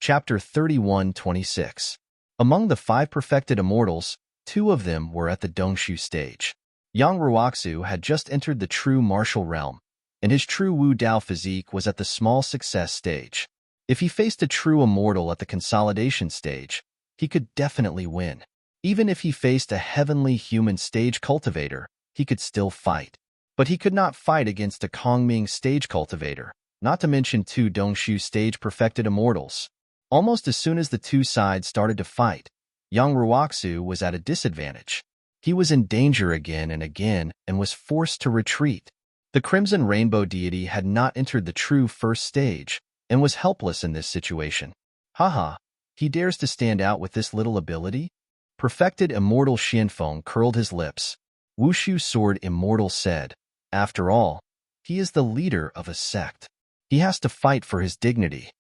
Chapter 31-26. Among the 5 perfected immortals, 2 of them were at the Dongshu stage. Yang Ruoxu had just entered the true martial realm, and his true Wu Dao physique was at the small success stage. If he faced a true immortal at the consolidation stage, he could definitely win. Even if he faced a heavenly human stage cultivator, he could still fight. But he could not fight against a Kongming stage cultivator, not to mention 2 Dongshu stage perfected immortals. Almost as soon as the 2 sides started to fight, Yang Ruoxu was at a disadvantage. He was in danger again and was forced to retreat. The Crimson Rainbow deity had not entered the true first stage and was helpless in this situation. Haha, he dares to stand out with this little ability? Perfected Immortal Xianfeng curled his lips. Wushu Sword Immortal said, "After all, he is the leader of a sect. He has to fight for his dignity."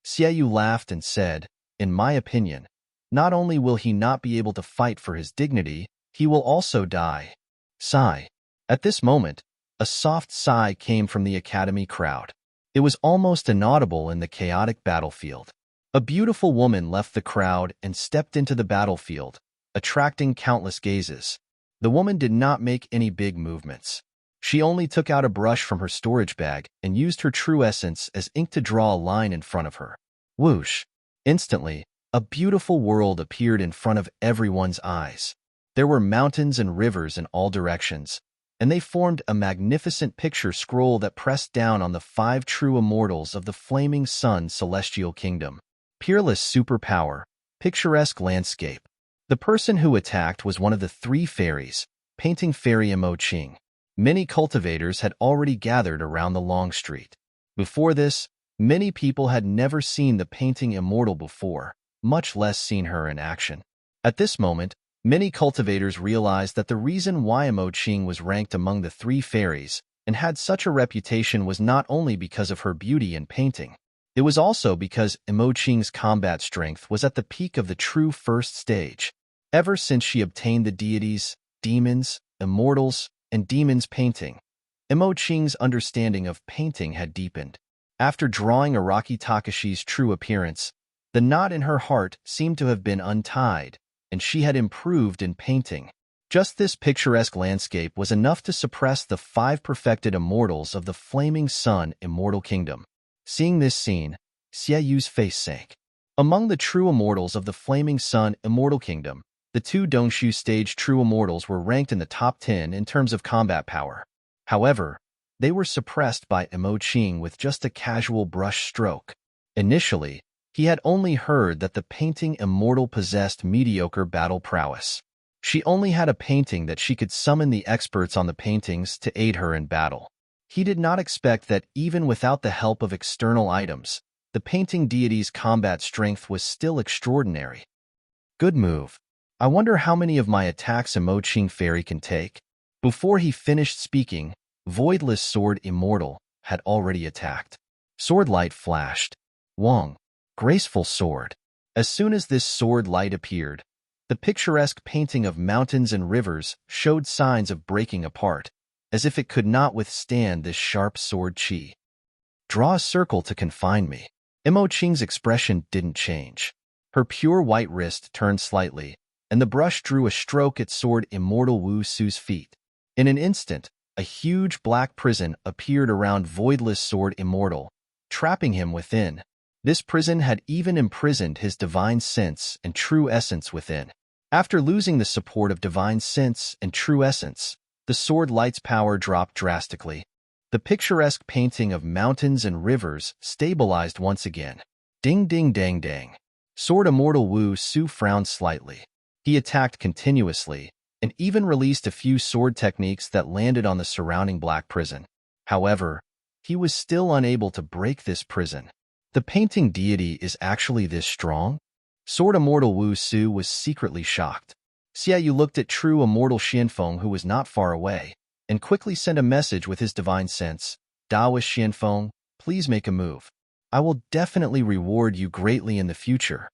Xiaoyu laughed and said, "In my opinion, not only will he not be able to fight for his dignity, he will also die." Sigh. At this moment, a soft sigh came from the academy crowd. It was almost inaudible in the chaotic battlefield. A beautiful woman left the crowd and stepped into the battlefield, attracting countless gazes. The woman did not make any big movements. She only took out a brush from her storage bag and used her true essence as ink to draw a line in front of her. Whoosh! Instantly, a beautiful world appeared in front of everyone's eyes. There were mountains and rivers in all directions, and they formed a magnificent picture scroll that pressed down on the 5 true immortals of the Flaming Sun Celestial Kingdom. Peerless superpower, picturesque landscape. The person who attacked was one of the 3 fairies, painting fairy Emo Qing. Many cultivators had already gathered around the long street. Before this, many people had never seen the painting immortal before, much less seen her in action. At this moment, many cultivators realized that the reason why Emo Qing was ranked among the 3 fairies and had such a reputation was not only because of her beauty in painting. It was also because Emo Qing's combat strength was at the peak of the true first stage. Ever since she obtained the deities, demons, immortals, and demons painting, Emo Qing's understanding of painting had deepened. After drawing Araki Takashi's true appearance, the knot in her heart seemed to have been untied, and she had improved in painting. Just this picturesque landscape was enough to suppress the 5 perfected immortals of the Flaming Sun Immortal Kingdom. Seeing this scene, Xiaoyu's face sank. Among the true immortals of the Flaming Sun Immortal Kingdom, the 2 Dongshu stage true immortals were ranked in the top 10 in terms of combat power. However, they were suppressed by Emo Qing with just a casual brush stroke. Initially, he had only heard that the painting immortal possessed mediocre battle prowess. She only had a painting that she could summon the experts on the paintings to aid her in battle. He did not expect that even without the help of external items, the painting deity's combat strength was still extraordinary. Good move. I wonder how many of my attacks Emo Qing Fairy can take. Before he finished speaking, Voidless Sword Immortal had already attacked. Sword light flashed. Wong. Graceful sword. As soon as this sword light appeared, the picturesque painting of mountains and rivers showed signs of breaking apart, as if it could not withstand this sharp sword chi. Draw a circle to confine me. Emo Qing's expression didn't change. Her pure white wrist turned slightly, and the brush drew a stroke at Sword Immortal Wu Su's feet. In an instant, a huge black prison appeared around Voidless Sword Immortal, trapping him within. This prison had even imprisoned his divine sense and true essence within. After losing the support of divine sense and true essence, the sword light's power dropped drastically. The picturesque painting of mountains and rivers stabilized once again. Ding ding dang dang. Sword Immortal Wu Su frowned slightly. He attacked continuously, and even released a few sword techniques that landed on the surrounding black prison. However, he was still unable to break this prison. The painting deity is actually this strong? Sword Immortal Wu Su was secretly shocked. Xiaoyu looked at true Immortal Xianfeng, who was not far away, and quickly sent a message with his divine sense. Daoist Xianfeng, please make a move. I will definitely reward you greatly in the future.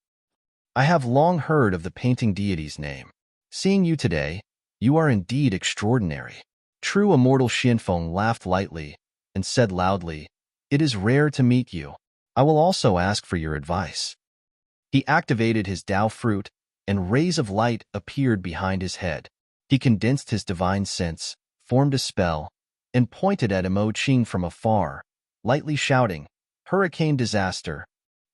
I have long heard of the painting deity's name. Seeing you today, you are indeed extraordinary. True Immortal Xianfeng laughed lightly and said loudly, "It is rare to meet you. I will also ask for your advice." He activated his Tao fruit, and rays of light appeared behind his head. He condensed his divine sense, formed a spell, and pointed at Emo Qing from afar, lightly shouting, "Hurricane disaster!"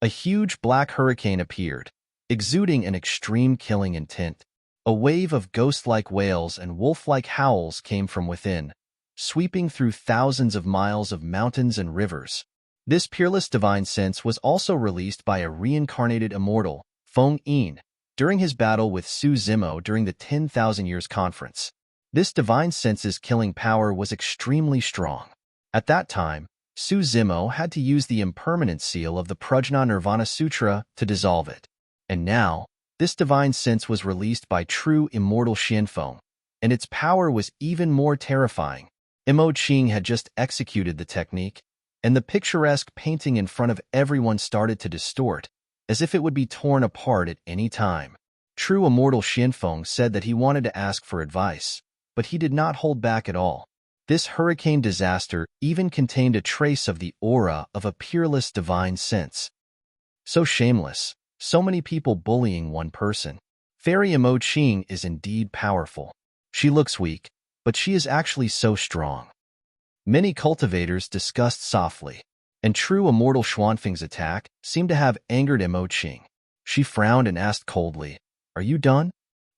A huge black hurricane appeared, exuding an extreme killing intent. A wave of ghost-like wails and wolf-like howls came from within, sweeping through thousands of miles of mountains and rivers. This peerless divine sense was also released by a reincarnated immortal, Feng Yin, during his battle with Su Zimo during the 10,000 Years Conference. This divine sense's killing power was extremely strong. At that time, Su Zimo had to use the impermanent seal of the Prajna Nirvana Sutra to dissolve it. And now, this divine sense was released by true immortal Xianfeng, and its power was even more terrifying. Emo Qing had just executed the technique, and the picturesque painting in front of everyone started to distort, as if it would be torn apart at any time. True immortal Xianfeng said that he wanted to ask for advice, but he did not hold back at all. This hurricane disaster even contained a trace of the aura of a peerless divine sense. So shameless, so many people bullying one person. Fairy Emo Qing is indeed powerful. She looks weak, but she is actually so strong. Many cultivators discussed softly, and true immortal Xuanfeng's attack seemed to have angered Emo Qing. She frowned and asked coldly, "Are you done?"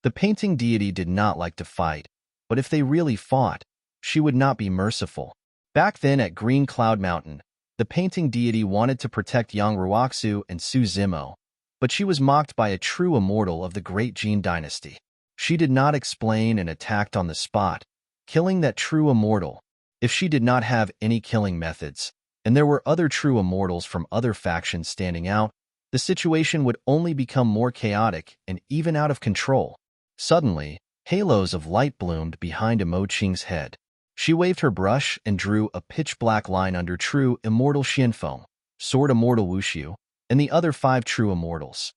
The painting deity did not like to fight, but if they really fought, she would not be merciful. Back then at Green Cloud Mountain, the painting deity wanted to protect Yang Ruoxu and Su Zimo, but she was mocked by a true immortal of the Great Jin dynasty. She did not explain and attacked on the spot, killing that true immortal. If she did not have any killing methods, and there were other true immortals from other factions standing out, the situation would only become more chaotic and even out of control. Suddenly, halos of light bloomed behind Emo Qing's head. She waved her brush and drew a pitch-black line under true immortal Xianfeng, sword immortal Wuxiu, and the other 5 true immortals.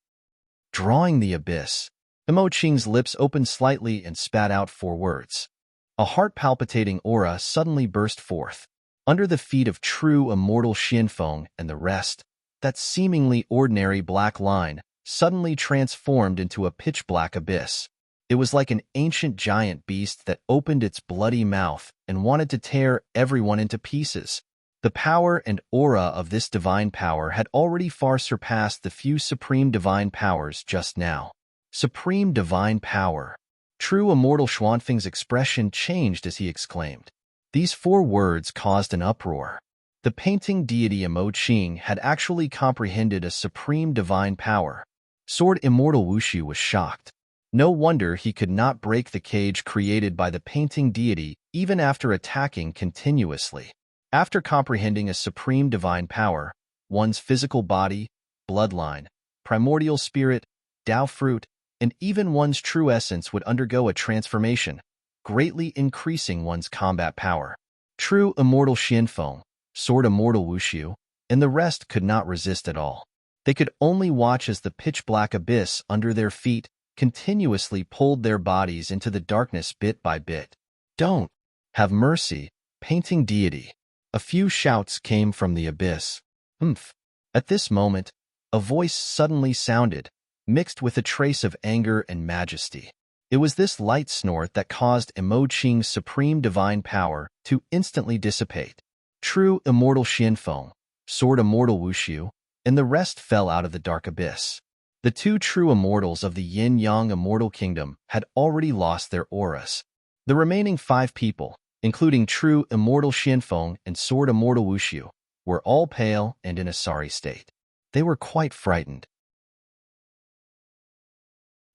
Drawing the abyss, Emo Qing's lips opened slightly and spat out 4 words. A heart-palpitating aura suddenly burst forth. Under the feet of true immortal Xianfeng and the rest, that seemingly ordinary black line suddenly transformed into a pitch-black abyss. It was like an ancient giant beast that opened its bloody mouth and wanted to tear everyone into pieces. The power and aura of this divine power had already far surpassed the few supreme divine powers just now. Supreme divine power. True immortal Xuanfeng's expression changed as he exclaimed. These 4 words caused an uproar. The painting deity Emo Qing had actually comprehended a supreme divine power. Sword immortal Wuxiu was shocked. No wonder he could not break the cage created by the painting deity even after attacking continuously. After comprehending a supreme divine power, one's physical body, bloodline, primordial spirit, Tao fruit, and even one's true essence would undergo a transformation, greatly increasing one's combat power. True immortal Xianfeng, sword immortal Wuxiu, and the rest could not resist at all. They could only watch as the pitch-black abyss under their feet continuously pulled their bodies into the darkness bit by bit. "Don't! Have mercy, painting deity!" A few shouts came from the abyss. "Humph!" At this moment, a voice suddenly sounded, mixed with a trace of anger and majesty. It was this light snort that caused Emo Qing's supreme divine power to instantly dissipate. True immortal Xianfeng, sword immortal Wuxiu, and the rest fell out of the dark abyss. The 2 true immortals of the Yin-Yang Immortal Kingdom had already lost their auras. The remaining 5 people, including true immortal Xianfeng and sword immortal Wuxiu, were all pale and in a sorry state. They were quite frightened.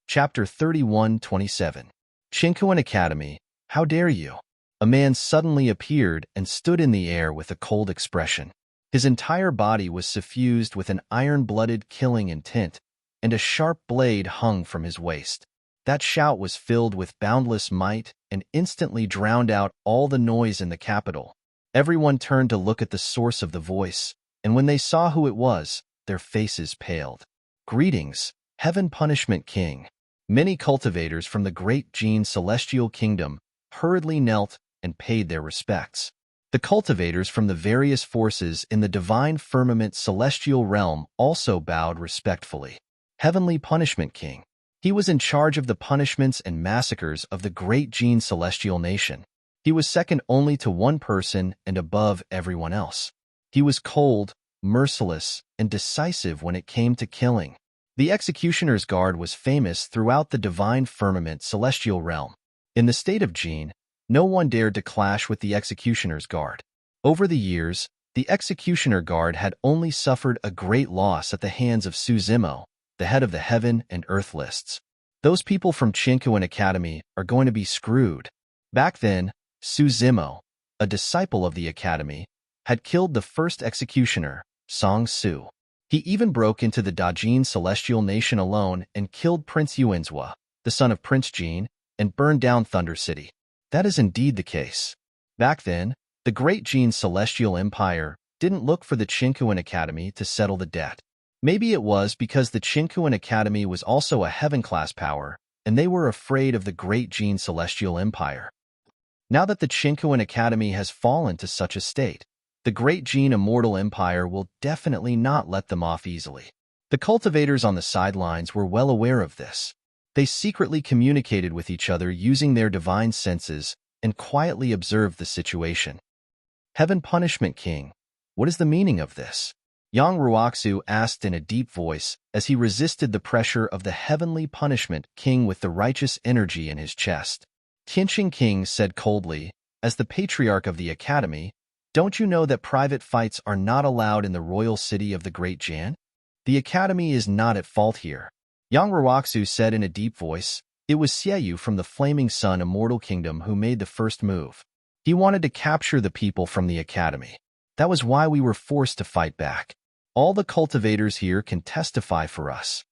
Chapter 31:27. Qingkuan Academy, how dare you? A man suddenly appeared and stood in the air with a cold expression. His entire body was suffused with an iron-blooded killing intent, and a sharp blade hung from his waist. That shout was filled with boundless might and instantly drowned out all the noise in the capital. Everyone turned to look at the source of the voice, and when they saw who it was, their faces paled. "Greetings, Heaven Punishment King." Many cultivators from the Great Jin Celestial Kingdom hurriedly knelt and paid their respects. The cultivators from the various forces in the Divine Firmament Celestial Realm also bowed respectfully. Heavenly Punishment King. He was in charge of the punishments and massacres of the great Jin celestial nation. He was second only to one person and above everyone else. He was cold, merciless, and decisive when it came to killing. The Executioner's Guard was famous throughout the divine firmament celestial realm. In the state of Jin, no one dared to clash with the Executioner's Guard. Over the years, the Executioner Guard had only suffered a great loss at the hands of Su Zimo, the head of the Heaven and Earth lists. Those people from Chinquan Academy are going to be screwed. Back then, Su Zimo, a disciple of the Academy, had killed the first executioner, Song Su. He even broke into the Dajin celestial nation alone and killed Prince Yuanzhua, the son of Prince Jin, and burned down Thunder City. That is indeed the case. Back then, the Great Jin Celestial Empire didn't look for the Chinquan Academy to settle the debt. Maybe it was because the Chinquan Academy was also a heaven-class power, and they were afraid of the Great Jin Celestial Empire. Now that the Chinquan Academy has fallen to such a state, the Great Jin Immortal Empire will definitely not let them off easily. The cultivators on the sidelines were well aware of this. They secretly communicated with each other using their divine senses and quietly observed the situation. Heaven Punishment King, what is the meaning of this? Yang Ruoxu asked in a deep voice as he resisted the pressure of the Heavenly Punishment King with the righteous energy in his chest. Qianqing King said coldly, as the patriarch of the Academy, "Don't you know that private fights are not allowed in the royal city of the Great Jan? The Academy is not at fault here." Yang Ruoxu said in a deep voice, "It was Xieyu from the Flaming Sun Immortal Kingdom who made the first move. He wanted to capture the people from the Academy. That was why we were forced to fight back. All the cultivators here can testify for us."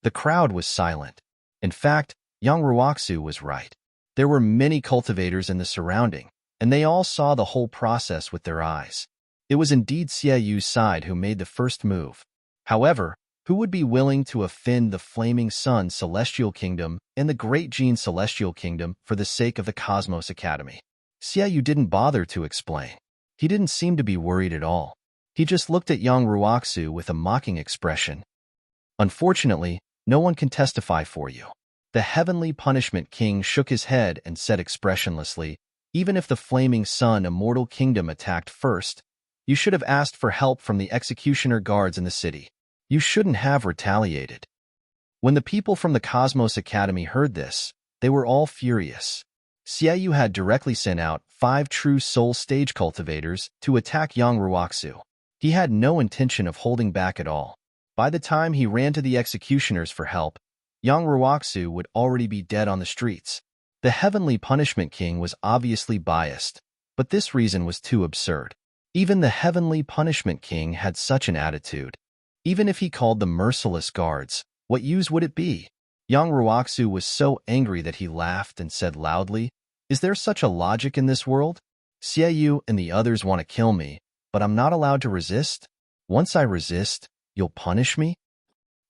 The crowd was silent. In fact, Yang Ruoxu was right. There were many cultivators in the surrounding, and they all saw the whole process with their eyes. It was indeed Xieyu's side who made the first move. However, who would be willing to offend the Flaming Sun Celestial Kingdom and the Great Jin Celestial Kingdom for the sake of the Cosmos Academy? Xieyu didn't bother to explain. He didn't seem to be worried at all. He just looked at Yang Ruoxu with a mocking expression. "Unfortunately, no one can testify for you." The Heavenly Punishment King shook his head and said expressionlessly, "Even if the Flaming Sun Immortal Kingdom attacked first, you should have asked for help from the Executioner Guards in the city. You shouldn't have retaliated." When the people from the Cosmos Academy heard this, they were all furious. Xieyu had directly sent out 5 true soul stage cultivators to attack Yang Ruoxu. He had no intention of holding back at all. By the time he ran to the executioners for help, Yang Ruoxu would already be dead on the streets. The Heavenly Punishment King was obviously biased, but this reason was too absurd. Even the Heavenly Punishment King had such an attitude. Even if he called the merciless guards, what use would it be? Yang Ruoxu was so angry that he laughed and said loudly, "Is there such a logic in this world? Xieyu and the others want to kill me, but I'm not allowed to resist? Once I resist, you'll punish me?"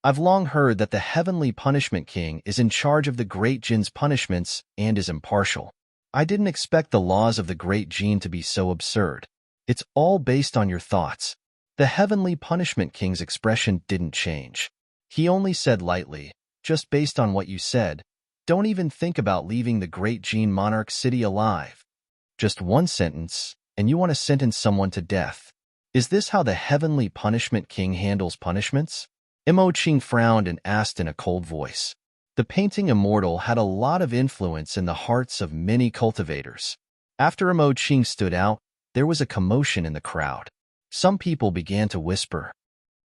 I've long heard that the Heavenly Punishment King is in charge of the Great Jin's punishments and is impartial. I didn't expect the laws of the Great Jin to be so absurd. It's all based on your thoughts. The Heavenly Punishment King's expression didn't change. He only said lightly, "Just based on what you said, don't even think about leaving the Great Jin Monarch City alive. Just one sentence, and you want to sentence someone to death. Is this how the Heavenly Punishment King handles punishments?" Mo Qing frowned and asked in a cold voice. The painting Immortal had a lot of influence in the hearts of many cultivators. After Mo Qing stood out, there was a commotion in the crowd. Some people began to whisper,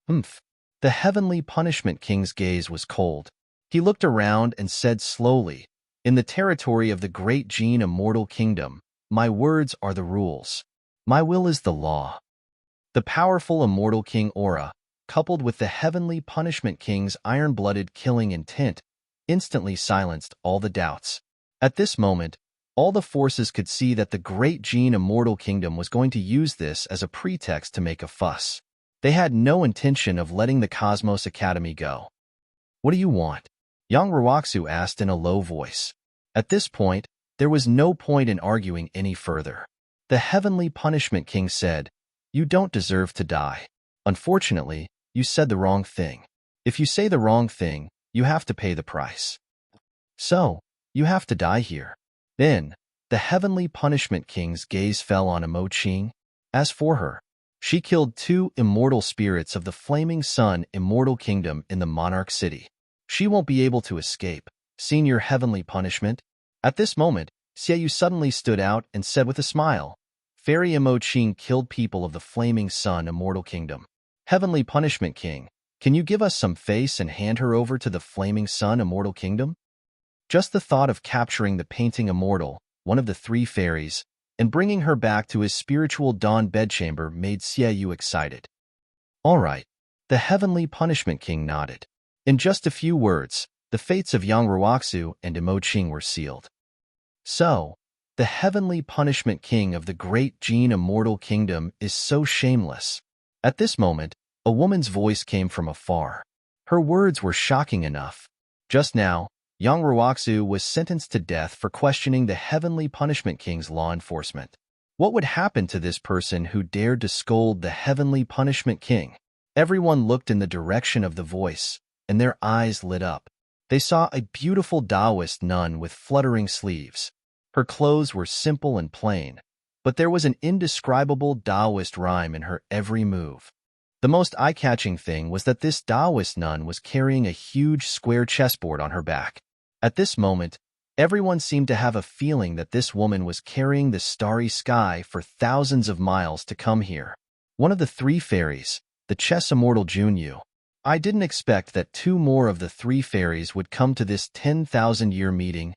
"Humph." The Heavenly Punishment King's gaze was cold. He looked around and said slowly, "In the territory of the Great Jin Immortal Kingdom, my words are the rules. My will is the law." The powerful Immortal King aura, coupled with the Heavenly Punishment King's iron-blooded killing intent, instantly silenced all the doubts. At this moment, all the forces could see that the Great Jin Immortal Kingdom was going to use this as a pretext to make a fuss. They had no intention of letting the Cosmos Academy go. "What do you want?" Yang Ruoxu asked in a low voice. At this point, there was no point in arguing any further. The Heavenly Punishment King said, "You don't deserve to die. Unfortunately, you said the wrong thing. If you say the wrong thing, you have to pay the price. So, you have to die here. Then, the heavenly punishment king's gaze fell on Imo Qing. As for her, she killed 2 immortal spirits of the flaming sun immortal kingdom in the monarch city. She won't be able to escape, seeing your heavenly punishment. At this moment, Xiaoyu suddenly stood out and said with a smile, Fairy Imo Qing killed people of the flaming sun immortal kingdom. Heavenly punishment king, can you give us some face and hand her over to the flaming sun immortal kingdom? Just the thought of capturing the painting immortal, one of the 3 fairies, and bringing her back to his spiritual dawn bedchamber made Xiaoyu excited. All right, the heavenly punishment king nodded. In just a few words, the fates of Yang Ruoxu and Imo Qing were sealed. So, the heavenly punishment king of the great Jin immortal kingdom is so shameless. At this moment, a woman's voice came from afar. Her words were shocking enough. Just now, Yang Ruoxu was sentenced to death for questioning the heavenly punishment king's law enforcement. What would happen to this person who dared to scold the heavenly punishment king? Everyone looked in the direction of the voice, and their eyes lit up. They saw a beautiful Taoist nun with fluttering sleeves. Her clothes were simple and plain, but there was an indescribable Taoist rhyme in her every move. The most eye-catching thing was that this Taoist nun was carrying a huge square chessboard on her back. At this moment, everyone seemed to have a feeling that this woman was carrying the starry sky for thousands of miles to come here. One of the 3 fairies, the chess immortal Junyu. I didn't expect that 2 more of the 3 fairies would come to this 10,000-year meeting.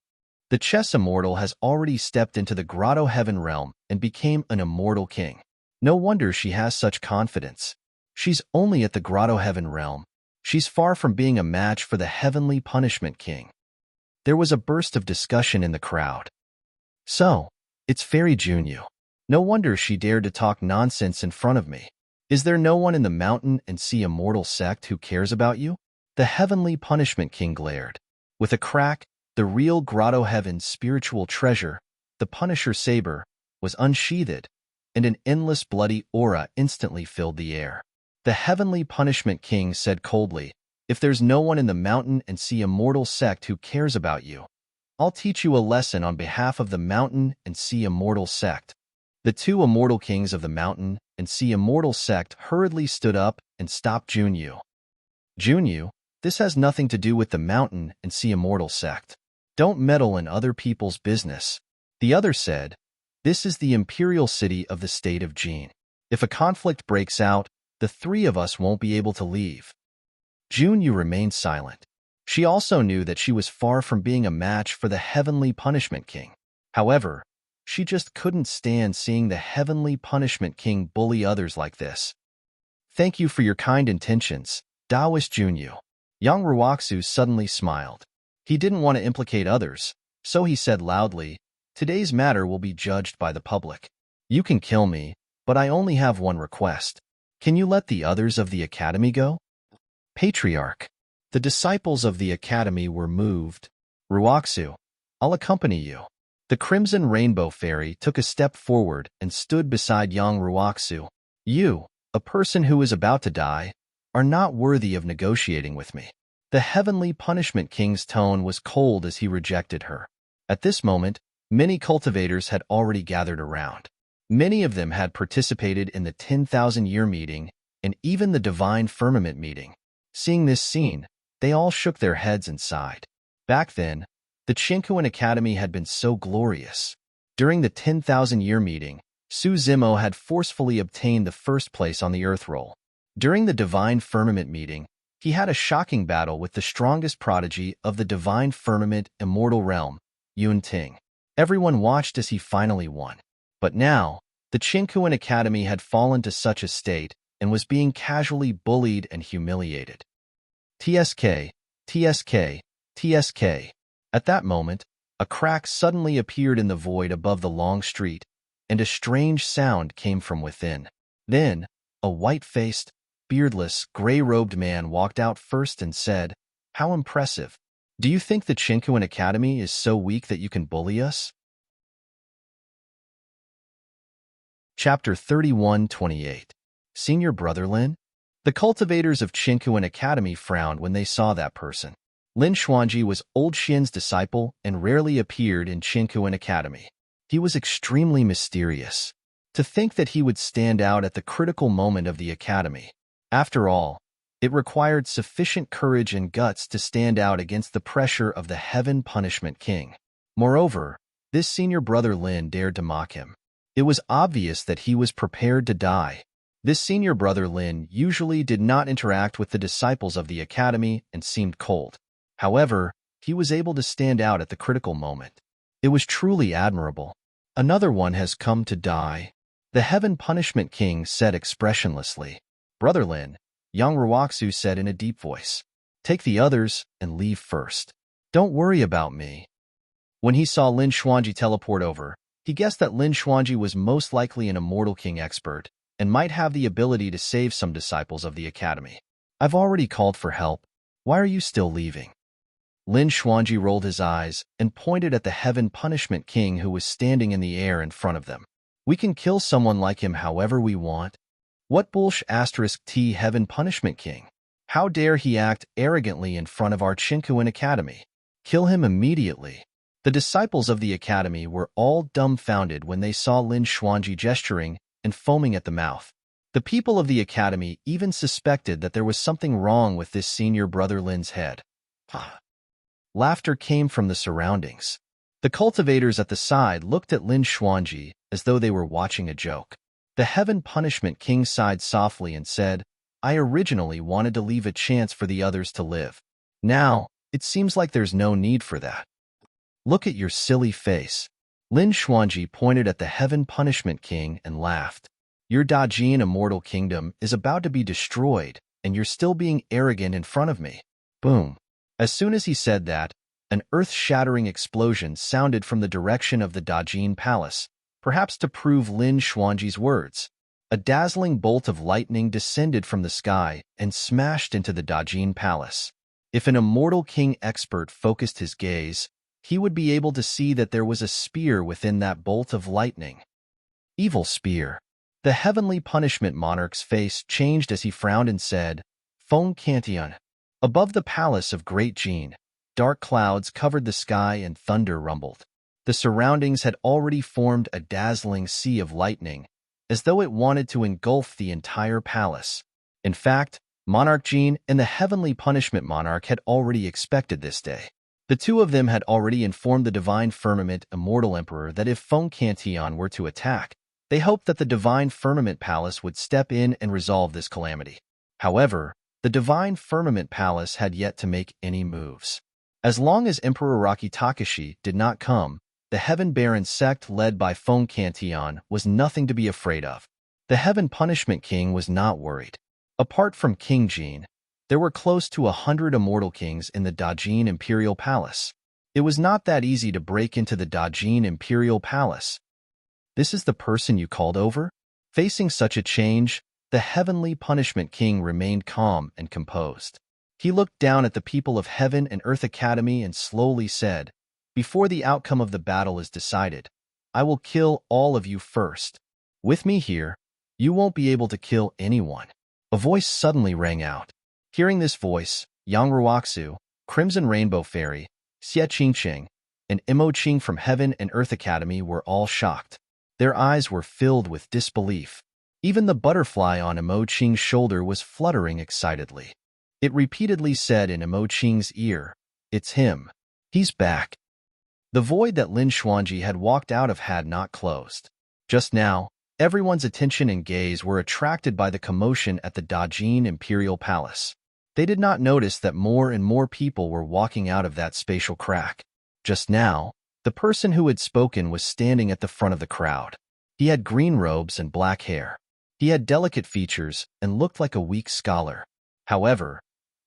The chess immortal has already stepped into the Grotto Heaven realm and became an immortal king. No wonder she has such confidence. She's only at the Grotto Heaven realm. She's far from being a match for the heavenly punishment king. There was a burst of discussion in the crowd. So, it's Fairy Junyu. No wonder she dared to talk nonsense in front of me. Is there no one in the mountain and sea immortal sect who cares about you? The heavenly punishment king glared. With a crack, the real Grotto Heaven's spiritual treasure, the Punisher saber, was unsheathed, and an endless bloody aura instantly filled the air. The heavenly punishment king said coldly, If there's no one in the mountain and sea immortal sect who cares about you, I'll teach you a lesson on behalf of the mountain and sea immortal sect. The 2 immortal kings of the mountain and sea immortal sect hurriedly stood up and stopped Junyu. Junyu, this has nothing to do with the mountain and sea immortal sect. Don't meddle in other people's business. The other said, This is the imperial city of the state of Jin. If a conflict breaks out, the 3 of us won't be able to leave. Junyu remained silent. She also knew that she was far from being a match for the heavenly punishment king. However, she just couldn't stand seeing the heavenly punishment king bully others like this. Thank you for your kind intentions, Taoist Junyu. Yang Ruoxu suddenly smiled. He didn't want to implicate others, so he said loudly, Today's matter will be judged by the public. You can kill me, but I only have one request. Can you let the others of the academy go? Patriarch. The disciples of the academy were moved. Ruoxu, I'll accompany you. The Crimson Rainbow Fairy took a step forward and stood beside Yang Ruoxu. You, a person who is about to die, are not worthy of negotiating with me. The heavenly punishment king's tone was cold as he rejected her. At this moment, many cultivators had already gathered around. Many of them had participated in the 10,000-year meeting and even the divine firmament meeting. Seeing this scene, they all shook their heads and sighed. Back then, the Qingkuan Academy had been so glorious. During the 10,000-year meeting, Su Zimo had forcefully obtained the first place on the Earth roll. During the divine firmament meeting, he had a shocking battle with the strongest prodigy of the divine firmament immortal realm, Yun Ting. Everyone watched as he finally won. But now, the Qingkuan Academy had fallen to such a state and was being casually bullied and humiliated. TSK, TSK, TSK. At that moment, a crack suddenly appeared in the void above the long street, and a strange sound came from within. Then, a white-faced, beardless, gray-robed man walked out first and said, How impressive. Do you think the Qingkuan Academy is so weak that you can bully us? Chapter 31:28. Senior Brother Lin? The cultivators of Qingkuan Academy frowned when they saw that person. Lin Xuanji was Old Xian's disciple and rarely appeared in Qingkuan Academy. He was extremely mysterious. To think that he would stand out at the critical moment of the academy. After all, it required sufficient courage and guts to stand out against the pressure of the Heaven Punishment King. Moreover, this senior brother Lin dared to mock him. It was obvious that he was prepared to die. This senior brother Lin usually did not interact with the disciples of the academy and seemed cold. However, he was able to stand out at the critical moment. It was truly admirable. Another one has come to die, the Heaven Punishment King said expressionlessly. Brother Lin, Yang Ruoxu said in a deep voice. Take the others and leave first. Don't worry about me. When he saw Lin Xuanji teleport over, he guessed that Lin Xuanji was most likely an Immortal King expert and might have the ability to save some disciples of the academy. I've already called for help. Why are you still leaving? Lin Xuanji rolled his eyes and pointed at the Heaven Punishment King who was standing in the air in front of them. We can kill someone like him however we want. What *T Heaven Punishment King? How dare he act arrogantly in front of our Qingkuan Academy? Kill him immediately. The disciples of the academy were all dumbfounded when they saw Lin Xuanji gesturing and foaming at the mouth. The people of the academy even suspected that there was something wrong with this senior brother Lin's head. Laughter came from the surroundings. The cultivators at the side looked at Lin Xuanji as though they were watching a joke. The Heaven Punishment King sighed softly and said, I originally wanted to leave a chance for the others to live. Now, it seems like there's no need for that. Look at your silly face. Lin Xuanji pointed at the Heaven Punishment King and laughed. Your Dajin Immortal Kingdom is about to be destroyed, and you're still being arrogant in front of me. Boom. As soon as he said that, an earth-shattering explosion sounded from the direction of the Dajin Palace, perhaps to prove Lin Xuanji's words. A dazzling bolt of lightning descended from the sky and smashed into the Dajin Palace. If an Immortal King expert focused his gaze, he would be able to see that there was a spear within that bolt of lightning. Evil spear. The Heavenly Punishment Monarch's face changed as he frowned and said, Feng Cantian. Above the palace of Great Jin, dark clouds covered the sky and thunder rumbled. The surroundings had already formed a dazzling sea of lightning, as though it wanted to engulf the entire palace. In fact, Monarch Jin and the Heavenly Punishment Monarch had already expected this day. The two of them had already informed the Divine Firmament Immortal Emperor that if Feng Cantian were to attack, they hoped that the Divine Firmament Palace would step in and resolve this calamity. However, the Divine Firmament Palace had yet to make any moves. As long as Emperor Rocky Takashi did not come, the Heaven Baron sect led by Feng Cantian was nothing to be afraid of. The Heaven Punishment King was not worried. Apart from King Jin, there were close to 100 Immortal Kings in the Dajin Imperial Palace. It was not that easy to break into the Dajin Imperial Palace. This is the person you called over? Facing such a change, the Heavenly Punishment King remained calm and composed. He looked down at the people of Heaven and Earth Academy and slowly said, Before the outcome of the battle is decided, I will kill all of you first. With me here, you won't be able to kill anyone. A voice suddenly rang out. Hearing this voice, Yang Ruoxu, Crimson Rainbow Fairy, Xie Qingqing, and Imo Qing from Heaven and Earth Academy were all shocked. Their eyes were filled with disbelief. Even the butterfly on Imo Qing's shoulder was fluttering excitedly. It repeatedly said in Imo Qing's ear, It's him. He's back. The void that Lin Xuanji had walked out of had not closed. Just now, everyone's attention and gaze were attracted by the commotion at the Dajin Imperial Palace. They did not notice that more and more people were walking out of that spatial crack. Just now, the person who had spoken was standing at the front of the crowd. He had green robes and black hair. He had delicate features and looked like a weak scholar. However,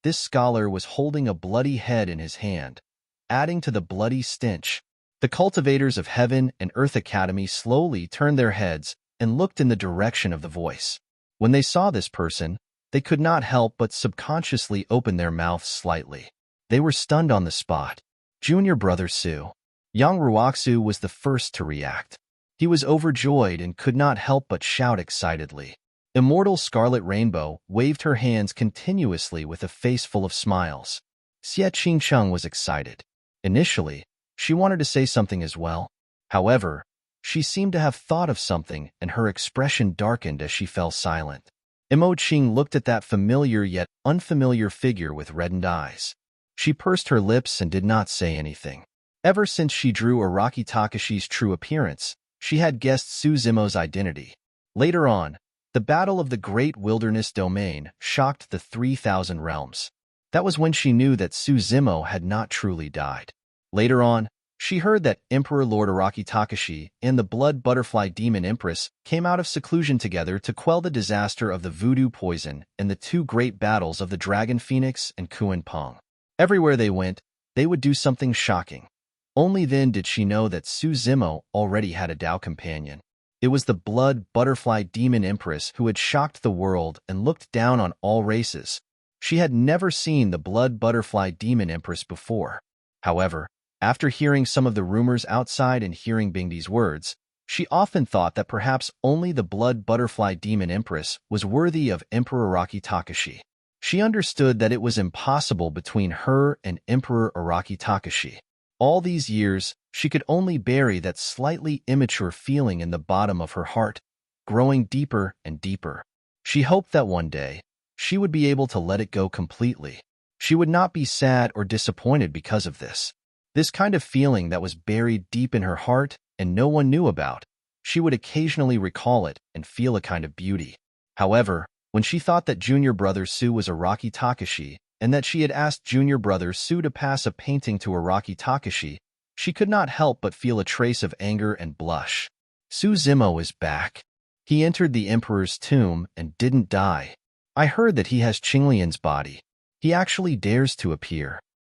this scholar was holding a bloody head in his hand, adding to the bloody stench. The cultivators of Heaven and Earth Academy slowly turned their heads and looked in the direction of the voice. When they saw this person, they could not help but subconsciously open their mouths slightly. They were stunned on the spot. Junior brother Su. Yang Ruoxu was the first to react. He was overjoyed and could not help but shout excitedly. Immortal Scarlet Rainbow waved her hands continuously with a face full of smiles. Xie Qingcheng was excited. Initially, she wanted to say something as well. However, she seemed to have thought of something, and her expression darkened as she fell silent. Imo Qing looked at that familiar yet unfamiliar figure with reddened eyes. She pursed her lips and did not say anything. Ever since she drew Araki Takashi's true appearance, she had guessed Su Zimo's identity. Later on, the Battle of the Great Wilderness Domain shocked the 3,000 realms. That was when she knew that Su Zimo had not truly died. Later on, she heard that Emperor Lord Araki Takashi and the Blood Butterfly Demon Empress came out of seclusion together to quell the disaster of the voodoo poison and the two great battles of the Dragon Phoenix and Kuan Peng. Everywhere they went, they would do something shocking. Only then did she know that Su Zimo already had a Dao companion. It was the Blood Butterfly Demon Empress who had shocked the world and looked down on all races. She had never seen the Blood Butterfly Demon Empress before. However, after hearing some of the rumors outside and hearing Bingdi's words, she often thought that perhaps only the Blood Butterfly Demon Empress was worthy of Emperor Araki Takashi. She understood that it was impossible between her and Emperor Araki Takashi. All these years, she could only bury that slightly immature feeling in the bottom of her heart, growing deeper and deeper. She hoped that one day, she would be able to let it go completely. She would not be sad or disappointed because of this. This kind of feeling that was buried deep in her heart and no one knew about, she would occasionally recall it and feel a kind of beauty. However, when she thought that junior brother Su was Araki Takashi and that she had asked junior brother Su to pass a painting to Araki Takashi, she could not help but feel a trace of anger and blush. Su Zimo is back. He entered the emperor's tomb and didn't die. I heard that he has Qinglian's body. He actually dares to appear.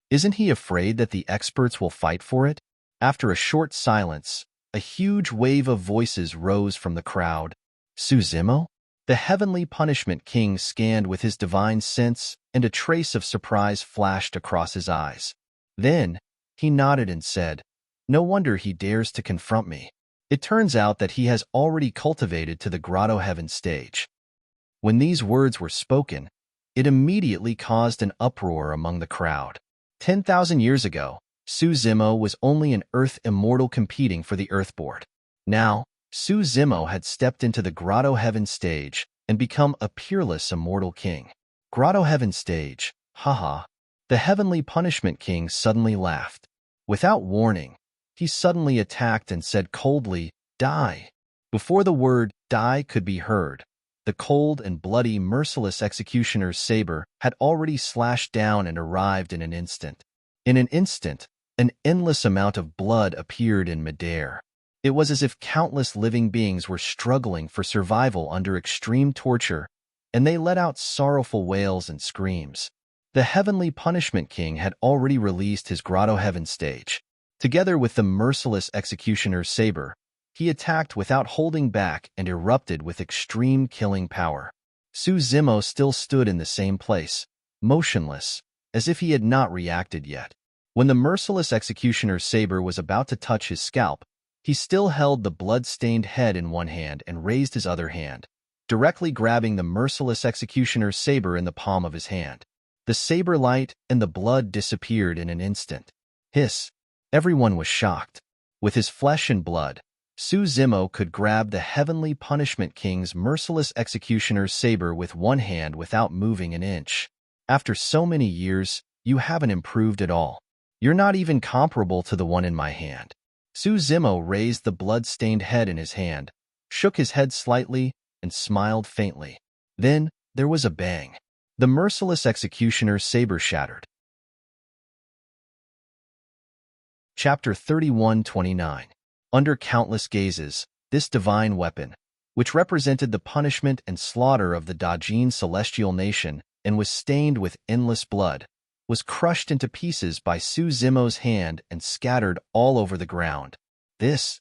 Isn't he afraid that the experts will fight for it? After a short silence, a huge wave of voices rose from the crowd. Su Zimo? The heavenly punishment king scanned with his divine sense, and a trace of surprise flashed across his eyes. Then, he nodded and said, "No wonder he dares to confront me. It turns out that he has already cultivated to the Grotto Heaven stage." When these words were spoken, it immediately caused an uproar among the crowd. 10,000 years ago, Su Zimo was only an Earth immortal competing for the Earthboard. Now, Su Zimo had stepped into the Grotto Heaven stage and become a peerless immortal king. Grotto Heaven stage, haha. The heavenly punishment king suddenly laughed. Without warning, he suddenly attacked and said coldly, "Die." Before the word "die" could be heard, the cold and bloody merciless executioner's saber had already slashed down and arrived in an instant. In an instant, an endless amount of blood appeared in midair. It was as if countless living beings were struggling for survival under extreme torture, and they let out sorrowful wails and screams. The heavenly punishment king had already released his Grotto Heaven stage. Together with the merciless executioner's saber, he attacked without holding back and erupted with extreme killing power. Su Zimo still stood in the same place, motionless, as if he had not reacted yet. When the merciless executioner's saber was about to touch his scalp, he still held the blood-stained head in one hand and raised his other hand, directly grabbing the merciless executioner's saber in the palm of his hand. The saber light and the blood disappeared in an instant. Hiss! Everyone was shocked. With his flesh and blood, Su Zimo could grab the heavenly punishment king's merciless executioner's saber with one hand without moving an inch. After so many years, you haven't improved at all. You're not even comparable to the one in my hand. Su Zimo raised the blood-stained head in his hand, shook his head slightly, and smiled faintly. Then, there was a bang. The merciless executioner's saber shattered. Chapter 31-29. Under countless gazes, this divine weapon, which represented the punishment and slaughter of the Dajin celestial nation and was stained with endless blood, was crushed into pieces by Su Zimo's hand and scattered all over the ground. The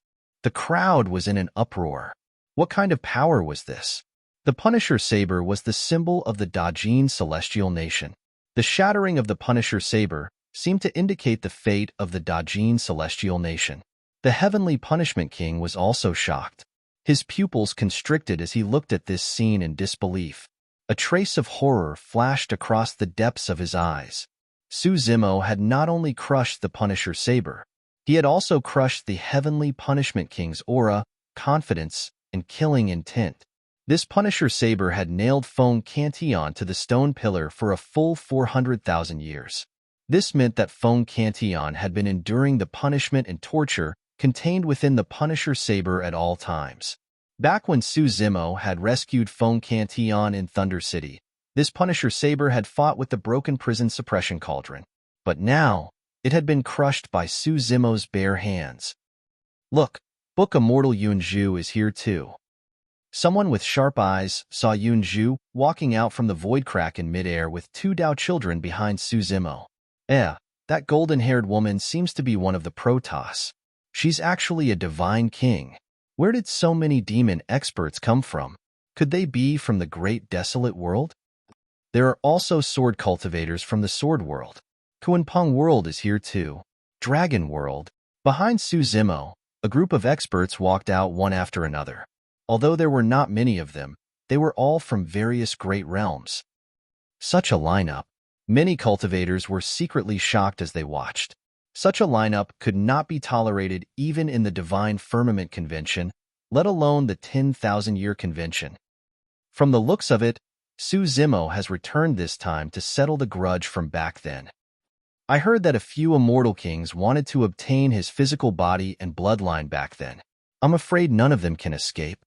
crowd was in an uproar. What kind of power was this? The Punisher Saber was the symbol of the Dajin celestial nation. The shattering of the Punisher Saber seemed to indicate the fate of the Dajin celestial nation. The heavenly punishment king was also shocked. His pupils constricted as he looked at this scene in disbelief. A trace of horror flashed across the depths of his eyes. Su Zimo had not only crushed the Punisher saber, he had also crushed the heavenly Punishment King's aura, confidence, and killing intent. This Punisher saber had nailed Feng Cantillon to the stone pillar for a full 400,000 years. This meant that Feng Cantillon had been enduring the punishment and torture contained within the Punisher saber at all times. Back when Su Zimo had rescued Feng Cantillon in Thunder City, this Punisher saber had fought with the broken prison suppression cauldron. But now, it had been crushed by Su Zimo's bare hands. Look, Book Immortal Yunzhu is here too. Someone with sharp eyes saw Yunzhu walking out from the void crack in midair with two Dao children behind Su Zimo. That golden-haired woman seems to be one of the Protoss. She's actually a divine king. Where did so many demon experts come from? Could they be from the great desolate world? There are also sword cultivators from the sword world. Kuanpeng world is here too. Dragon world. Behind Su Zimo, a group of experts walked out one after another. Although there were not many of them, they were all from various great realms. Such a lineup. Many cultivators were secretly shocked as they watched. Such a lineup could not be tolerated even in the Divine Firmament Convention, let alone the 10,000-year convention. From the looks of it, Su Zimo has returned this time to settle the grudge from back then. I heard that a few immortal kings wanted to obtain his physical body and bloodline back then. I'm afraid none of them can escape.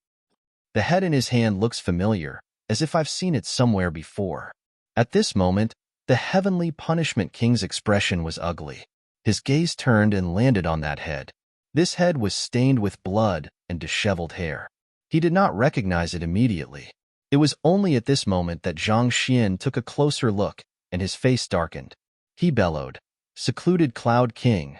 The head in his hand looks familiar, as if I've seen it somewhere before. At this moment, the heavenly Punishment King's expression was ugly. His gaze turned and landed on that head. This head was stained with blood and disheveled hair. He did not recognize it immediately. It was only at this moment that Zhang Xian took a closer look, and his face darkened. He bellowed, "Secluded Cloud King."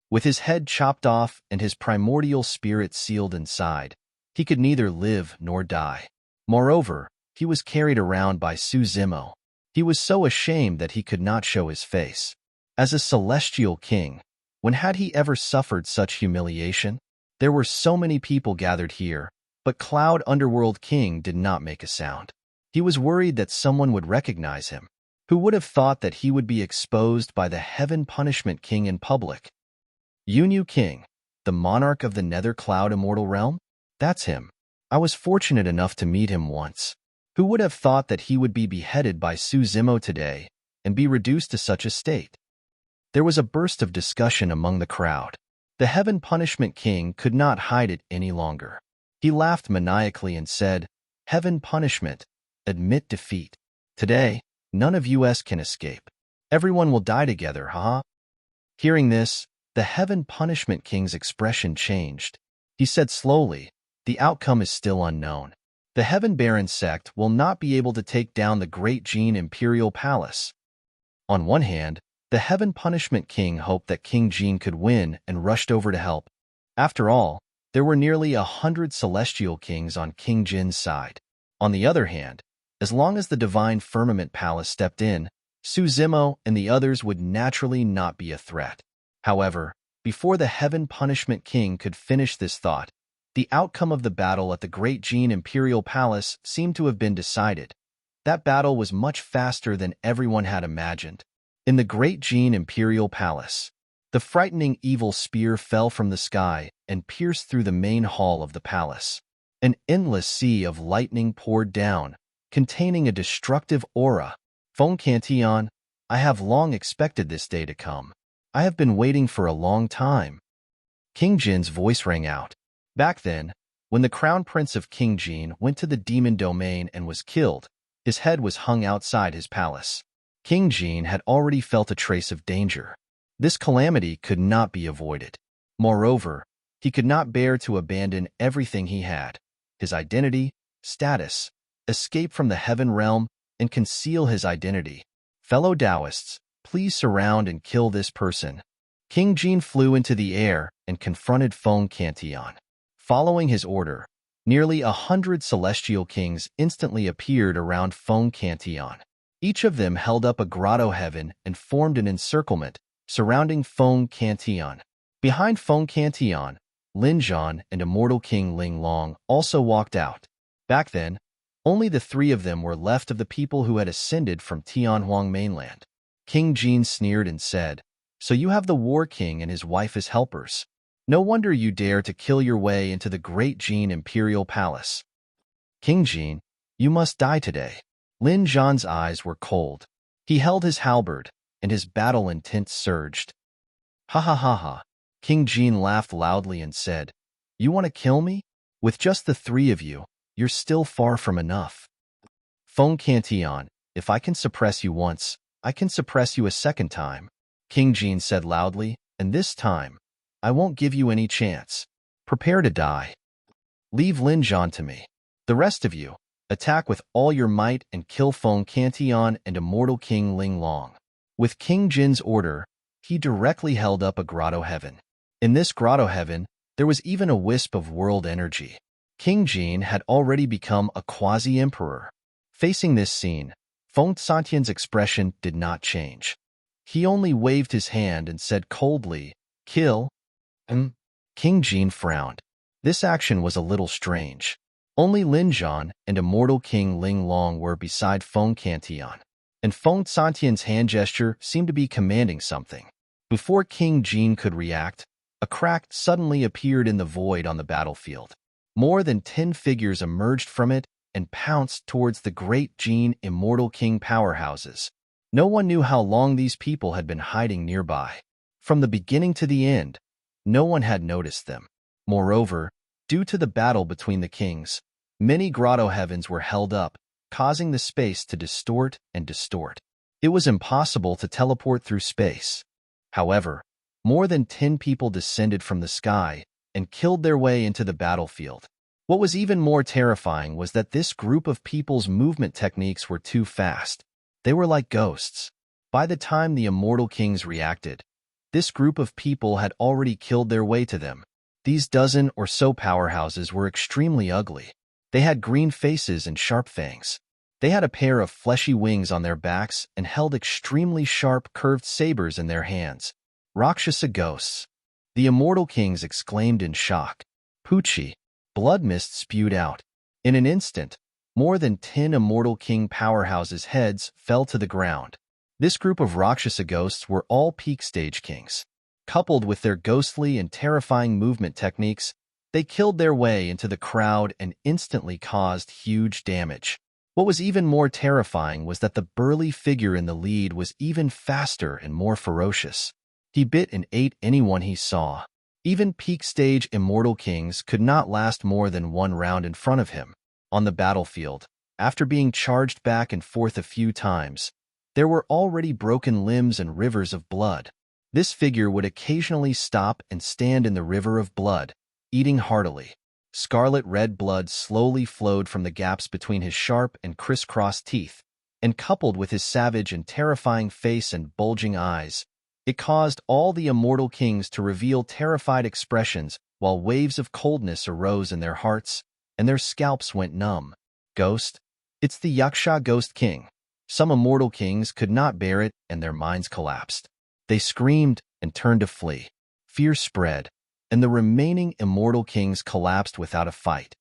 With his head chopped off and his primordial spirit sealed inside, he could neither live nor die. Moreover, he was carried around by Su Zimo. He was so ashamed that he could not show his face. As a celestial king, when had he ever suffered such humiliation? There were so many people gathered here, but Cloud Underworld King did not make a sound. He was worried that someone would recognize him. Who would have thought that he would be exposed by the Heaven Punishment King in public? Yunyu King, the monarch of the Nether Cloud Immortal Realm? That's him. I was fortunate enough to meet him once. Who would have thought that he would be beheaded by Su Zimo today and be reduced to such a state? There was a burst of discussion among the crowd. The Heaven Punishment King could not hide it any longer. He laughed maniacally and said, "Heaven Punishment, admit defeat. Today, none of us can escape. Everyone will die together, haha." Hearing this, the Heaven Punishment King's expression changed. He said slowly, "The outcome is still unknown. The Heaven Baron sect will not be able to take down the Great Jin Imperial Palace." On one hand, the Heaven Punishment King hoped that King Jin could win and rushed over to help. After all, there were nearly 100 celestial kings on King Jin's side. On the other hand, as long as the Divine Firmament Palace stepped in, Su Zimo and the others would naturally not be a threat. However, before the Heaven Punishment King could finish this thought, the outcome of the battle at the Great Jin Imperial Palace seemed to have been decided. That battle was much faster than everyone had imagined. In the Great Jin Imperial Palace, the frightening evil spear fell from the sky and pierced through the main hall of the palace. An endless sea of lightning poured down, containing a destructive aura. Feng Cantillon, I have long expected this day to come. I have been waiting for a long time. King Jin's voice rang out. Back then, when the Crown Prince of King Jin went to the demon domain and was killed, his head was hung outside his palace. King Jin had already felt a trace of danger. This calamity could not be avoided. Moreover, he could not bear to abandon everything he had, his identity, status, escape from the heaven realm, and conceal his identity. Fellow Taoists, please surround and kill this person. King Jin flew into the air and confronted Feng Cantillon. Following his order, nearly 100 celestial kings instantly appeared around Feng Cantillon. Each of them held up a grotto heaven and formed an encirclement surrounding Feng Cantillon. Behind Feng Cantillon, Lin Zhan and immortal King Ling Long also walked out. Back then, only the three of them were left of the people who had ascended from Tianhuang mainland. King Jin sneered and said, "So you have the War King and his wife as helpers. No wonder you dare to kill your way into the great Jin imperial palace. King Jin, you must die today." Lin Zhan's eyes were cold. He held his halberd, and his battle intent surged. "Ha ha ha ha." King Jin laughed loudly and said, "You want to kill me? With just the three of you, you're still far from enough. Feng Cantion, if I can suppress you once, I can suppress you a second time," King Jin said loudly, "and this time, I won't give you any chance. Prepare to die. Leave Lin Zhan to me. The rest of you, attack with all your might and kill Feng Cantion and immortal King Ling Long." With King Jin's order, he directly held up a grotto heaven. In this grotto heaven, there was even a wisp of world energy. King Jin had already become a quasi-emperor. Facing this scene, Feng Cantion's expression did not change. He only waved his hand and said coldly, "Kill." King Jin frowned. This action was a little strange. Only Lin Zhan and immortal King Ling Long were beside Feng Cantion, and Feng Cantion's hand gesture seemed to be commanding something. Before King Jin could react, a crack suddenly appeared in the void on the battlefield. More than 10 figures emerged from it and pounced towards the great Jin immortal king powerhouses. No one knew how long these people had been hiding nearby. From the beginning to the end, no one had noticed them. Moreover, due to the battle between the kings, many grotto heavens were held up, causing the space to distort and distort. It was impossible to teleport through space. However, more than 10 people descended from the sky and killed their way into the battlefield. What was even more terrifying was that this group of people's movement techniques were too fast. They were like ghosts. By the time the immortal kings reacted, this group of people had already killed their way to them. These dozen or so powerhouses were extremely ugly. They had green faces and sharp fangs. They had a pair of fleshy wings on their backs and held extremely sharp, curved sabers in their hands. Rakshasa ghosts. The immortal kings exclaimed in shock. Poochie. Blood mist spewed out. In an instant, more than 10 immortal king powerhouses' heads fell to the ground. This group of Rakshasa ghosts were all peak stage kings. Coupled with their ghostly and terrifying movement techniques, they killed their way into the crowd and instantly caused huge damage. What was even more terrifying was that the burly figure in the lead was even faster and more ferocious. He bit and ate anyone he saw. Even peak stage immortal kings could not last more than one round in front of him. On the battlefield, after being charged back and forth a few times, there were already broken limbs and rivers of blood. This figure would occasionally stop and stand in the river of blood, eating heartily. Scarlet red blood slowly flowed from the gaps between his sharp and crisscrossed teeth, and coupled with his savage and terrifying face and bulging eyes, it caused all the immortal kings to reveal terrified expressions while waves of coldness arose in their hearts and their scalps went numb. Ghost? It's the Yaksha Ghost King. Some immortal kings could not bear it and their minds collapsed. They screamed and turned to flee. Fear spread, and the remaining immortal kings collapsed without a fight.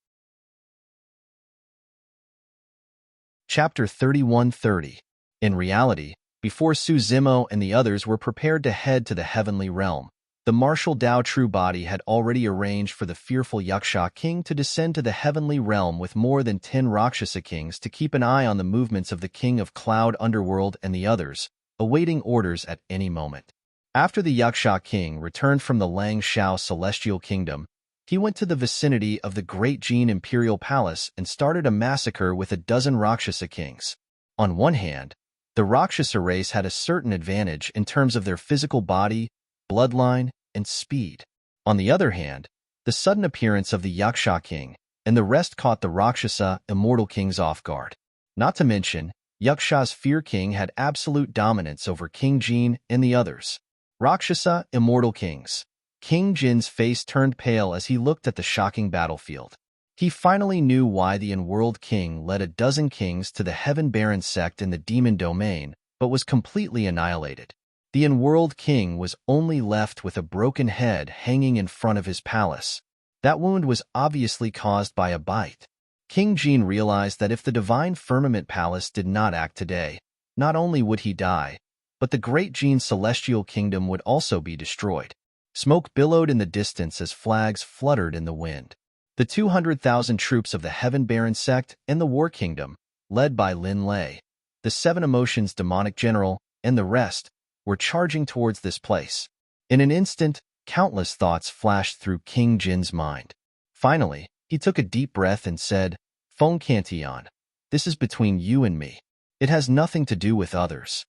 Chapter 31:30. In reality, before Su Zimo and the others were prepared to head to the heavenly realm, the martial Tao True Body had already arranged for the fearful Yaksha king to descend to the heavenly realm with more than 10 Rakshasa kings to keep an eye on the movements of the king of Cloud Underworld and the others, awaiting orders at any moment. After the Yaksha king returned from the Lang Shao celestial kingdom, he went to the vicinity of the great Jin imperial palace and started a massacre with a dozen Rakshasa kings. On one hand, the Rakshasa race had a certain advantage in terms of their physical body, bloodline, and speed. On the other hand, the sudden appearance of the Yaksha king and the rest caught the Rakshasa immortal kings off guard. Not to mention, Yaksha's Fear King had absolute dominance over King Jin and the others. Rakshasa immortal kings. King Jin's face turned pale as he looked at the shocking battlefield. He finally knew why the in-world king led a dozen kings to the Heaven Baron sect in the demon domain, but was completely annihilated. The in-world king was only left with a broken head hanging in front of his palace. That wound was obviously caused by a bite. King Jin realized that if the divine firmament palace did not act today, not only would he die, but the great Jin's celestial kingdom would also be destroyed. Smoke billowed in the distance as flags fluttered in the wind. The 200,000 troops of the Heaven Baron sect and the War Kingdom, led by Lin Lei, the Seven Emotions demonic general, and the rest, were charging towards this place. In an instant, countless thoughts flashed through King Jin's mind. Finally, he took a deep breath and said, "Feng Cantian, this is between you and me. It has nothing to do with others.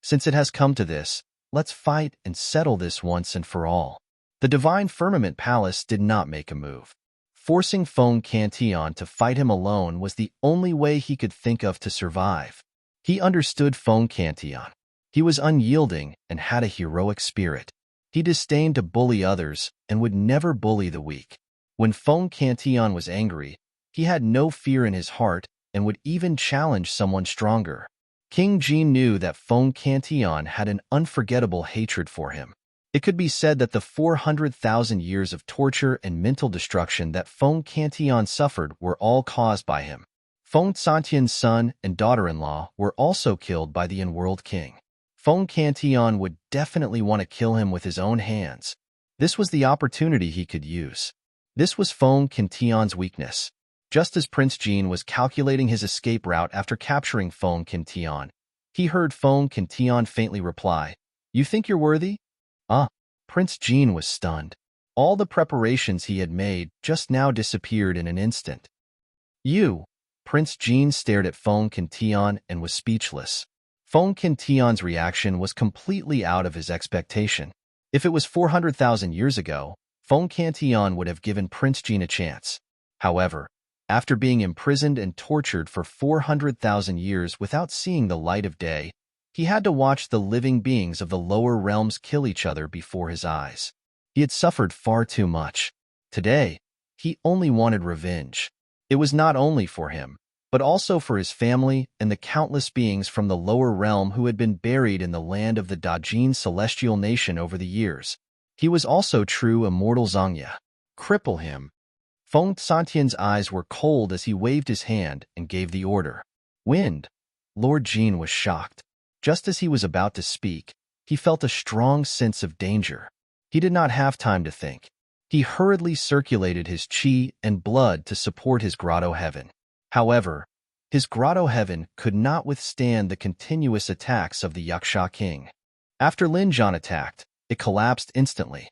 Since it has come to this, let's fight and settle this once and for all." The divine firmament palace did not make a move. Forcing Feng Cantian to fight him alone was the only way he could think of to survive. He understood Feng Cantian. He was unyielding and had a heroic spirit. He disdained to bully others and would never bully the weak. When Feng Cantian was angry, he had no fear in his heart and would even challenge someone stronger. King Jin knew that Feng Cantian had an unforgettable hatred for him. It could be said that the 400,000 years of torture and mental destruction that Feng Cantian suffered were all caused by him. Feng Santian's son and daughter-in-law were also killed by the in-world king. Feng Cantian would definitely want to kill him with his own hands. This was the opportunity he could use. This was Feng Cantian's weakness. Just as Prince Jin was calculating his escape route after capturing Feng Cantian, he heard Feng Cantian faintly reply, "You think you're worthy?" Prince Jin was stunned. All the preparations he had made just now disappeared in an instant. "You?" Prince Jin stared at Feng Cantian and was speechless. Feng Cantian's reaction was completely out of his expectation. If it was 400,000 years ago, Feng Cantian would have given Prince Jin a chance. However, after being imprisoned and tortured for 400,000 years without seeing the light of day, he had to watch the living beings of the lower realms kill each other before his eyes. He had suffered far too much. Today, he only wanted revenge. It was not only for him, but also for his family and the countless beings from the lower realm who had been buried in the land of the Dajin celestial nation over the years. He was also true immortal Zhangya. Cripple him. Feng Santian's eyes were cold as he waved his hand and gave the order. "Wind." Lord Jin was shocked. Just as he was about to speak, he felt a strong sense of danger. He did not have time to think. He hurriedly circulated his qi and blood to support his grotto heaven. However, his grotto heaven could not withstand the continuous attacks of the Yaksha king. After Lin Zhan attacked, it collapsed instantly.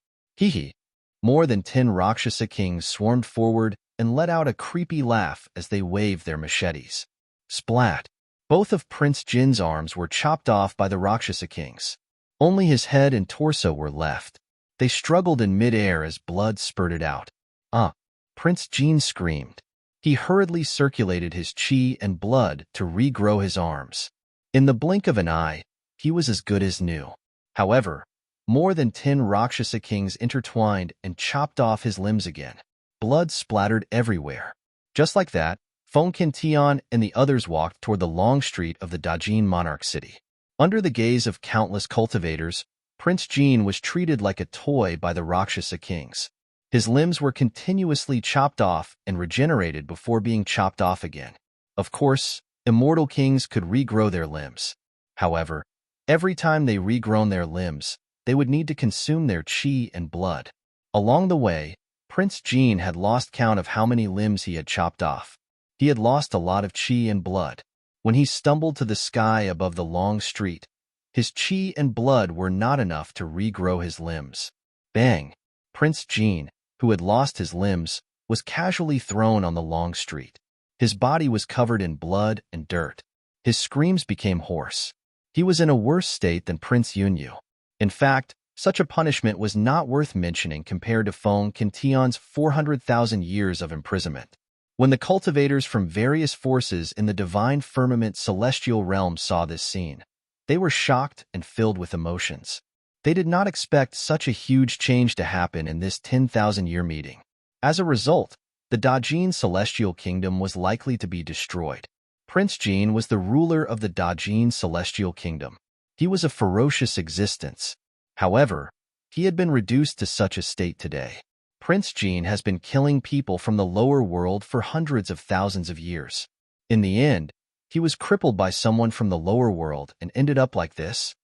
More than 10 Rakshasa kings swarmed forward and let out a creepy laugh as they waved their machetes. Splat! Both of Prince Jin's arms were chopped off by the Rakshasa kings. Only his head and torso were left. They struggled in midair as blood spurted out. Prince Jin screamed. He hurriedly circulated his qi and blood to regrow his arms. In the blink of an eye, he was as good as new. However, more than 10 Rakshasa kings intertwined and chopped off his limbs again. Blood splattered everywhere. Just like that, Feng Cantian and the others walked toward the long street of the Dajin monarch city. Under the gaze of countless cultivators, Prince Jin was treated like a toy by the Rakshasa kings. His limbs were continuously chopped off and regenerated before being chopped off again. Of course, immortal kings could regrow their limbs. However, every time they regrown their limbs, they would need to consume their qi and blood. Along the way, Prince Jin had lost count of how many limbs he had chopped off. He had lost a lot of qi and blood. When he stumbled to the sky above the long street, his qi and blood were not enough to regrow his limbs. Bang! Prince Jin, who had lost his limbs, was casually thrown on the long street. His body was covered in blood and dirt. His screams became hoarse. He was in a worse state than Prince Yunyu. In fact, such a punishment was not worth mentioning compared to Feng Cantian's 400,000 years of imprisonment. When the cultivators from various forces in the divine firmament celestial realm saw this scene, they were shocked and filled with emotions. They did not expect such a huge change to happen in this 10,000-year meeting. As a result, the Dajin celestial kingdom was likely to be destroyed. Prince Jin was the ruler of the Dajin celestial kingdom. He was a ferocious existence. However, he had been reduced to such a state today. Prince Jean has been killing people from the lower world for hundreds of thousands of years. In the end, he was crippled by someone from the lower world and ended up like this.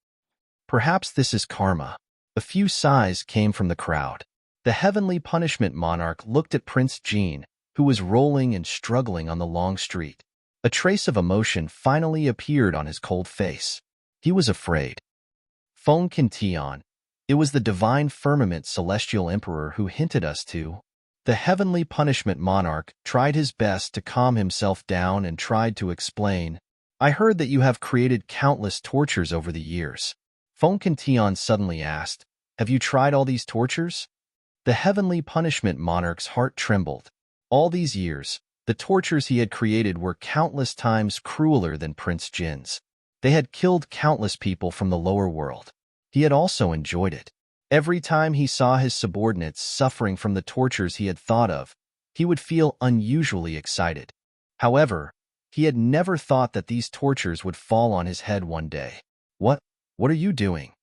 Perhaps this is karma. A few sighs came from the crowd. The heavenly punishment monarch looked at Prince Jean, who was rolling and struggling on the long street. A trace of emotion finally appeared on his cold face. He was afraid. Feng Qintian. It was the divine firmament celestial emperor who hinted us to. The heavenly punishment monarch tried his best to calm himself down and tried to explain. I heard that you have created countless tortures over the years. Feng Qintian suddenly asked, have you tried all these tortures? The heavenly punishment monarch's heart trembled. All these years, the tortures he had created were countless times crueler than Prince Jin's. They had killed countless people from the lower world. He had also enjoyed it. Every time he saw his subordinates suffering from the tortures he had thought of, he would feel unusually excited. However, he had never thought that these tortures would fall on his head one day. What are you doing?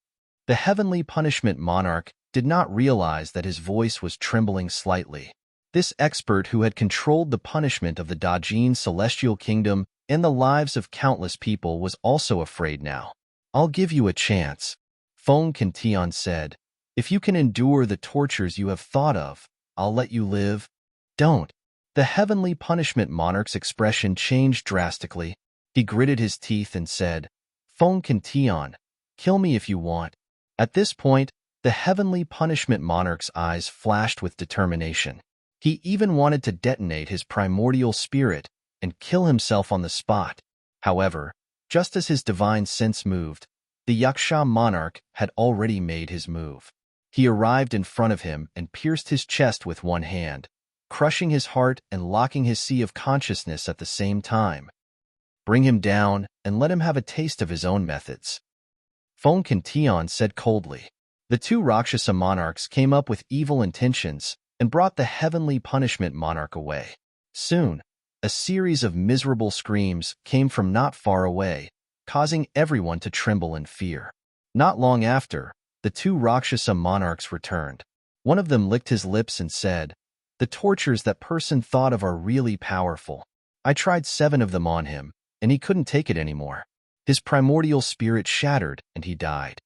The heavenly punishment monarch did not realize that his voice was trembling slightly. This expert who had controlled the punishment of the Dajin celestial kingdom and the lives of countless people was also afraid now. I'll give you a chance, Feng Qintian said. If you can endure the tortures you have thought of, I'll let you live. Don't. The heavenly punishment monarch's expression changed drastically. He gritted his teeth and said, Feng Qintian, kill me if you want. At this point, the heavenly punishment monarch's eyes flashed with determination. He even wanted to detonate his primordial spirit and kill himself on the spot. However, just as his divine sense moved, the Yaksha monarch had already made his move. He arrived in front of him and pierced his chest with one hand, crushing his heart and locking his sea of consciousness at the same time. Bring him down and let him have a taste of his own methods, Feng Qintian said coldly. The two Rakshasa monarchs came up with evil intentions and brought the heavenly punishment monarch away. Soon, a series of miserable screams came from not far away, causing everyone to tremble in fear. Not long after, the two Rakshasa monarchs returned. One of them licked his lips and said, the tortures that person thought of are really powerful. I tried 7 of them on him, and he couldn't take it anymore. His primordial spirit shattered, and he died.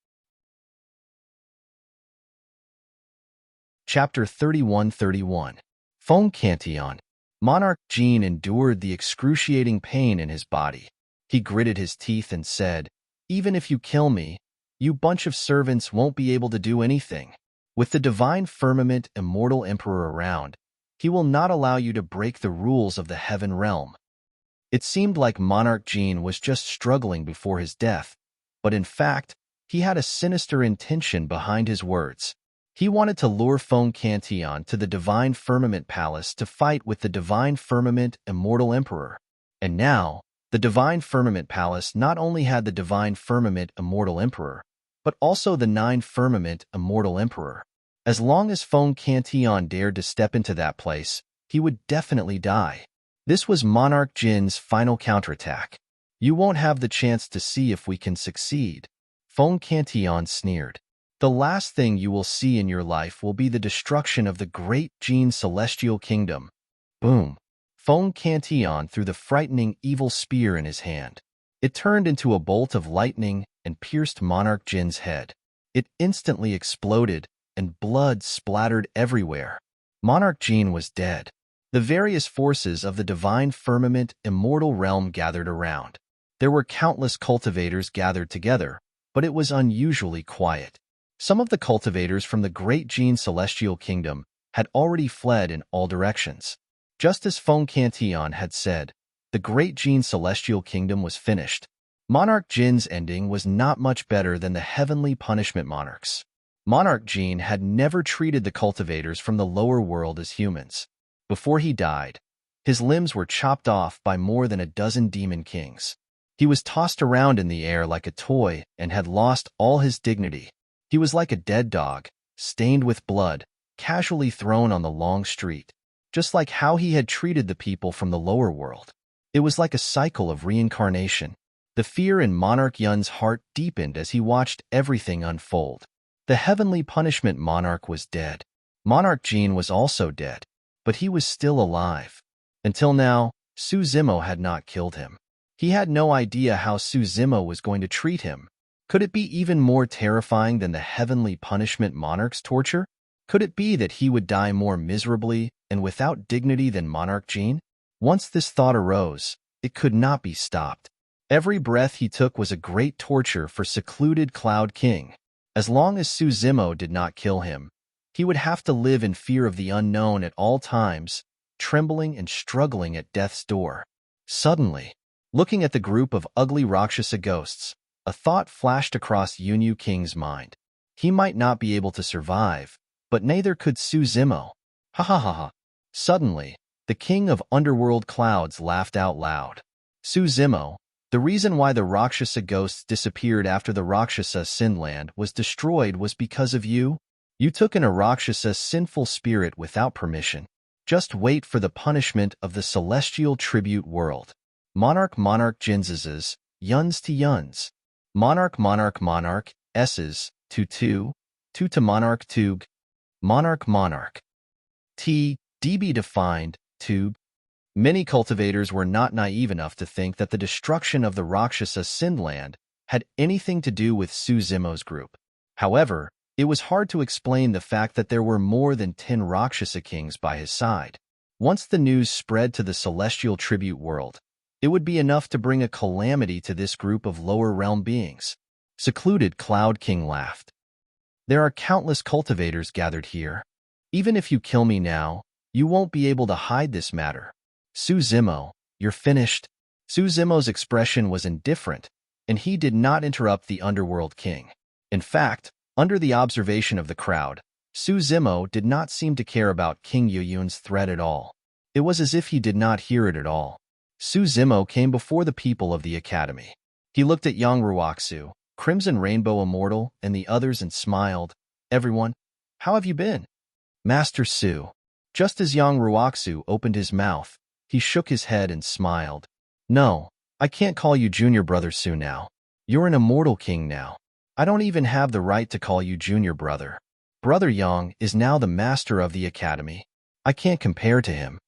Chapter 31-31. Feng Qintian. Monarch Jean endured the excruciating pain in his body. He gritted his teeth and said, even if you kill me, you bunch of servants won't be able to do anything. With the divine firmament immortal emperor around, he will not allow you to break the rules of the heaven realm. It seemed like Monarch Jean was just struggling before his death, but in fact, he had a sinister intention behind his words. He wanted to lure Feng Qintian to the divine firmament palace to fight with the divine firmament immortal emperor. And now, the divine firmament palace not only had the divine firmament immortal emperor, but also the 9 firmament immortal emperor. As long as Feng Qintian dared to step into that place, he would definitely die. This was Monarch Jin's final counterattack. You won't have the chance to see if we can succeed, Feng Qintian sneered. The last thing you will see in your life will be the destruction of the great Jin celestial kingdom. Boom. Feng Qintian threw the frightening evil spear in his hand. It turned into a bolt of lightning and pierced Monarch Jin's head. It instantly exploded, and blood splattered everywhere. Monarch Jin was dead. The various forces of the divine firmament immortal realm gathered around. There were countless cultivators gathered together, but it was unusually quiet. Some of the cultivators from the great Jin celestial kingdom had already fled in all directions. Just as Feng Qintian had said, the great Jin celestial kingdom was finished. Monarch Jin's ending was not much better than the heavenly punishment monarchs. Monarch Jin had never treated the cultivators from the lower world as humans. Before he died, his limbs were chopped off by more than a dozen demon kings. He was tossed around in the air like a toy and had lost all his dignity. He was like a dead dog, stained with blood, casually thrown on the long street, just like how he had treated the people from the lower world. It was like a cycle of reincarnation. The fear in Monarch Yun's heart deepened as he watched everything unfold. The heavenly punishment monarch was dead. Monarch Jin was also dead, but he was still alive. Until now, Su Zimo had not killed him. He had no idea how Su Zimo was going to treat him. Could it be even more terrifying than the heavenly punishment monarch's torture? Could it be that he would die more miserably and without dignity than Monarch Jin? Once this thought arose, it could not be stopped. Every breath he took was a great torture for secluded Cloud King. As long as Su Zimo did not kill him, he would have to live in fear of the unknown at all times, trembling and struggling at death's door. Suddenly, looking at the group of ugly Rakshasa ghosts, a thought flashed across Yunyu King's mind. He might not be able to survive, but neither could Su Zimo. Ha ha ha ha. Suddenly, the king of underworld clouds laughed out loud. Su Zimo, the reason why the Rakshasa ghosts disappeared after the Rakshasa Sinland was destroyed was because of you. You took in a Rakshasa sinful spirit without permission. Just wait for the punishment of the celestial tribute world. Monarch Jinzes, Yuns to Yuns. Monarch, S's, to Monarch Tug. Monarch. DB defined, Tug. Many cultivators were not naive enough to think that the destruction of the Rakshasa Sinland had anything to do with Su Zimo's group. However, it was hard to explain the fact that there were more than 10 Rakshasa kings by his side. Once the news spread to the celestial tribute world, it would be enough to bring a calamity to this group of lower realm beings. Secluded Cloud King laughed. There are countless cultivators gathered here. Even if you kill me now, you won't be able to hide this matter. Su Zimo, you're finished. Su Zimo's expression was indifferent, and he did not interrupt the underworld king. In fact, under the observation of the crowd, Su Zimo did not seem to care about King Yuyun's threat at all. It was as if he did not hear it at all. Su Zimo came before the people of the academy. He looked at Yang Ruoxu, Crimson Rainbow Immortal, and the others and smiled. Everyone, how have you been? Master Su. Just as Yang Ruoxu opened his mouth, he shook his head and smiled. No, I can't call you Junior Brother Su now. You're an immortal king now. I don't even have the right to call you Junior Brother. Brother Yang is now the master of the academy. I can't compare to him.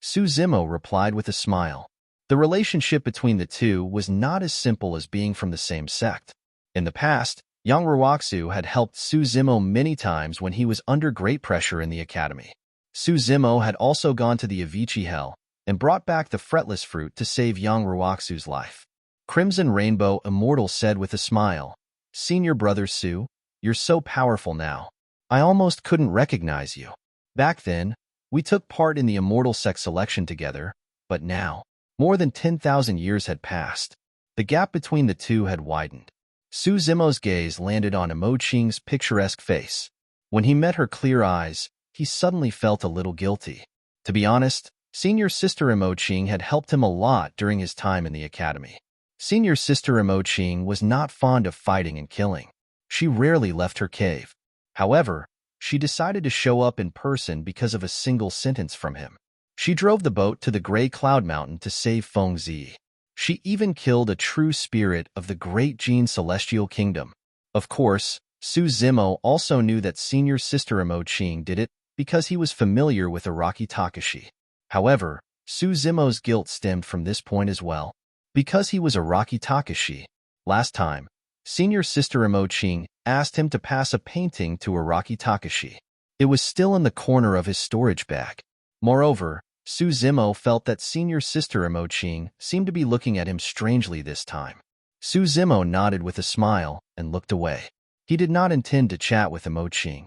Su Zimo replied with a smile. The relationship between the two was not as simple as being from the same sect. In the past, Yang Ruoxu had helped Su Zimo many times when he was under great pressure in the academy. Su Zimo had also gone to the Avicii Hell and brought back the fretless fruit to save Yang Ruoxu's life. Crimson Rainbow Immortal said with a smile, Senior Brother Su, you're so powerful now. I almost couldn't recognize you. Back then, we took part in the immortal sex selection together, but now, more than 10,000 years had passed. The gap between the two had widened. Su Zimo's gaze landed on Imo Qing's picturesque face. When he met her clear eyes, he suddenly felt a little guilty. To be honest, Senior Sister Imo Qing had helped him a lot during his time in the academy. Senior Sister Imo Qing was not fond of fighting and killing. She rarely left her cave. However, she decided to show up in person because of a single sentence from him. She drove the boat to the Gray Cloud Mountain to save Feng Zi. She even killed a true spirit of the Great Jin Celestial Kingdom. Of course, Su Zimo also knew that Senior Sister Imo Qing did it because he was familiar with Araki Takashi. However, Su Zimo's guilt stemmed from this point as well. Because he was Araki Takashi, last time, Senior Sister Imo Qing asked him to pass a painting to Araki Takashi. It was still in the corner of his storage bag. Moreover, Su Zimo felt that Senior Sister Imo Qing seemed to be looking at him strangely this time. Su Zimo nodded with a smile and looked away. He did not intend to chat with Imo Qing.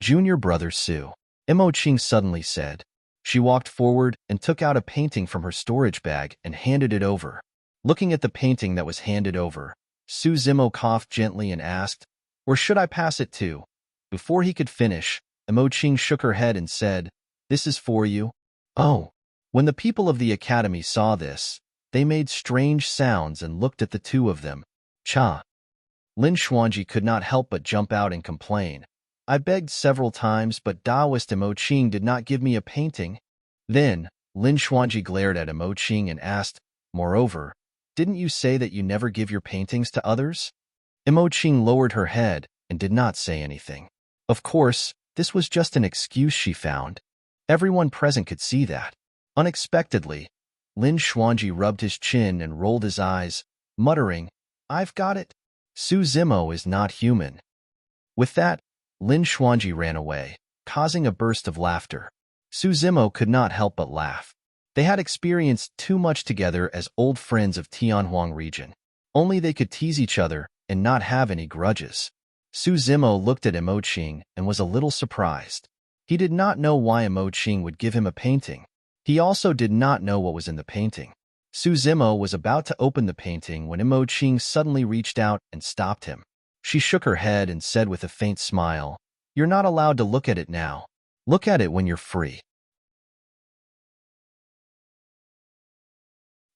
Junior Brother Su, Imo Qing suddenly said. She walked forward and took out a painting from her storage bag and handed it over. Looking at the painting that was handed over, Su Zimo coughed gently and asked, Or should I pass it to? Before he could finish, Imo Qing shook her head and said, This is for you. Oh. When the people of the academy saw this, they made strange sounds and looked at the two of them. Cha. Lin Xuanji could not help but jump out and complain. I begged several times, but Taoist Imo Qing did not give me a painting. Then, Lin Xuanji glared at Imo Qing and asked, Moreover, Didn't you say that you never give your paintings to others? Imoqing lowered her head and did not say anything. Of course, this was just an excuse she found. Everyone present could see that. Unexpectedly, Lin Xuanji rubbed his chin and rolled his eyes, muttering, "I've got it. Su Zimo is not human." With that, Lin Xuanji ran away, causing a burst of laughter. Su Zimo could not help but laugh. They had experienced too much together as old friends of Tianhuang region. Only they could tease each other and not have any grudges. Su Zimo looked at Imoqing and was a little surprised. He did not know why Imoqing would give him a painting. He also did not know what was in the painting. Su Zimo was about to open the painting when Imoqing suddenly reached out and stopped him. She shook her head and said with a faint smile, "You're not allowed to look at it now. Look at it when you're free."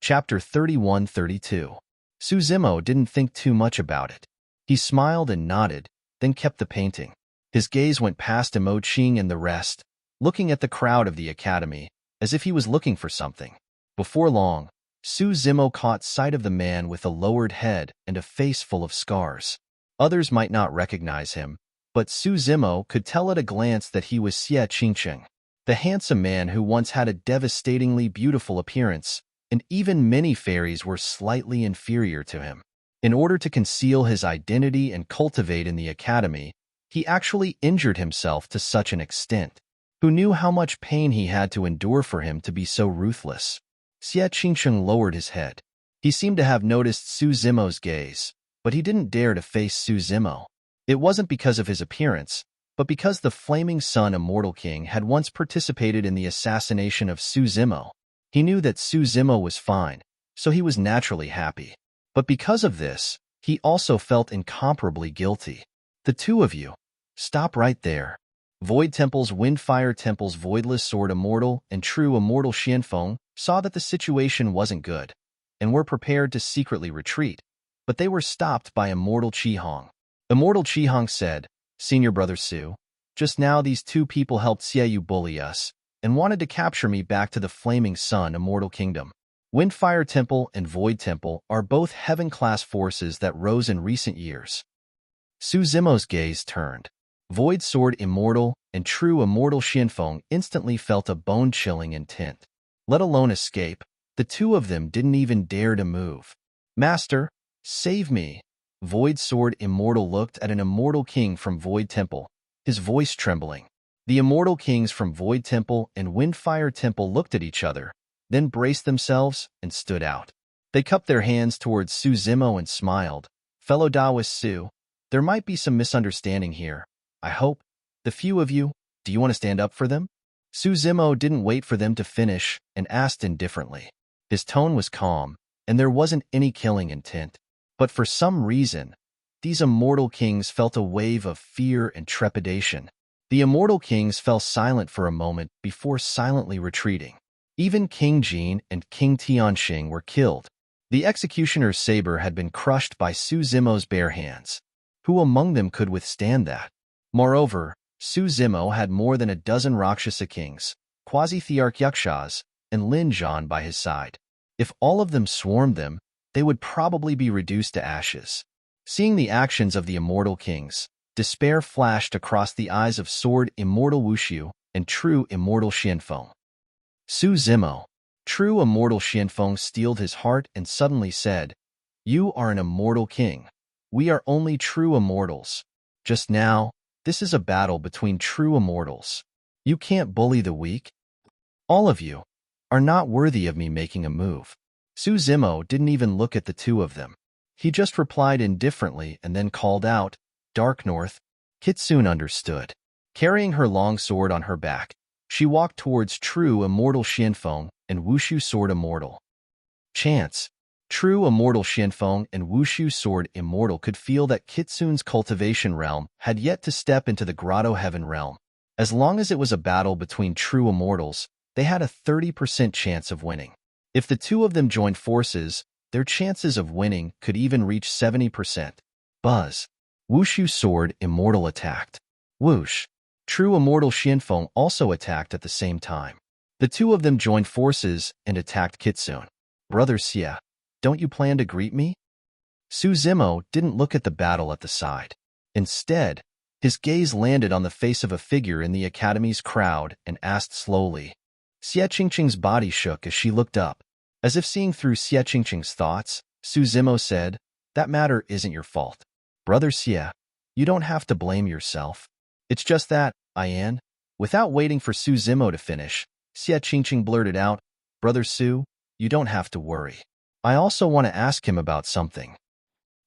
Chapter 31-32. Su Zimo didn't think too much about it. He smiled and nodded, then kept the painting. His gaze went past Imoqing and the rest, looking at the crowd of the academy, as if he was looking for something. Before long, Su Zimo caught sight of the man with a lowered head and a face full of scars. Others might not recognize him, but Su Zimo could tell at a glance that he was Xie Qingqing, the handsome man who once had a devastatingly beautiful appearance, and even many fairies were slightly inferior to him. In order to conceal his identity and cultivate in the academy, he actually injured himself to such an extent. Who knew how much pain he had to endure for him to be so ruthless? Xie Qingqing lowered his head. He seemed to have noticed Su Zimo's gaze, but he didn't dare to face Su Zimo. It wasn't because of his appearance, but because the Flaming Sun Immortal King had once participated in the assassination of Su Zimo. He knew that Su Zimo was fine, so he was naturally happy. But because of this, he also felt incomparably guilty. "The two of you, stop right there." Void Temple's Windfire Temple's Voidless Sword Immortal and True Immortal Xianfeng saw that the situation wasn't good, and were prepared to secretly retreat, but they were stopped by Immortal Qihong. Immortal Qihong said, "Senior Brother Su, just now these two people helped Xieyu bully us, and wanted to capture me back to the Flaming Sun Immortal Kingdom. Windfire Temple and Void Temple are both heaven-class forces that rose in recent years." Su Zimo's gaze turned. Void Sword Immortal and True Immortal Xianfeng instantly felt a bone-chilling intent. Let alone escape, the two of them didn't even dare to move. "Master, save me." Void Sword Immortal looked at an Immortal King from Void Temple, his voice trembling. The Immortal Kings from Void Temple and Windfire Temple looked at each other, then braced themselves and stood out. They cupped their hands towards Su Zimo and smiled. "Fellow Taoist Su, there might be some misunderstanding here. I hope. The few of you, do you want to stand up for them?" Su Zimo didn't wait for them to finish and asked indifferently. His tone was calm, and there wasn't any killing intent. But for some reason, these Immortal Kings felt a wave of fear and trepidation. The Immortal Kings fell silent for a moment before silently retreating. Even King Jin and King Tianxing were killed. The Executioner's saber had been crushed by Su Zimo's bare hands. Who among them could withstand that? Moreover, Su Zimo had more than a dozen Rakshasa kings, quasi-thearch yakshas, and Lin Zhan by his side. If all of them swarmed them, they would probably be reduced to ashes. Seeing the actions of the Immortal Kings, despair flashed across the eyes of Sword Immortal Wushu and True Immortal Xianfeng. Su Zimo, True Immortal Xianfeng steeled his heart and suddenly said, "You are an Immortal King. We are only true immortals. Just now, this is a battle between true immortals. You can't bully the weak. All of you are not worthy of me making a move." Su Zimo didn't even look at the two of them. He just replied indifferently and then called out, "Dark North." Kitsune understood. Carrying her long sword on her back, she walked towards True Immortal Xianfeng and Wushu Sword Immortal. Chance. True Immortal Xianfeng and Wushu Sword Immortal could feel that Kitsune's cultivation realm had yet to step into the Grotto Heaven realm. As long as it was a battle between true immortals, they had a 30% chance of winning. If the two of them joined forces, their chances of winning could even reach 70%. Buzz. Wushu Sword Immortal attacked. Whoosh. True Immortal Xianfeng also attacked at the same time. The two of them joined forces and attacked Kitsune. "Brother Xie, Don't you plan to greet me? Su Zimo didn't look at the battle at the side. Instead, his gaze landed on the face of a figure in the academy's crowd and asked slowly. Xie Qingqing's body shook as she looked up. As if seeing through Xie Qingqing's thoughts, Su Zimo said, "That matter isn't your fault. Brother Xie, you don't have to blame yourself. It's just that, Ayan." Without waiting for Su Zimo to finish, Xie Qingqing blurted out, "Brother Su, you don't have to worry. I also want to ask him about something."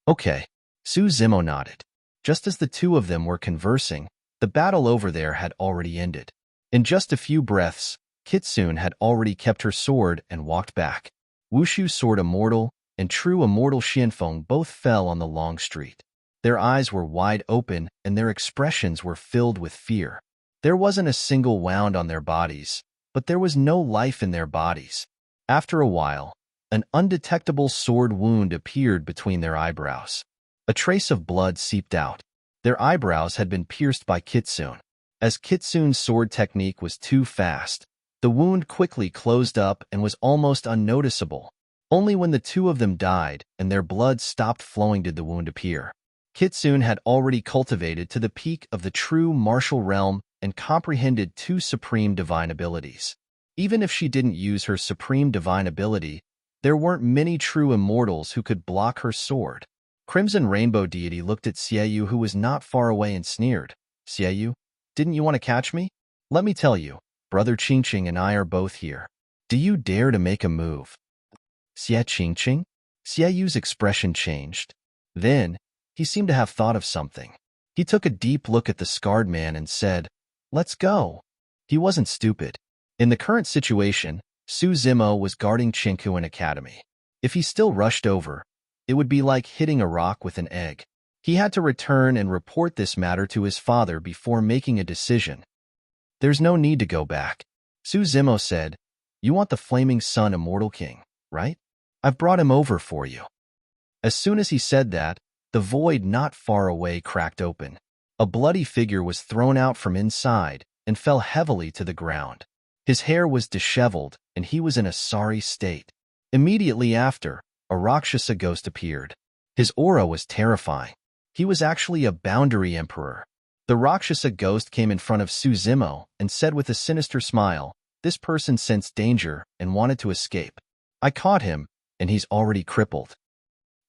Okay. Su Zimo nodded. Just as the two of them were conversing, the battle over there had already ended. In just a few breaths, Kitsune had already kept her sword and walked back. Wushu's sword immortal and true immortal Xianfeng both fell on the long street. Their eyes were wide open and their expressions were filled with fear. There wasn't a single wound on their bodies, but there was no life in their bodies. After a while, an undetectable sword wound appeared between their eyebrows. A trace of blood seeped out. Their eyebrows had been pierced by Kitsune. As Kitsune's sword technique was too fast, the wound quickly closed up and was almost unnoticeable. Only when the two of them died and their blood stopped flowing did the wound appear. Kitsune had already cultivated to the peak of the true martial realm and comprehended two supreme divine abilities. Even if she didn't use her supreme divine ability, there weren't many true immortals who could block her sword. Crimson Rainbow Deity looked at Xiaoyu, who was not far away, and sneered. "Xiaoyu, didn't you want to catch me? Let me tell you, Brother Qingqing and I are both here. Do you dare to make a move?" Xie Qingqing? Xiaoyu's expression changed. Then, he seemed to have thought of something. He took a deep look at the scarred man and said, "Let's go." He wasn't stupid. In the current situation, Su Zimo was guarding Qingkuan Academy. If he still rushed over, it would be like hitting a rock with an egg. He had to return and report this matter to his father before making a decision. "There's no need to go back." Su Zimo said, "You want the Flaming Sun Immortal King, right? I've brought him over for you." As soon as he said that, the void not far away cracked open. A bloody figure was thrown out from inside and fell heavily to the ground. His hair was disheveled, and he was in a sorry state. Immediately after, a Rakshasa ghost appeared. His aura was terrifying. He was actually a boundary emperor. The Rakshasa ghost came in front of Su Zimo and said with a sinister smile, "This person sensed danger and wanted to escape. I caught him, and he's already crippled."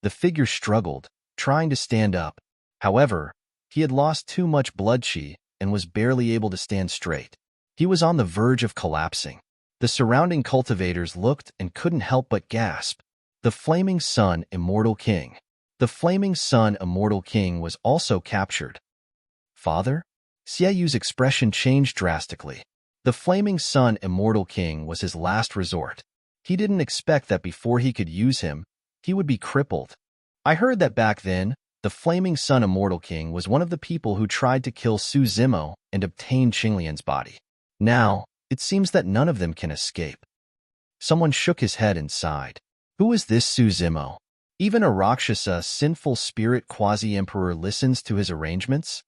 The figure struggled, trying to stand up. However, he had lost too much blood chi and was barely able to stand straight. He was on the verge of collapsing. The surrounding cultivators looked and couldn't help but gasp. The Flaming Sun Immortal King. The Flaming Sun Immortal King was also captured. "Father?" Xiaoyu's expression changed drastically. The Flaming Sun Immortal King was his last resort. He didn't expect that before he could use him, he would be crippled. "I heard that back then, the Flaming Sun Immortal King was one of the people who tried to kill Su Zimo and obtain Qinglian's body. Now, it seems that none of them can escape." Someone shook his head and sighed. Who is this Su Zimo? Even a Rakshasa sinful spirit quasi-emperor listens to his arrangements?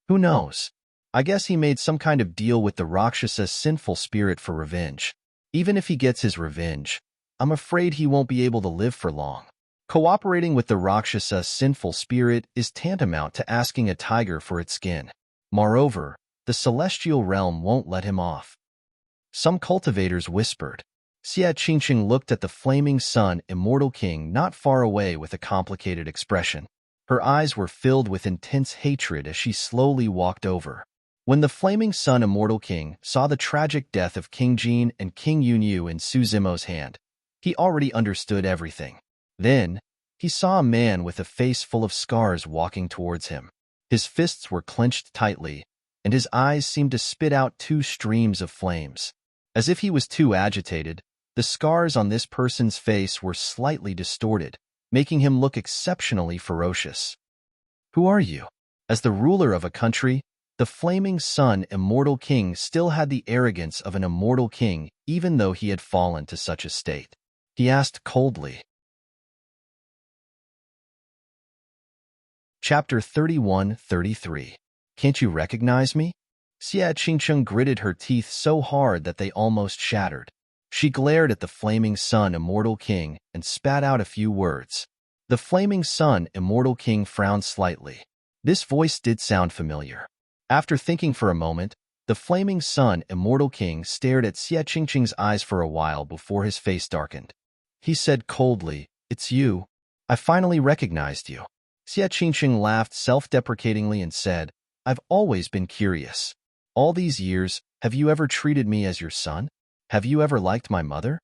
Who knows? I guess he made some kind of deal with the Rakshasa sinful spirit for revenge. Even if he gets his revenge, I'm afraid he won't be able to live for long. Cooperating with the Rakshasa sinful spirit is tantamount to asking a tiger for its skin. Moreover, the celestial realm won't let him off. Some cultivators whispered. Xie Qingqing looked at the Flaming Sun Immortal King not far away with a complicated expression. Her eyes were filled with intense hatred as she slowly walked over. When the Flaming Sun Immortal King saw the tragic death of King Jin and King Yunyu in Su Zimo's hand, he already understood everything. Then, he saw a man with a face full of scars walking towards him. His fists were clenched tightly, and his eyes seemed to spit out two streams of flames. As if he was too agitated, the scars on this person's face were slightly distorted, making him look exceptionally ferocious. "Who are you?" As the ruler of a country, the Flaming Sun Immortal King still had the arrogance of an immortal king, even though he had fallen to such a state. He asked coldly. Chapter 31-33. Can't you recognize me? Xie Qingqing gritted her teeth so hard that they almost shattered. She glared at the flaming sun, immortal king, and spat out a few words. The flaming sun, immortal king, frowned slightly. This voice did sound familiar. After thinking for a moment, the flaming sun, immortal king, stared at Xie Qingqing's eyes for a while before his face darkened. He said coldly, "It's you. I finally recognized you." Xie Qingqing laughed self-deprecatingly and said, "I've always been curious. All these years, have you ever treated me as your son? Have you ever liked my mother?"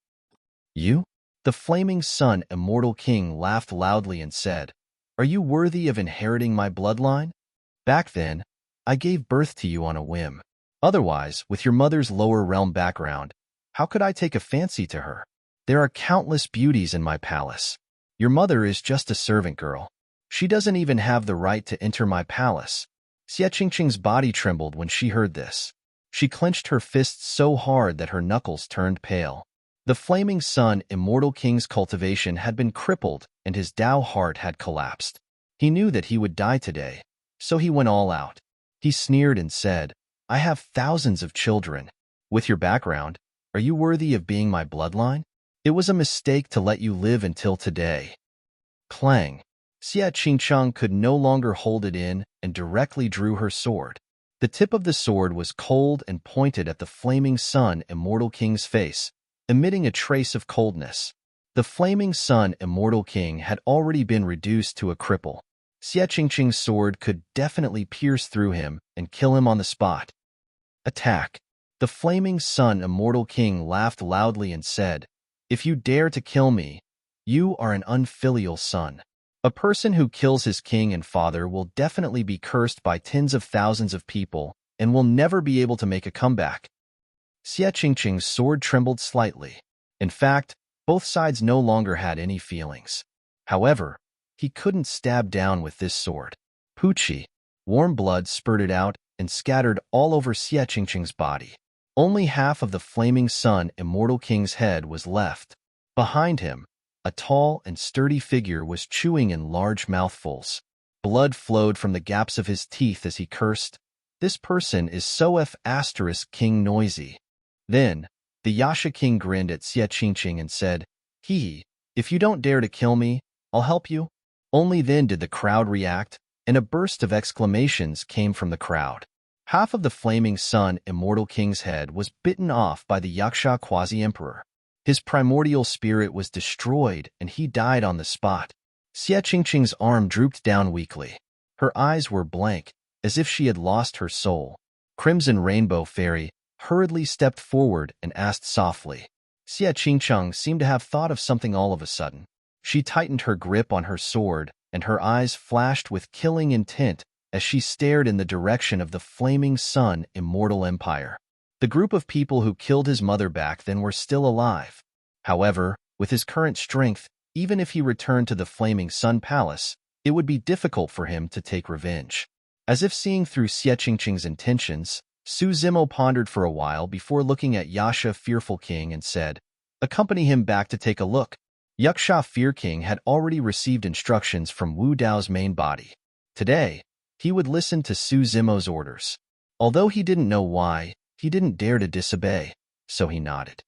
"You?" The flaming sun, immortal king, laughed loudly and said, "Are you worthy of inheriting my bloodline? Back then, I gave birth to you on a whim. Otherwise, with your mother's lower realm background, how could I take a fancy to her? There are countless beauties in my palace. Your mother is just a servant girl. She doesn't even have the right to enter my palace." Xie Qingqing's body trembled when she heard this. She clenched her fists so hard that her knuckles turned pale. The flaming sun, immortal king's cultivation had been crippled and his Tao heart had collapsed. He knew that he would die today, so he went all out. He sneered and said, "I have thousands of children. With your background, are you worthy of being my bloodline? It was a mistake to let you live until today." Clang! Xie Qingqiang could no longer hold it in and directly drew her sword. The tip of the sword was cold and pointed at the flaming sun, immortal king's face, emitting a trace of coldness. The flaming sun, immortal king, had already been reduced to a cripple. Xie Qingqing's sword could definitely pierce through him and kill him on the spot. Attack! The flaming sun, immortal king, laughed loudly and said, "If you dare to kill me, you are an unfilial son. A person who kills his king and father will definitely be cursed by tens of thousands of people and will never be able to make a comeback." Xie Qingqing's sword trembled slightly. In fact, both sides no longer had any feelings. However, he couldn't stab down with this sword. Poochie! Warm blood spurted out and scattered all over Xie Qingqing's body. Only half of the flaming sun, immortal king's head was left. Behind him, a tall and sturdy figure was chewing in large mouthfuls. Blood flowed from the gaps of his teeth as he cursed, "This person is so King noisy." Then, the Yasha king grinned at Xie Qingqing and said, "Hee, if you don't dare to kill me, I'll help you." Only then did the crowd react, and a burst of exclamations came from the crowd. Half of the flaming sun, immortal king's head was bitten off by the Yaksha quasi-emperor. His primordial spirit was destroyed and he died on the spot. Xie Qingqing's arm drooped down weakly. Her eyes were blank, as if she had lost her soul. Crimson Rainbow Fairy hurriedly stepped forward and asked softly. Xie Qingqiang seemed to have thought of something all of a sudden. She tightened her grip on her sword, and her eyes flashed with killing intent as she stared in the direction of the flaming sun, immortal empire. The group of people who killed his mother back then were still alive. However, with his current strength, even if he returned to the Flaming Sun Palace, it would be difficult for him to take revenge. As if seeing through Xie Qingqing's intentions, Su Zimo pondered for a while before looking at Yasha Fearful King and said, "Accompany him back to take a look." Yaksha Fear King had already received instructions from Wu Dao's main body. Today, he would listen to Su Zimo's orders. Although he didn't know why, he didn't dare to disobey, so he nodded.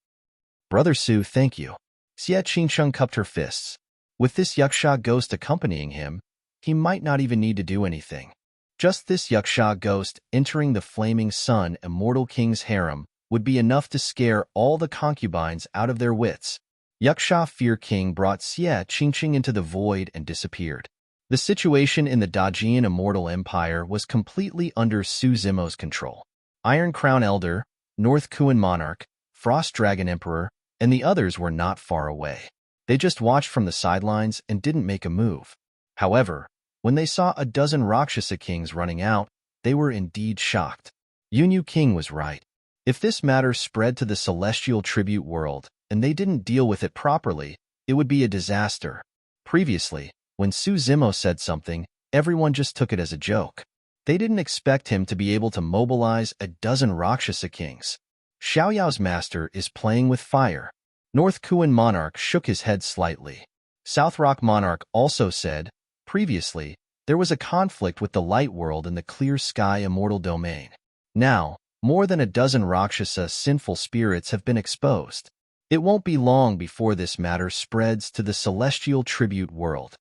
"Brother Su, thank you." Xie Qingqiang cupped her fists. With this Yaksha ghost accompanying him, he might not even need to do anything. Just this Yaksha ghost entering the flaming sun, immortal king's harem, would be enough to scare all the concubines out of their wits. Yaksha Fear King brought Xie Qingqing into the void and disappeared. The situation in the Dajian Immortal Empire was completely under Su Zimo's control. Iron Crown Elder, North Kuan Monarch, Frost Dragon Emperor, and the others were not far away. They just watched from the sidelines and didn't make a move. However, when they saw a dozen Rakshasa kings running out, they were indeed shocked. Yunyu King was right. If this matter spread to the celestial tribute world and they didn't deal with it properly, it would be a disaster. Previously, when Su Zimo said something, everyone just took it as a joke. They didn't expect him to be able to mobilize a dozen Rakshasa kings. Xiaoyao's master is playing with fire. North Kuan Monarch shook his head slightly. South Rock Monarch also said, previously, there was a conflict with the light world in the clear sky immortal domain. Now, more than a dozen Rakshasa sinful spirits have been exposed. It won't be long before this matter spreads to the celestial tribute world.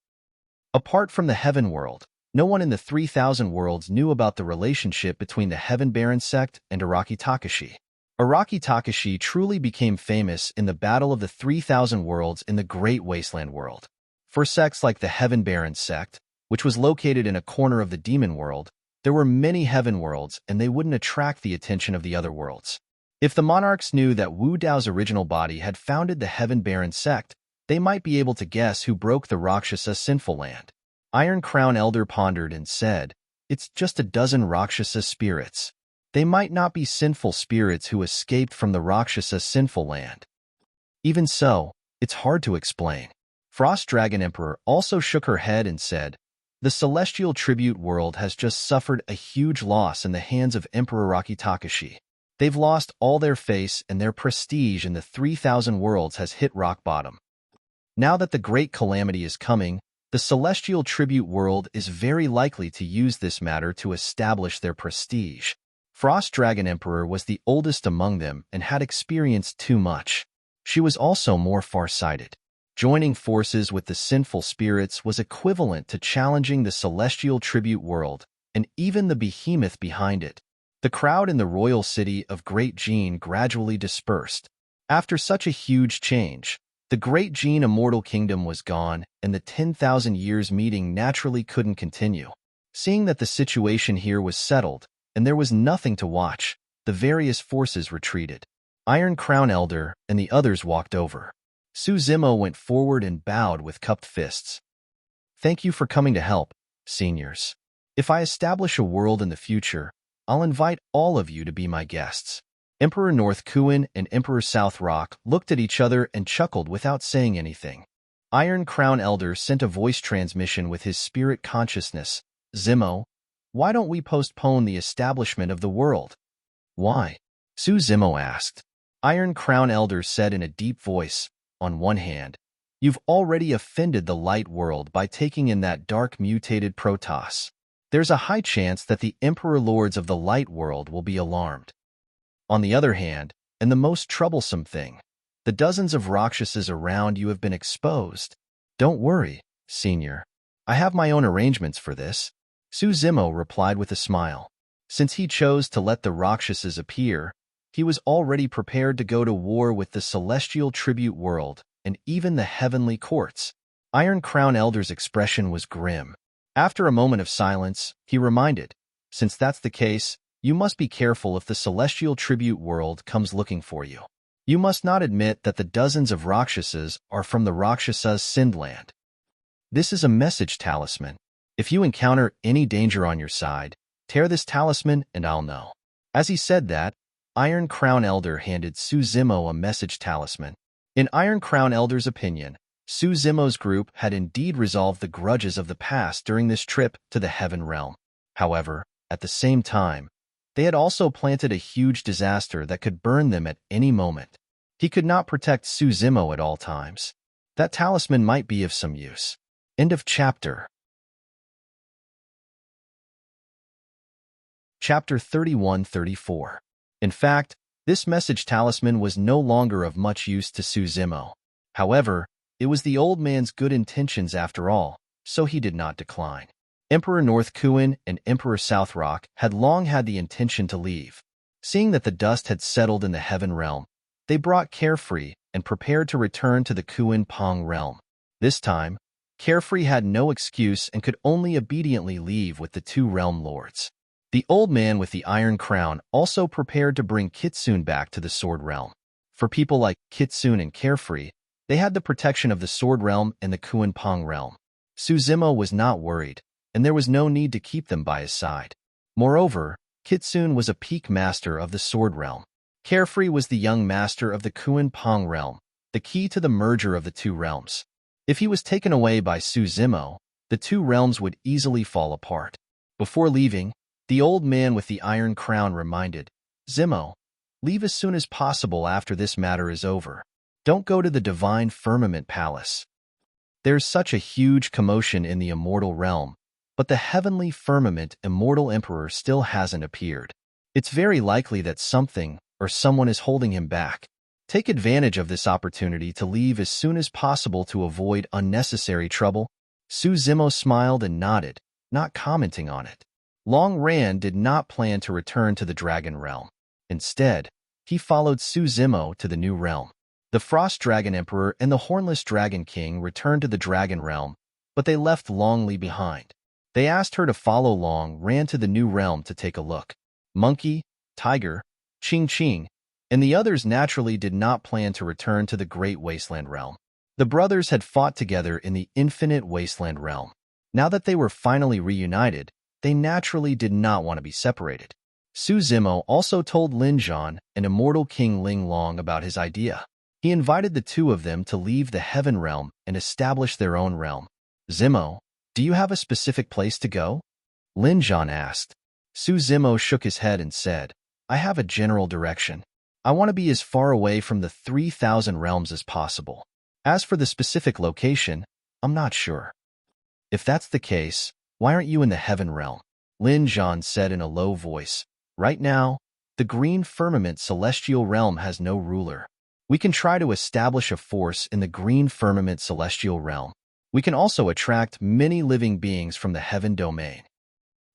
Apart from the heaven world, no one in the 3,000 worlds knew about the relationship between the Heaven Baron sect and Araki Takashi. Araki Takashi truly became famous in the Battle of the 3,000 Worlds in the Great Wasteland world. For sects like the Heaven Baron sect, which was located in a corner of the demon world, there were many heaven worlds and they wouldn't attract the attention of the other worlds. If the monarchs knew that Wu Dao's original body had founded the Heaven Baron sect, they might be able to guess who broke the Rakshasa sinful land. Iron Crown Elder pondered and said, "It's just a dozen Rakshasa spirits. They might not be sinful spirits who escaped from the Rakshasa sinful land. Even so, it's hard to explain." Frost Dragon Emperor also shook her head and said, "The celestial tribute world has just suffered a huge loss in the hands of Emperor Araki Takashi. They've lost all their face and their prestige in the 3,000 worlds has hit rock bottom. Now that the great calamity is coming, the celestial tribute world is very likely to use this matter to establish their prestige." Frost Dragon Emperor was the oldest among them and had experienced too much. She was also more far-sighted. Joining forces with the sinful spirits was equivalent to challenging the celestial tribute world and even the behemoth behind it. The crowd in the royal city of Great Gene gradually dispersed. After such a huge change, the Great Gene Immortal Kingdom was gone and the 10,000 years meeting naturally couldn't continue. Seeing that the situation here was settled and there was nothing to watch, the various forces retreated. Iron Crown Elder and the others walked over. Suzimo went forward and bowed with cupped fists. "Thank you for coming to help, seniors. If I establish a world in the future, I'll invite all of you to be my guests." Emperor North Kuin and Emperor South Rock looked at each other and chuckled without saying anything. Iron Crown Elder sent a voice transmission with his spirit consciousness. "Zimo, why don't we postpone the establishment of the world?" "Why?" Suzimo asked. Iron Crown Elder said in a deep voice, "On one hand, you've already offended the light world by taking in that dark mutated Protoss. There's a high chance that the Emperor Lords of the light world will be alarmed. On the other hand, and the most troublesome thing, the dozens of Rakshasas around you have been exposed. Don't worry, senior. I have my own arrangements for this." Suzimo replied with a smile. Since he chose to let the Rakshasas appear, he was already prepared to go to war with the celestial tribute world and even the heavenly courts. Iron Crown Elder's expression was grim. After a moment of silence, he reminded, "Since that's the case, you must be careful if the celestial tribute world comes looking for you. You must not admit that the dozens of Rakshasas are from the Rakshasas' Sindland. This is a message talisman. If you encounter any danger on your side, tear this talisman and I'll know." As he said that, Iron Crown Elder handed Suzimo a message talisman. In Iron Crown Elder's opinion, Suzimo's group had indeed resolved the grudges of the past during this trip to the Heaven Realm. However, at the same time, they had also planted a huge disaster that could burn them at any moment. He could not protect Suzimo at all times. That talisman might be of some use. End of chapter. Chapter 31-34. In fact, this message talisman was no longer of much use to Suzimo. However, it was the old man's good intentions after all, so he did not decline. Emperor North Kuin and Emperor South Rock had long had the intention to leave. Seeing that the dust had settled in the Heaven Realm, they brought Carefree and prepared to return to the Kuin Pong Realm. This time, Carefree had no excuse and could only obediently leave with the two realm lords. The old man with the iron crown also prepared to bring Kitsune back to the Sword Realm. For people like Kitsune and Carefree, they had the protection of the Sword Realm and the Kuin Pong Realm. Suzimo was not worried, and there was no need to keep them by his side. Moreover, Kitsune was a peak master of the Sword Realm. Carefree was the young master of the Kuin Pong Realm, the key to the merger of the two realms. If he was taken away by Suzimo, the two realms would easily fall apart. Before leaving, the old man with the iron crown reminded, "Zimo, leave as soon as possible after this matter is over. Don't go to the Divine Firmament Palace. There's such a huge commotion in the immortal realm, but the heavenly firmament immortal emperor still hasn't appeared. It's very likely that something or someone is holding him back. Take advantage of this opportunity to leave as soon as possible to avoid unnecessary trouble. Su Zimo smiled and nodded, not commenting on it. Long Ran did not plan to return to the Dragon Realm. Instead, he followed Su Zimo to the new realm. The Frost Dragon Emperor and the Hornless Dragon King returned to the Dragon Realm, but they left Long Li behind. They asked her to follow Long Ran to the new realm to take a look. Monkey, Tiger, Ching Ching, and the others naturally did not plan to return to the Great Wasteland Realm. The brothers had fought together in the Infinite Wasteland Realm. Now that they were finally reunited, they naturally did not want to be separated. Su Zimo also told Lin Zhan and Immortal King Ling Long about his idea. He invited the two of them to leave the Heaven Realm and establish their own realm. Zimo, do you have a specific place to go? Lin Zhan asked. Su Zimo shook his head and said, I have a general direction. I want to be as far away from the 3,000 realms as possible. As for the specific location, I'm not sure. If that's the case, why aren't you in the Heaven Realm? Lin Zhan said in a low voice. Right now, the Green Firmament Celestial Realm has no ruler. We can try to establish a force in the Green Firmament Celestial Realm. We can also attract many living beings from the Heaven Domain.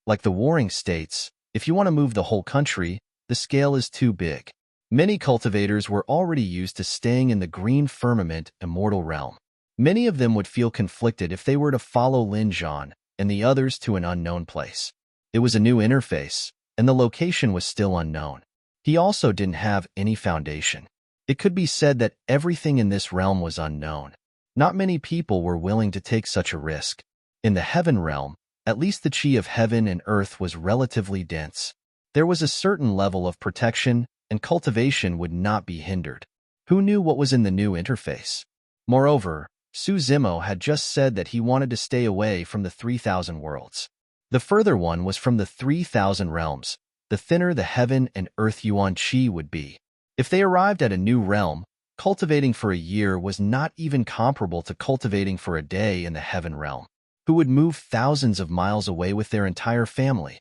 Like the Warring States, if you want to move the whole country, the scale is too big. Many cultivators were already used to staying in the Green Firmament Immortal Realm. Many of them would feel conflicted if they were to follow Lin Zhan and the others to an unknown place. It was a new interface, and the location was still unknown. He also didn't have any foundation. It could be said that everything in this realm was unknown. Not many people were willing to take such a risk. In the Heaven Realm, at least the chi of heaven and earth was relatively dense. There was a certain level of protection, and cultivation would not be hindered. Who knew what was in the new interface? Moreover, Su Zimo had just said that he wanted to stay away from the 3,000 worlds. The further one was from the 3,000 realms, the thinner the heaven and earth yuan chi would be. If they arrived at a new realm, cultivating for a year was not even comparable to cultivating for a day in the Heaven Realm. Who would move thousands of miles away with their entire family?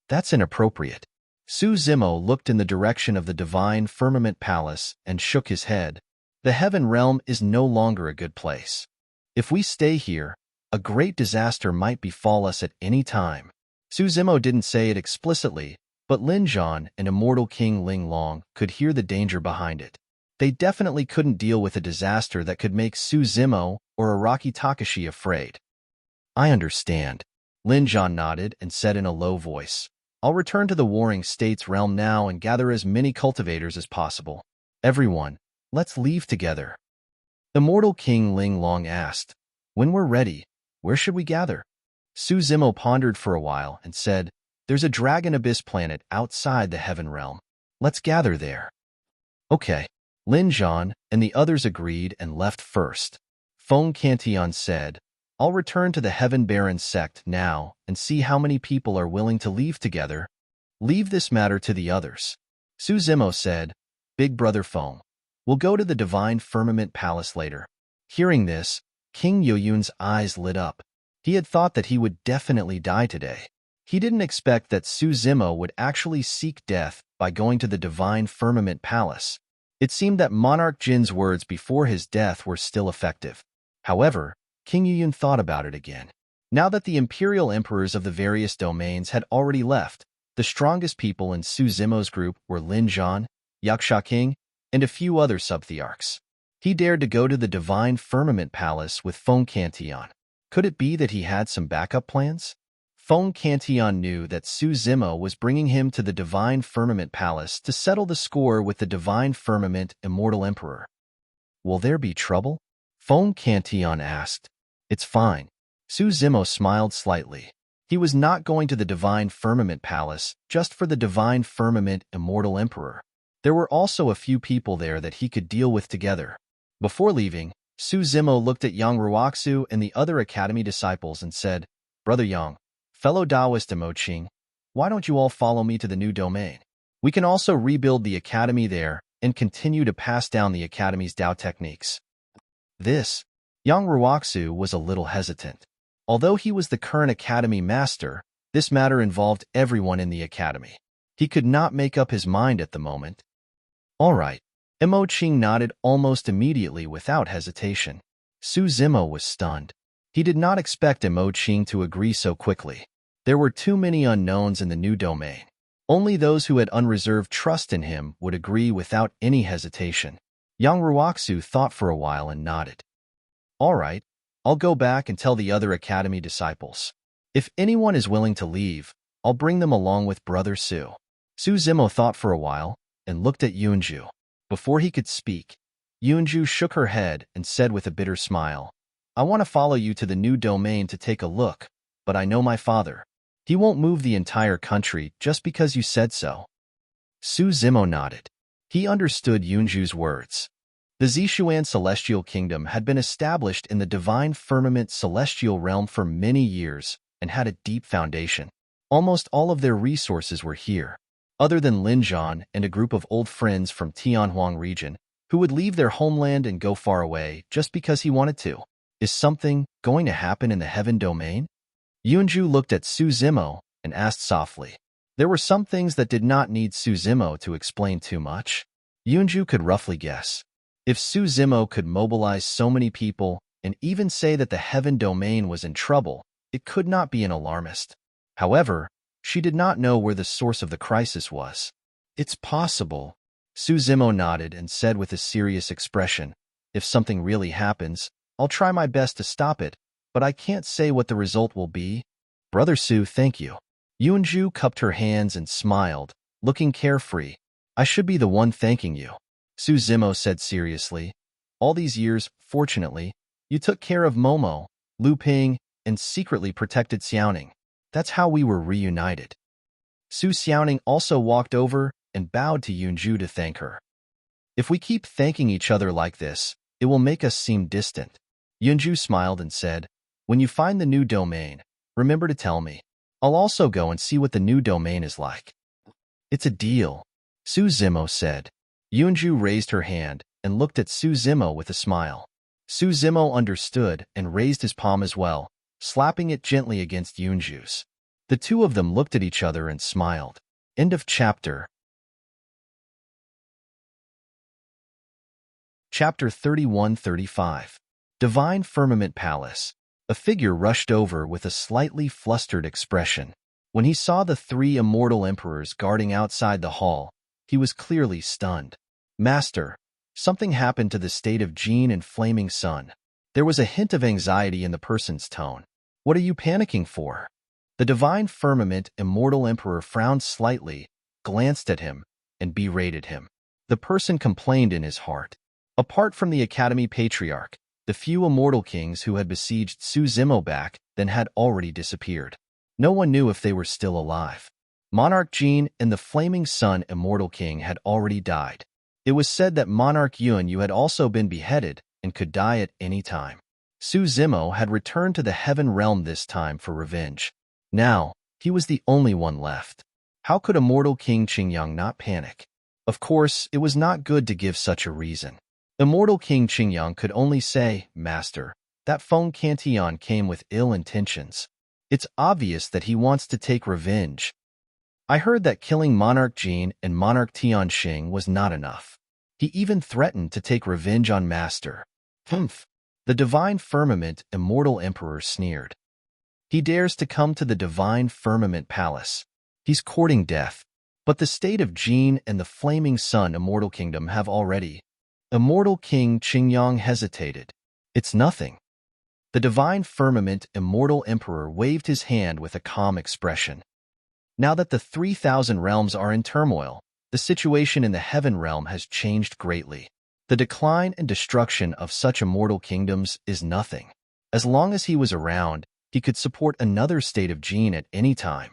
That's inappropriate. Su Zimo looked in the direction of the Divine Firmament Palace and shook his head. The Heaven Realm is no longer a good place. If we stay here, a great disaster might befall us at any time. Su Zimo didn't say it explicitly, but Lin Zhan and Immortal King Ling Long could hear the danger behind it. They definitely couldn't deal with a disaster that could make Su Zimo or Araki Takashi afraid. I understand. Lin Zhan nodded and said in a low voice, I'll return to the Warring States realm now and gather as many cultivators as possible. Everyone, let's leave together. Immortal King Ling Long asked, When we're ready, where should we gather? Su Zimo pondered for a while and said, There's a Dragon Abyss planet outside the Heaven Realm. Let's gather there. Okay. Lin Zhan and the others agreed and left first. Feng Cantion said, I'll return to the Heaven Baron sect now and see how many people are willing to leave together. Leave this matter to the others. Su Zimo said, Big Brother Feng, we'll go to the Divine Firmament Palace later. Hearing this, King Yoyun's eyes lit up. He had thought that he would definitely die today. He didn't expect that Su Zimo would actually seek death by going to the Divine Firmament Palace. It seemed that Monarch Jin's words before his death were still effective. However, King Yoyun thought about it again. Now that the imperial emperors of the various domains had already left, the strongest people in Su Zimo's group were Lin Zhan, Yaksha King, and a few other sub-thearchs. He dared to go to the Divine Firmament Palace with Feng Cantion. Could it be that he had some backup plans? Feng Cantion knew that Su Zimo was bringing him to the Divine Firmament Palace to settle the score with the Divine Firmament Immortal Emperor. Will there be trouble? Feng Cantion asked. It's fine. Su Zimo smiled slightly. He was not going to the Divine Firmament Palace just for the Divine Firmament Immortal Emperor. There were also a few people there that he could deal with together. Before leaving, Su Zimo looked at Yang Ruoxu and the other academy disciples and said, Brother Yang, fellow Taoist Emoqing, why don't you all follow me to the new domain? We can also rebuild the academy there and continue to pass down the academy's Tao techniques. Yang Ruoxu was a little hesitant. Although he was the current academy master, this matter involved everyone in the academy. He could not make up his mind at the moment. All right, Mo Qing nodded almost immediately without hesitation. Su Zimo was stunned. He did not expect Mo Qing to agree so quickly. There were too many unknowns in the new domain. Only those who had unreserved trust in him would agree without any hesitation. Yang Ruoxu thought for a while and nodded. All right, I'll go back and tell the other academy disciples. If anyone is willing to leave, I'll bring them along with Brother Su. Su Zimo thought for a while and looked at Yunju. Before he could speak, Yunju shook her head and said with a bitter smile, I want to follow you to the new domain to take a look, but I know my father. He won't move the entire country just because you said so. Su Zimo nodded. He understood Yunju's words. The Zishuan Celestial Kingdom had been established in the divine firmament celestial realm for many years and had a deep foundation. Almost all of their resources were here. Other than Lin Zhan and a group of old friends from Tianhuang region who would leave their homeland and go far away just because he wanted to. Is something going to happen in the heaven domain? Yunju looked at Su Zimo and asked softly. There were some things that did not need Su Zimo to explain too much. Yunju could roughly guess. If Su Zimo could mobilize so many people and even say that the heaven domain was in trouble, it could not be an alarmist. However, she did not know where the source of the crisis was. It's possible. Su Zimo nodded and said with a serious expression, if something really happens, I'll try my best to stop it, but I can't say what the result will be. Brother Su, thank you. Yunju cupped her hands and smiled, looking carefree. I should be the one thanking you. Su Zimo said seriously. All these years, fortunately, you took care of Momo, Lu Ping, and secretly protected Xiaoning. That's how we were reunited. Su Xiaoning also walked over and bowed to Yunju to thank her. If we keep thanking each other like this, it will make us seem distant. Yunju smiled and said, when you find the new domain, remember to tell me. I'll also go and see what the new domain is like. It's a deal, Su Zimo said. Yunju raised her hand and looked at Su Zimo with a smile. Su Zimo understood and raised his palm as well, slapping it gently against Yunju's. The two of them looked at each other and smiled. End of chapter. Chapter 31-35. Divine Firmament Palace. A figure rushed over with a slightly flustered expression. When he saw the three immortal emperors guarding outside the hall, he was clearly stunned. Master, something happened to the state of Jin and Flaming Sun. There was a hint of anxiety in the person's tone. What are you panicking for? The Divine Firmament Immortal Emperor frowned slightly, glanced at him, and berated him. The person complained in his heart. Apart from the Academy Patriarch, the few immortal kings who had besieged Su Zimo back then had already disappeared. No one knew if they were still alive. Monarch Jin and the Flaming Sun Immortal King had already died. It was said that Monarch Yun had also been beheaded and could die at any time. Su Zimo had returned to the heaven realm this time for revenge. Now, he was the only one left. How could Immortal King Qingyang not panic? Of course, it was not good to give such a reason. Immortal King Qingyang could only say, Master, that Feng Cantian came with ill intentions. It's obvious that he wants to take revenge. I heard that killing Monarch Jin and Monarch Tianxing was not enough. He even threatened to take revenge on Master. Humph. The Divine Firmament Immortal Emperor sneered. He dares to come to the Divine Firmament Palace. He's courting death. But the state of Jin and the Flaming Sun Immortal Kingdom have already. Immortal King Qingyang hesitated. It's nothing. The Divine Firmament Immortal Emperor waved his hand with a calm expression. Now that the 3,000 realms are in turmoil, the situation in the heaven realm has changed greatly. The decline and destruction of such immortal kingdoms is nothing. As long as he was around, he could support another state of Jin at any time.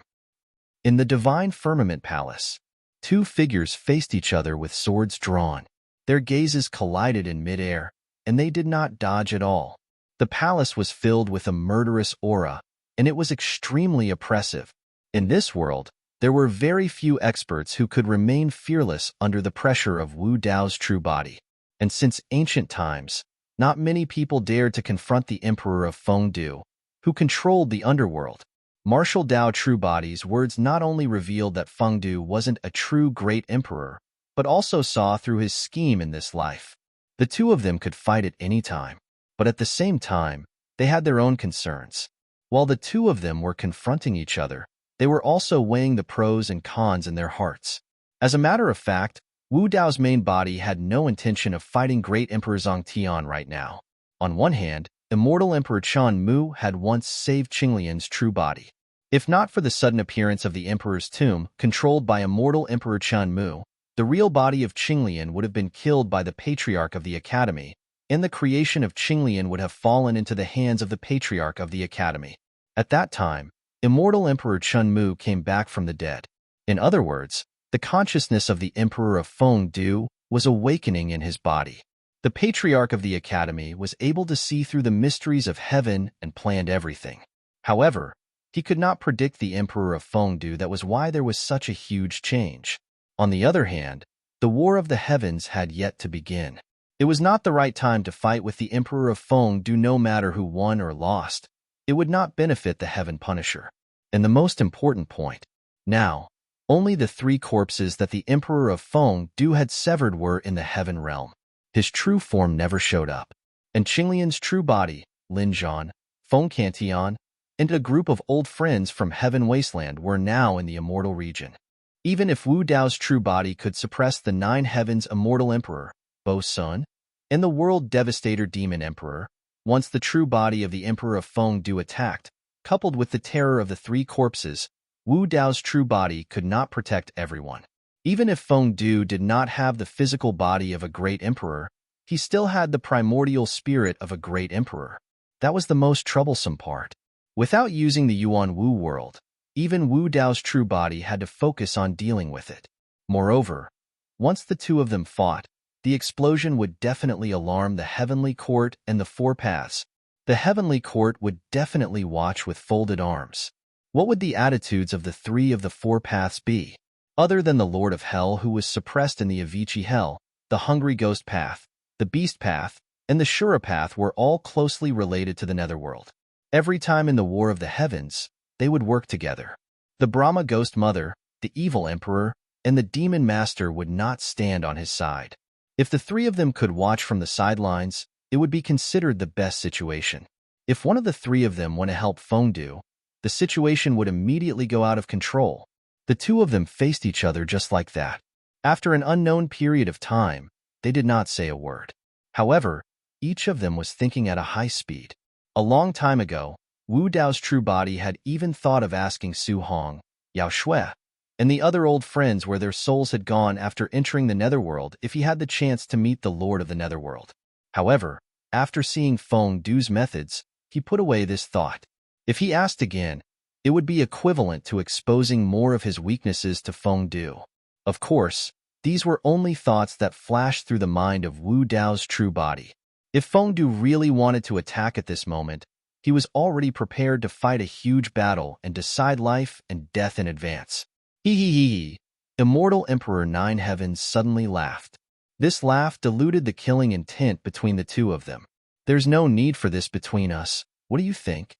In the Divine Firmament Palace, two figures faced each other with swords drawn. Their gazes collided in midair, and they did not dodge at all. The palace was filled with a murderous aura, and it was extremely oppressive. In this world, there were very few experts who could remain fearless under the pressure of Wu Dao's true body. And since ancient times, not many people dared to confront the emperor of Fengdu, who controlled the underworld. Martial Dao True Body's words not only revealed that Fengdu wasn't a true great emperor, but also saw through his scheme in this life. The two of them could fight at any time, but at the same time, they had their own concerns. While the two of them were confronting each other, they were also weighing the pros and cons in their hearts. As a matter of fact, Wu Dao's main body had no intention of fighting Great Emperor Zhongtian right now. On one hand, immortal Emperor Qian Mu had once saved Qinglian's true body. If not for the sudden appearance of the Emperor's tomb, controlled by immortal Emperor Qian Mu, the real body of Qinglian would have been killed by the Patriarch of the Academy, and the creation of Qinglian would have fallen into the hands of the Patriarch of the Academy. At that time, immortal Emperor Qian Mu came back from the dead. In other words, the consciousness of the Emperor of Fengdu was awakening in his body. The Patriarch of the Academy was able to see through the mysteries of heaven and planned everything. However, he could not predict the Emperor of Fengdu. That was why there was such a huge change. On the other hand, the War of the Heavens had yet to begin. It was not the right time to fight with the Emperor of Fengdu. No matter who won or lost, it would not benefit the Heaven Punisher. And the most important point, now, only the three corpses that the Emperor of Fengdu had severed were in the Heaven Realm. His true form never showed up. And Qinglian's true body, Lin Zhan, Feng Cantian, and a group of old friends from Heaven Wasteland were now in the immortal region. Even if Wu Dao's true body could suppress the Nine Heavens Immortal Emperor, Bo Sun, and the World Devastator Demon Emperor, once the true body of the Emperor of Fengdu attacked, coupled with the terror of the three corpses, Wu Dao's true body could not protect everyone. Even if Fengdu did not have the physical body of a great emperor, he still had the primordial spirit of a great emperor. That was the most troublesome part. Without using the Yuan Wu world, even Wu Dao's true body had to focus on dealing with it. Moreover, once the two of them fought, the explosion would definitely alarm the Heavenly Court and the Four Paths. The Heavenly Court would definitely watch with folded arms. What would the attitudes of the three of the Four Paths be? Other than the Lord of Hell, who was suppressed in the Avicii Hell, the Hungry Ghost Path, the Beast Path, and the Shura Path were all closely related to the Netherworld. Every time in the War of the Heavens, they would work together. The Brahma Ghost Mother, the Evil Emperor, and the Demon Master would not stand on his side. If the three of them could watch from the sidelines, it would be considered the best situation. If one of the three of them went to help Fengdu, the situation would immediately go out of control. The two of them faced each other just like that. After an unknown period of time, they did not say a word. However, each of them was thinking at a high speed. A long time ago, Wu Dao's true body had even thought of asking Su Hong, Yao Shui, and the other old friends where their souls had gone after entering the Netherworld if he had the chance to meet the Lord of the Netherworld. However, after seeing Fengdu's methods, he put away this thought. If he asked again, it would be equivalent to exposing more of his weaknesses to Fengdu. Of course, these were only thoughts that flashed through the mind of Wu Dao's true body. If Fengdu really wanted to attack at this moment, he was already prepared to fight a huge battle and decide life and death in advance. Hee hee hee hee. Immortal Emperor Nine Heavens suddenly laughed. This laugh diluted the killing intent between the two of them. There's no need for this between us. What do you think?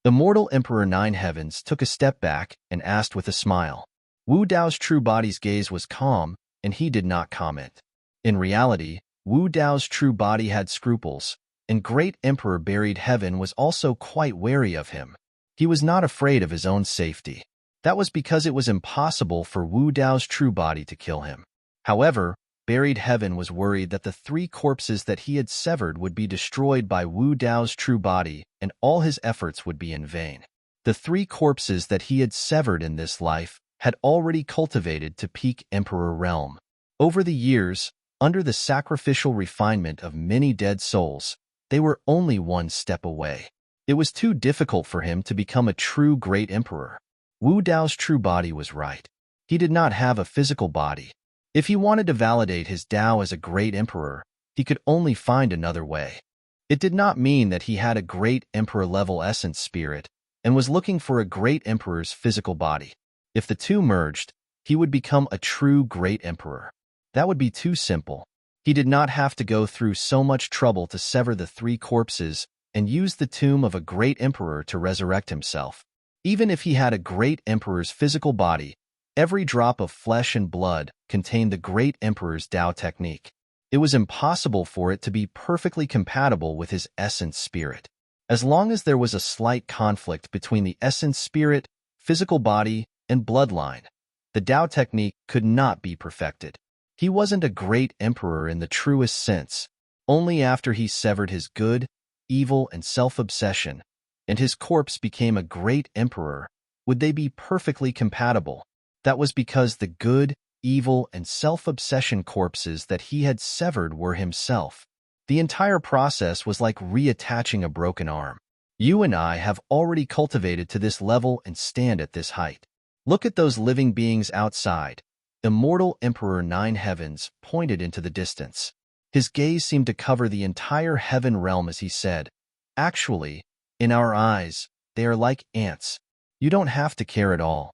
Immortal Emperor Nine Heavens took a step back and asked with a smile. Wu Dao's true body's gaze was calm, and he did not comment. In reality, Wu Dao's true body had scruples, and Great Emperor Buried Heaven was also quite wary of him. He was not afraid of his own safety. That was because it was impossible for Wu Dao's true body to kill him. However, Buried Heaven was worried that the three corpses that he had severed would be destroyed by Wu Dao's true body, and all his efforts would be in vain. The three corpses that he had severed in this life had already cultivated to peak Emperor realm. Over the years, under the sacrificial refinement of many dead souls, they were only one step away. It was too difficult for him to become a true great emperor. Wu Dao's true body was right. He did not have a physical body. If he wanted to validate his Dao as a great emperor, he could only find another way. It did not mean that he had a great emperor-level essence spirit and was looking for a great emperor's physical body. If the two merged, he would become a true great emperor. That would be too simple. He did not have to go through so much trouble to sever the three corpses and use the tomb of a great emperor to resurrect himself. Even if he had a great emperor's physical body Every drop of flesh and blood contained the great emperor's Tao technique. It was impossible for it to be perfectly compatible with his essence spirit. As long as there was a slight conflict between the essence spirit, physical body, and bloodline, the Tao technique could not be perfected. He wasn't a great emperor in the truest sense. Only after he severed his good, evil, and self-obsession, and his corpse became a great emperor, would they be perfectly compatible. That was because the good, evil, and self-obsession corpses that he had severed were himself. The entire process was like reattaching a broken arm. You and I have already cultivated to this level and stand at this height. Look at those living beings outside. Immortal Emperor Nine Heavens pointed into the distance. His gaze seemed to cover the entire heaven realm as he said, "Actually, in our eyes, they are like ants. You don't have to care at all.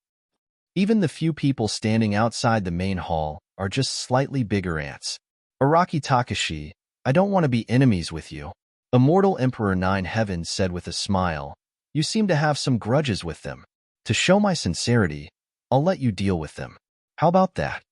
Even the few people standing outside the main hall are just slightly bigger ants. Araki Takashi, I don't want to be enemies with you." Immortal Emperor Nine Heavens said with a smile, "You seem to have some grudges with them. To show my sincerity, I'll let you deal with them. How about that?"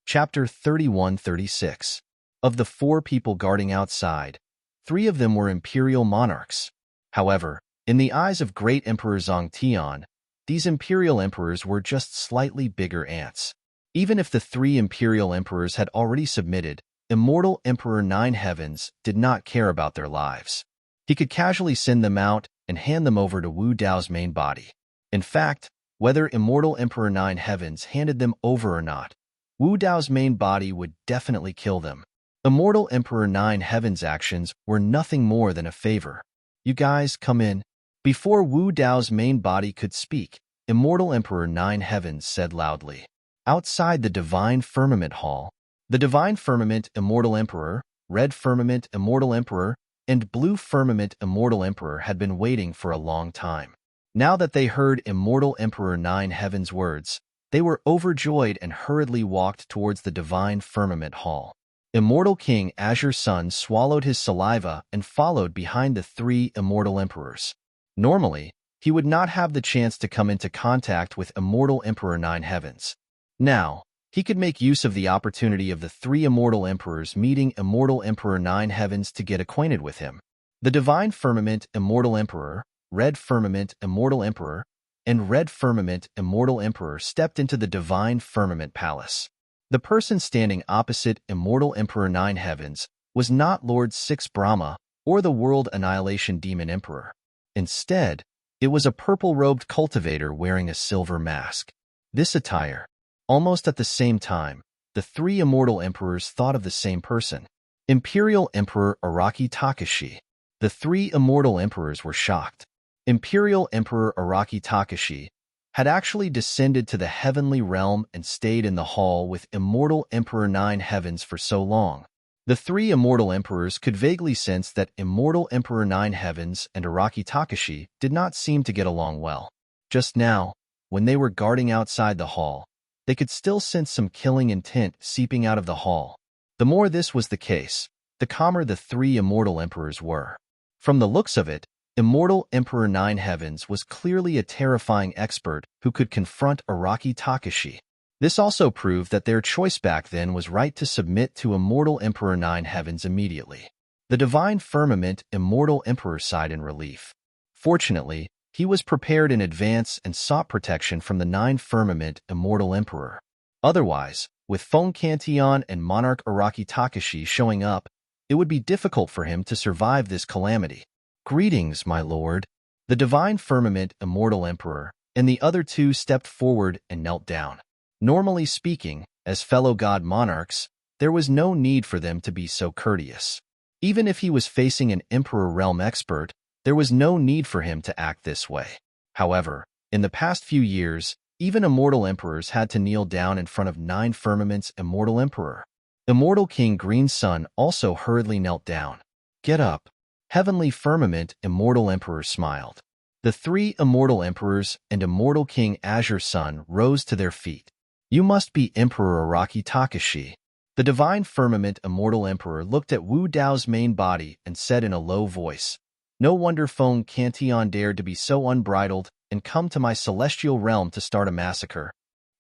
Chapter 31-36. Of the 4 people guarding outside, 3 of them were imperial monarchs. However, in the eyes of great Emperor Zongtian, these imperial emperors were just slightly bigger ants. Even if the 3 imperial emperors had already submitted, Immortal Emperor Nine Heavens did not care about their lives. He could casually send them out and hand them over to Wu Dao's main body. In fact, whether Immortal Emperor Nine Heavens handed them over or not, Wu Dao's main body would definitely kill them. Immortal Emperor Nine Heavens' actions were nothing more than a favor. "You guys, come in." Before Wu Dao's main body could speak, Immortal Emperor Nine Heavens said loudly. Outside the Divine Firmament Hall, the Divine Firmament Immortal Emperor, Red Firmament Immortal Emperor, and Blue Firmament Immortal Emperor had been waiting for a long time. Now that they heard Immortal Emperor Nine Heavens' words, they were overjoyed and hurriedly walked towards the Divine Firmament Hall. Immortal King Azure's son swallowed his saliva and followed behind the 3 immortal emperors. Normally, he would not have the chance to come into contact with Immortal Emperor Nine Heavens. Now, he could make use of the opportunity of the 3 immortal emperors meeting Immortal Emperor Nine Heavens to get acquainted with him. The Divine Firmament Immortal Emperor, Red Firmament Immortal Emperor, and Red Firmament Immortal Emperor stepped into the Divine Firmament Palace. The person standing opposite Immortal Emperor Nine Heavens was not Lord Six Brahma or the World Annihilation Demon Emperor. Instead, it was a purple-robed cultivator wearing a silver mask. This attire, almost at the same time, the 3 immortal emperors thought of the same person. Imperial Emperor Araki Takashi. The 3 immortal emperors were shocked. Imperial Emperor Araki Takashi had actually descended to the heavenly realm and stayed in the hall with Immortal Emperor Nine Heavens for so long. The 3 immortal emperors could vaguely sense that Immortal Emperor Nine Heavens and Araki Takashi did not seem to get along well. Just now, when they were guarding outside the hall, they could still sense some killing intent seeping out of the hall. The more this was the case, the calmer the 3 immortal emperors were. From the looks of it, Immortal Emperor Nine Heavens was clearly a terrifying expert who could confront Araki Takashi. This also proved that their choice back then was right to submit to Immortal Emperor Nine Heavens immediately. The Divine Firmament Immortal Emperor sighed in relief. Fortunately, he was prepared in advance and sought protection from the 9 Firmament Immortal Emperor. Otherwise, with Feng Cantion and Monarch Araki Takashi showing up, it would be difficult for him to survive this calamity. "Greetings, my lord." The Divine Firmament Immortal Emperor and the other 2 stepped forward and knelt down. Normally speaking, as fellow god monarchs, there was no need for them to be so courteous. Even if he was facing an Emperor Realm expert, there was no need for him to act this way. However, in the past few years, even immortal emperors had to kneel down in front of 9 Firmaments Immortal Emperor. Immortal King Green Sun also hurriedly knelt down. "Get up." Heavenly Firmament Immortal Emperor smiled. The 3 immortal emperors and Immortal King Azure's son rose to their feet. "You must be Emperor Araki Takashi." The Divine Firmament Immortal Emperor looked at Wu Dao's main body and said in a low voice, No wonder Feng Cantillon dared to be so unbridled and come to my celestial realm to start a massacre.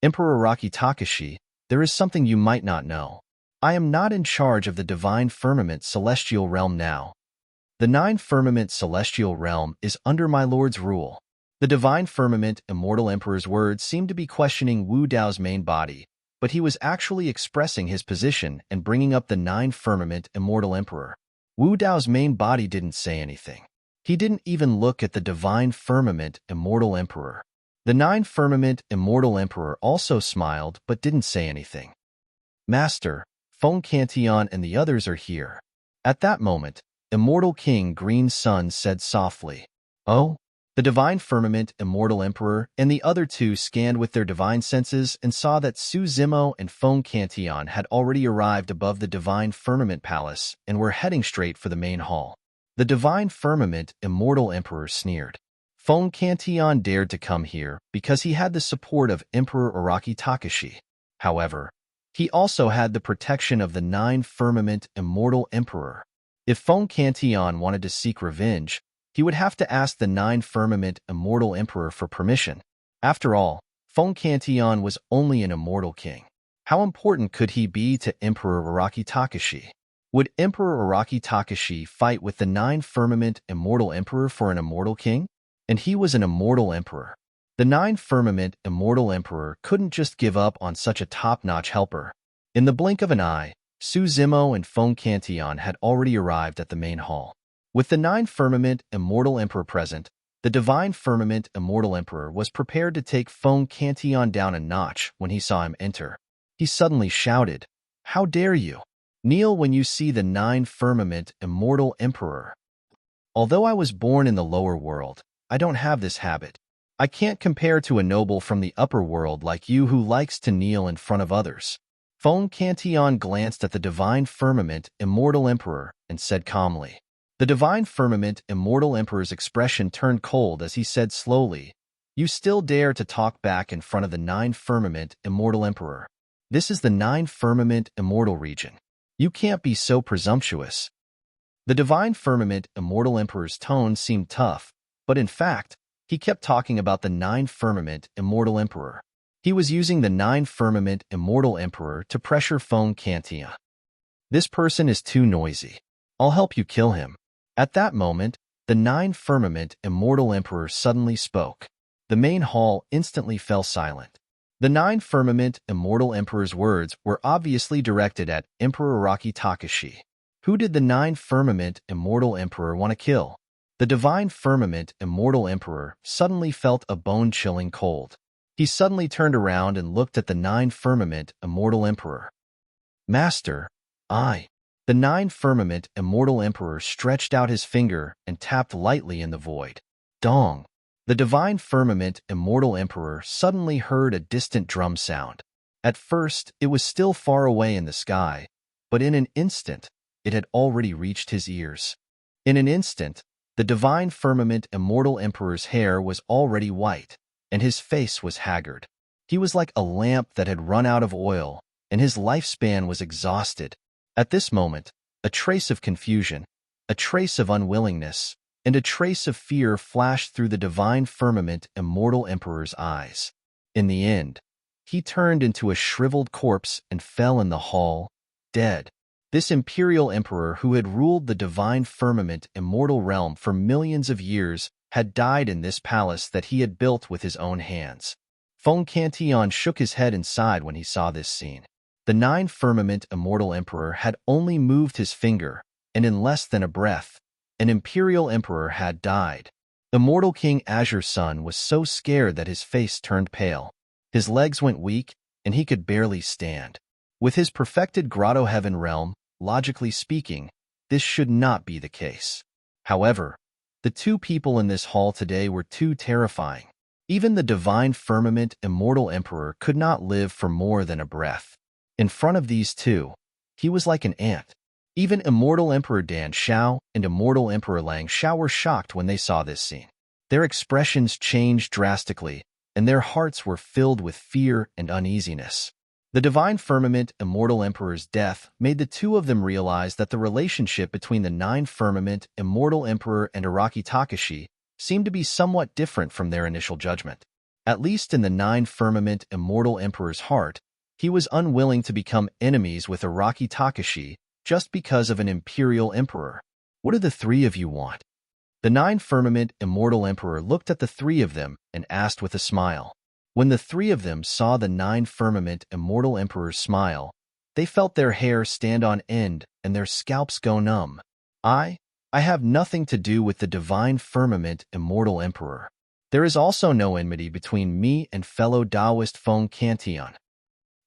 Emperor Rocky Takashi, there is something you might not know. I am not in charge of the divine firmament celestial realm now. The nine firmament celestial realm is under my lord's rule. The divine firmament immortal emperor's words seemed to be questioning Wu Dao's main body, but he was actually expressing his position and bringing up the nine firmament immortal emperor. Wu Dao's main body didn't say anything. He didn't even look at the divine firmament immortal emperor. The nine firmament immortal emperor also smiled but didn't say anything. Master, Feng Cantillon and the others are here. At that moment, Immortal King Green Sun said softly, "Oh?" The divine firmament immortal emperor and the other two scanned with their divine senses and saw that Su Zimo and Feng Cantillon had already arrived above the divine firmament palace and were heading straight for the main hall. The divine firmament immortal emperor sneered. Feng Cantillon dared to come here because he had the support of Emperor Araki Takashi. However, he also had the protection of the nine firmament immortal emperor. If Feng Cantillon wanted to seek revenge, he would have to ask the nine firmament immortal emperor for permission. After all, Feng Cantillon was only an immortal king. How important could he be to Emperor Araki Takashi? Would Emperor Araki Takashi fight with the nine firmament immortal emperor for an immortal king? And he was an immortal emperor. The nine firmament immortal emperor couldn't just give up on such a top-notch helper. In the blink of an eye, Su Zimo and Feng Cantillon had already arrived at the main hall. With the nine firmament immortal emperor present, the divine firmament immortal emperor was prepared to take Feng Cantillon down a notch when he saw him enter. He suddenly shouted, "How dare you? Kneel when you see the nine firmament immortal emperor." Although I was born in the lower world, I don't have this habit. I can't compare to a noble from the upper world like you who likes to kneel in front of others. Feng Cantillon glanced at the divine firmament immortal emperor and said calmly. The divine firmament immortal emperor's expression turned cold as he said slowly, "You still dare to talk back in front of the nine firmament immortal emperor. This is the nine firmament immortal region. You can't be so presumptuous." The divine firmament immortal emperor's tone seemed tough, but in fact, he kept talking about the nine firmament immortal emperor. He was using the nine firmament immortal emperor to pressure Feng Cantillon. "This person is too noisy. I'll help you kill him." At that moment, the nine firmament immortal emperor suddenly spoke. The main hall instantly fell silent. The nine firmament immortal emperor's words were obviously directed at Emperor Araki Takashi. Who did the nine firmament immortal emperor want to kill? The divine firmament immortal emperor suddenly felt a bone-chilling cold. He suddenly turned around and looked at the nine firmament immortal emperor. "Master, The nine firmament immortal emperor stretched out his finger and tapped lightly in the void. Dong! The divine firmament immortal emperor suddenly heard a distant drum sound. At first, it was still far away in the sky, but in an instant, it had already reached his ears. In an instant, the divine firmament immortal emperor's hair was already white, and his face was haggard. He was like a lamp that had run out of oil, and his lifespan was exhausted. At this moment, a trace of confusion, a trace of unwillingness, and a trace of fear flashed through the divine firmament immortal emperor's eyes. In the end, he turned into a shriveled corpse and fell in the hall, dead. This imperial emperor who had ruled the divine firmament immortal realm for millions of years had died in this palace that he had built with his own hands. Feng Cantillon shook his head and sighed when he saw this scene. The nine firmament immortal emperor had only moved his finger, and in less than a breath, an imperial emperor had died. Immortal King Azure's son was so scared that his face turned pale. His legs went weak, and he could barely stand. With his perfected Grotto Heaven realm, logically speaking, this should not be the case. However, the two people in this hall today were too terrifying. Even the divine firmament immortal emperor could not live for more than a breath. In front of these two, he was like an ant. Even Immortal Emperor Dan Xiao and Immortal Emperor Lang Xiao were shocked when they saw this scene. Their expressions changed drastically, and their hearts were filled with fear and uneasiness. The divine firmament immortal emperor's death made the two of them realize that the relationship between the nine firmament immortal emperor and Araki Takashi seemed to be somewhat different from their initial judgment. At least in the nine firmament immortal emperor's heart, he was unwilling to become enemies with Araki Takashi just because of an imperial emperor. What do the three of you want? The nine firmament immortal emperor looked at the three of them and asked with a smile. When the three of them saw the nine firmament immortal emperor's smile, they felt their hair stand on end and their scalps go numb. I have nothing to do with the divine firmament immortal emperor. There is also no enmity between me and fellow Taoist Feng Cantillon.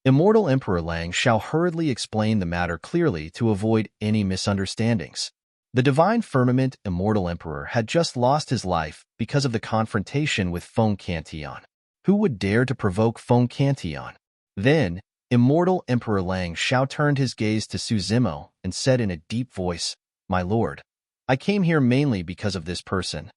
Immortal Emperor Lang Xiao hurriedly explained the matter clearly to avoid any misunderstandings. The divine firmament immortal emperor had just lost his life because of the confrontation with Feng Cantillon. Who would dare to provoke Feng Cantillon? Then, immortal Emperor Lang Xiao turned his gaze to Su Zimo and said in a deep voice, "My lord, I came here mainly because of this person."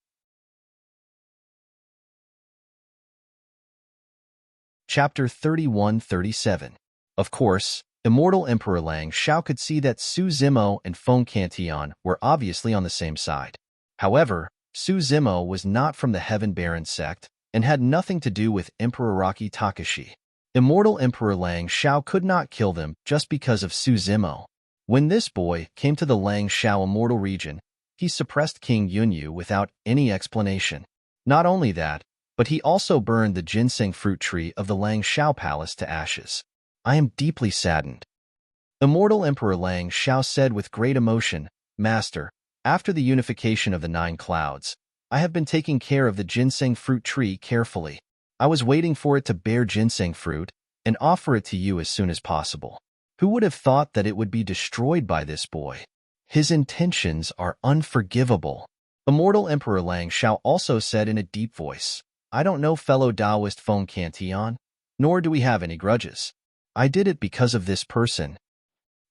Chapter 31-37. Of course, immortal Emperor Lang Xiao could see that Su Zimo and Feng Cantillon were obviously on the same side. However, Su Zimo was not from the Heaven Baron sect and had nothing to do with Emperor Araki Takashi. Immortal Emperor Lang Xiao could not kill them just because of Su Zimo. When this boy came to the Lang Xiao immortal region, he suppressed King Yunyu without any explanation. Not only that, but he also burned the ginseng fruit tree of the Lang Xiao palace to ashes. I am deeply saddened. Immortal Emperor Lang Xiao said with great emotion, "Master, after the unification of the nine clouds, I have been taking care of the ginseng fruit tree carefully. I was waiting for it to bear ginseng fruit and offer it to you as soon as possible. Who would have thought that it would be destroyed by this boy? His intentions are unforgivable." Immortal Emperor Lang Xiao also said in a deep voice, "I don't know fellow Taoist Feng Cantillon, nor do we have any grudges. I did it because of this person."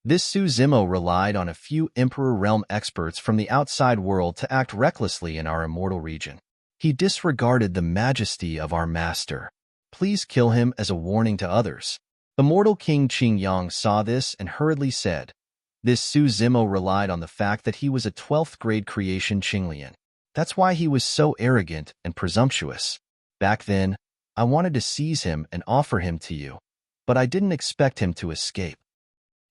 This Su Zimo relied on a few Emperor Realm experts from the outside world to act recklessly in our immortal region. He disregarded the majesty of our master. Please kill him as a warning to others. Immortal King Qing Yang saw this and hurriedly said, "This Su Zimo relied on the fact that he was a 12th grade creation Qinglian. That's why he was so arrogant and presumptuous. Back then, I wanted to seize him and offer him to you, but I didn't expect him to escape."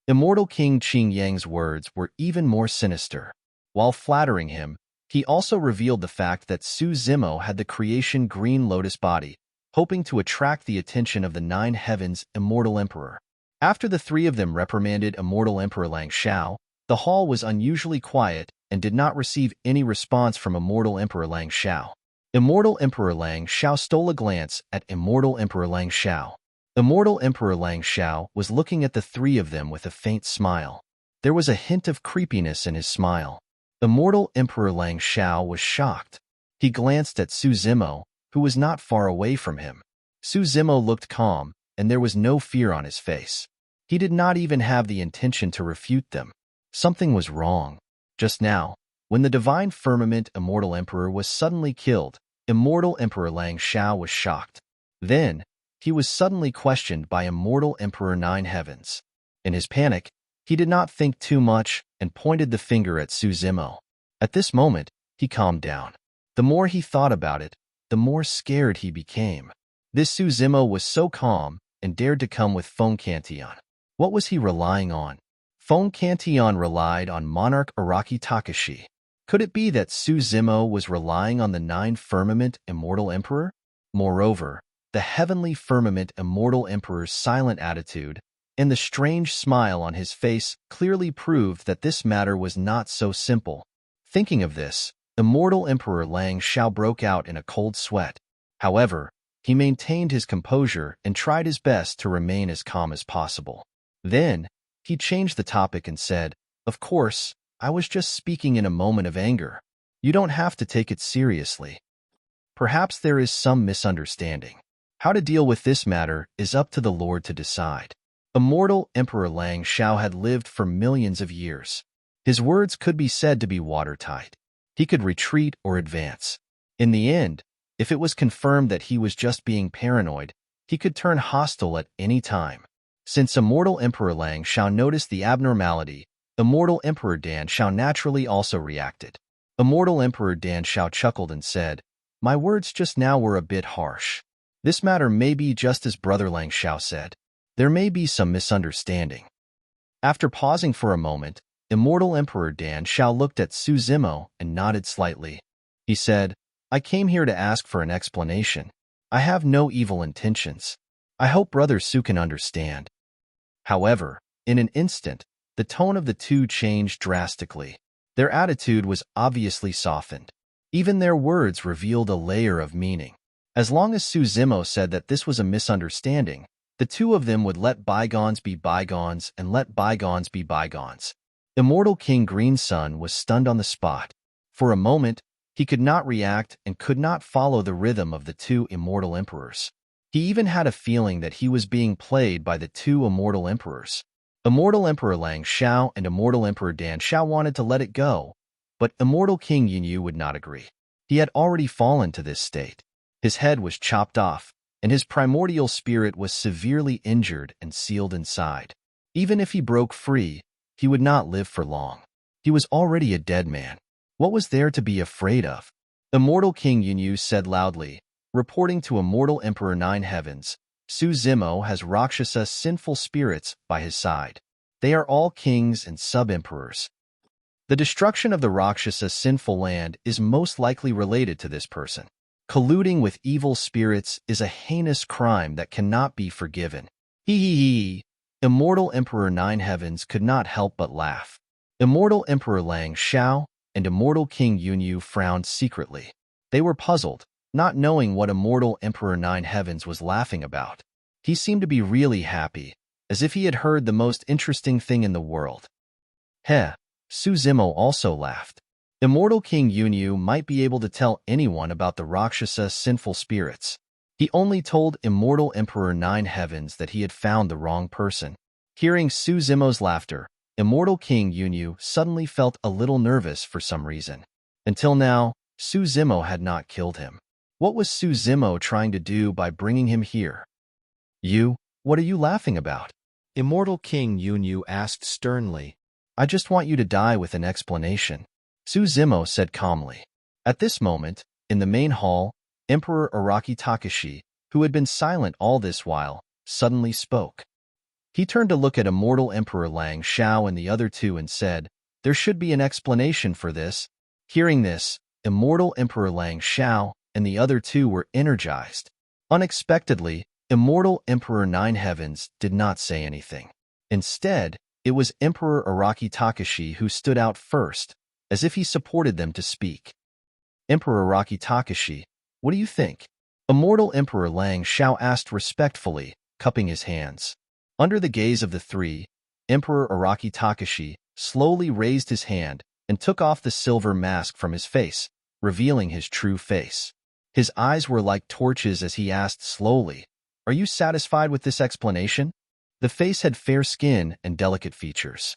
Immortal King Qing Yang's words were even more sinister. While flattering him, he also revealed the fact that Su Zimo had the creation green lotus body, hoping to attract the attention of the Nine Heavens Immortal Emperor. After the three of them reprimanded Immortal Emperor Lang Xiao, the hall was unusually quiet and did not receive any response from Immortal Emperor Lang Xiao. Immortal Emperor Lang Xiao stole a glance at Immortal Emperor Lang Xiao. Immortal Emperor Lang Xiao was looking at the three of them with a faint smile. There was a hint of creepiness in his smile. Immortal Emperor Lang Xiao was shocked. He glanced at Su Zimo, who was not far away from him. Su Zimo looked calm, and there was no fear on his face. He did not even have the intention to refute them. Something was wrong. Just now, when the divine firmament Immortal Emperor was suddenly killed, Immortal Emperor Lang Xiao was shocked. Then, he was suddenly questioned by Immortal Emperor Nine Heavens. In his panic, he did not think too much and pointed the finger at Su Zimo. At this moment, he calmed down. The more he thought about it, the more scared he became. This Su Zimo was so calm and dared to come with Feng Cantillon. What was he relying on? Feng Cantillon relied on Monarch Araki Takashi. Could it be that Su Zimo was relying on the Nine Firmament Immortal Emperor? Moreover, the heavenly firmament Immortal Emperor's silent attitude and the strange smile on his face clearly proved that this matter was not so simple. Thinking of this, Immortal Emperor Lang Xiao broke out in a cold sweat. However, he maintained his composure and tried his best to remain as calm as possible. Then, he changed the topic and said, "Of course, I was just speaking in a moment of anger. You don't have to take it seriously. Perhaps there is some misunderstanding. How to deal with this matter is up to the Lord to decide." Immortal Emperor Lang Xiao had lived for millions of years. His words could be said to be watertight. He could retreat or advance. In the end, if it was confirmed that he was just being paranoid, he could turn hostile at any time. Since Immortal Emperor Lang Shao noticed the abnormality, Immortal Emperor Dan Shao naturally also reacted. Immortal Emperor Dan Shao chuckled and said, "My words just now were a bit harsh. This matter may be just as Brother Lang Shao said. There may be some misunderstanding." After pausing for a moment, Immortal Emperor Dan Shao looked at Su Zimo and nodded slightly. He said, "I came here to ask for an explanation. I have no evil intentions. I hope Brother Su can understand." However, in an instant, the tone of the two changed drastically. Their attitude was obviously softened. Even their words revealed a layer of meaning. As long as Su Zimo said that this was a misunderstanding, the two of them would let bygones be bygones and let bygones be bygones. Immortal King Green Sun was stunned on the spot. For a moment, he could not react and could not follow the rhythm of the two immortal emperors. He even had a feeling that he was being played by the two immortal emperors. Immortal Emperor Lang Shao and Immortal Emperor Dan Shao wanted to let it go, but Immortal King Yunyu would not agree. He had already fallen to this state. His head was chopped off, and his primordial spirit was severely injured and sealed inside. Even if he broke free, he would not live for long. He was already a dead man. What was there to be afraid of? Immortal King Yunyu said loudly, reporting to Immortal Emperor Nine Heavens, Su Zimo has Rakshasa sinful spirits by his side. They are all kings and sub-emperors. The destruction of the Rakshasa sinful land is most likely related to this person. Colluding with evil spirits is a heinous crime that cannot be forgiven. Hee hee hee. Immortal Emperor Nine Heavens could not help but laugh. Immortal Emperor Lang Shao and Immortal King Yunyu frowned secretly. They were puzzled, not knowing what Immortal Emperor Nine Heavens was laughing about. He seemed to be really happy, as if he had heard the most interesting thing in the world. Heh, Su Zimo also laughed. Immortal King Yunyu might be able to tell anyone about the Rakshasa sinful spirits. He only told Immortal Emperor Nine Heavens that he had found the wrong person. Hearing Su Zimo's laughter, Immortal King Yunyu suddenly felt a little nervous for some reason. Until now, Su Zimo had not killed him. What was Su Zimo trying to do by bringing him here? "You, what are you laughing about?" Immortal King Yunyu asked sternly. "I just want you to die with an explanation," Su Zimo said calmly. At this moment, in the main hall, Emperor Araki Takashi, who had been silent all this while, suddenly spoke. He turned to look at Immortal Emperor Lang Shao and the other two and said, "There should be an explanation for this." Hearing this, Immortal Emperor Lang Shao and the other two were energized. Unexpectedly, Immortal Emperor Nine Heavens did not say anything. Instead, it was Emperor Araki Takashi who stood out first, as if he supported them to speak. "Emperor Araki Takashi, what do you think?" Immortal Emperor Lang Shao asked respectfully, cupping his hands. Under the gaze of the three, Emperor Araki Takashi slowly raised his hand and took off the silver mask from his face, revealing his true face. His eyes were like torches as he asked slowly, "Are you satisfied with this explanation?" The face had fair skin and delicate features.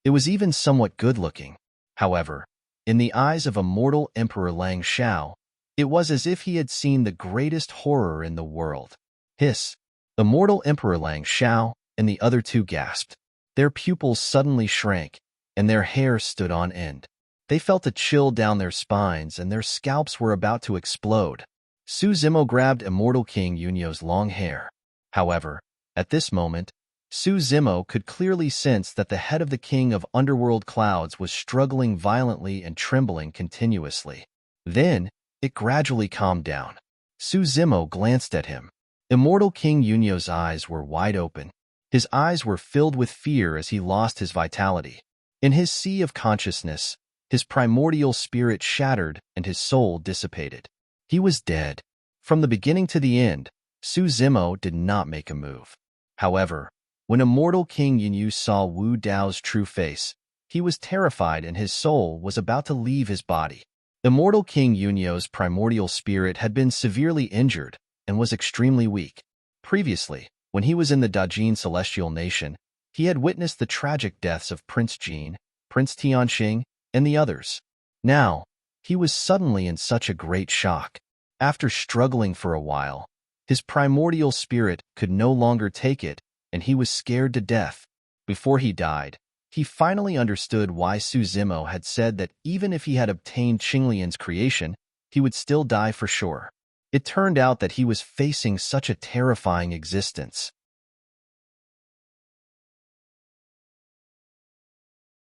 It was even somewhat good-looking. However, in the eyes of Immortal Emperor Lang Shao, it was as if he had seen the greatest horror in the world. Hiss! Immortal Emperor Lang Shao and the other two gasped. Their pupils suddenly shrank, and their hair stood on end. They felt a chill down their spines, and their scalps were about to explode. Su Zimo grabbed Immortal King Yunyu's long hair. However, at this moment, Su Zimo could clearly sense that the head of the King of Underworld Clouds was struggling violently and trembling continuously. Then, it gradually calmed down. Su Zimo glanced at him. Immortal King Yunyu's eyes were wide open. His eyes were filled with fear as he lost his vitality. In his sea of consciousness, his primordial spirit shattered and his soul dissipated. He was dead. From the beginning to the end, Su Zimo did not make a move. However, when Immortal King Yunyu saw Wu Dao's true face, he was terrified and his soul was about to leave his body. Immortal King Yunyu's primordial spirit had been severely injured and was extremely weak. Previously, when he was in the Dajin Celestial Nation, he had witnessed the tragic deaths of Prince Jin, Prince Tianxing, and the others. Now, he was suddenly in such a great shock. After struggling for a while, his primordial spirit could no longer take it, and he was scared to death. Before he died, he finally understood why Su Zimo had said that even if he had obtained Qinglian's creation, he would still die for sure. It turned out that he was facing such a terrifying existence.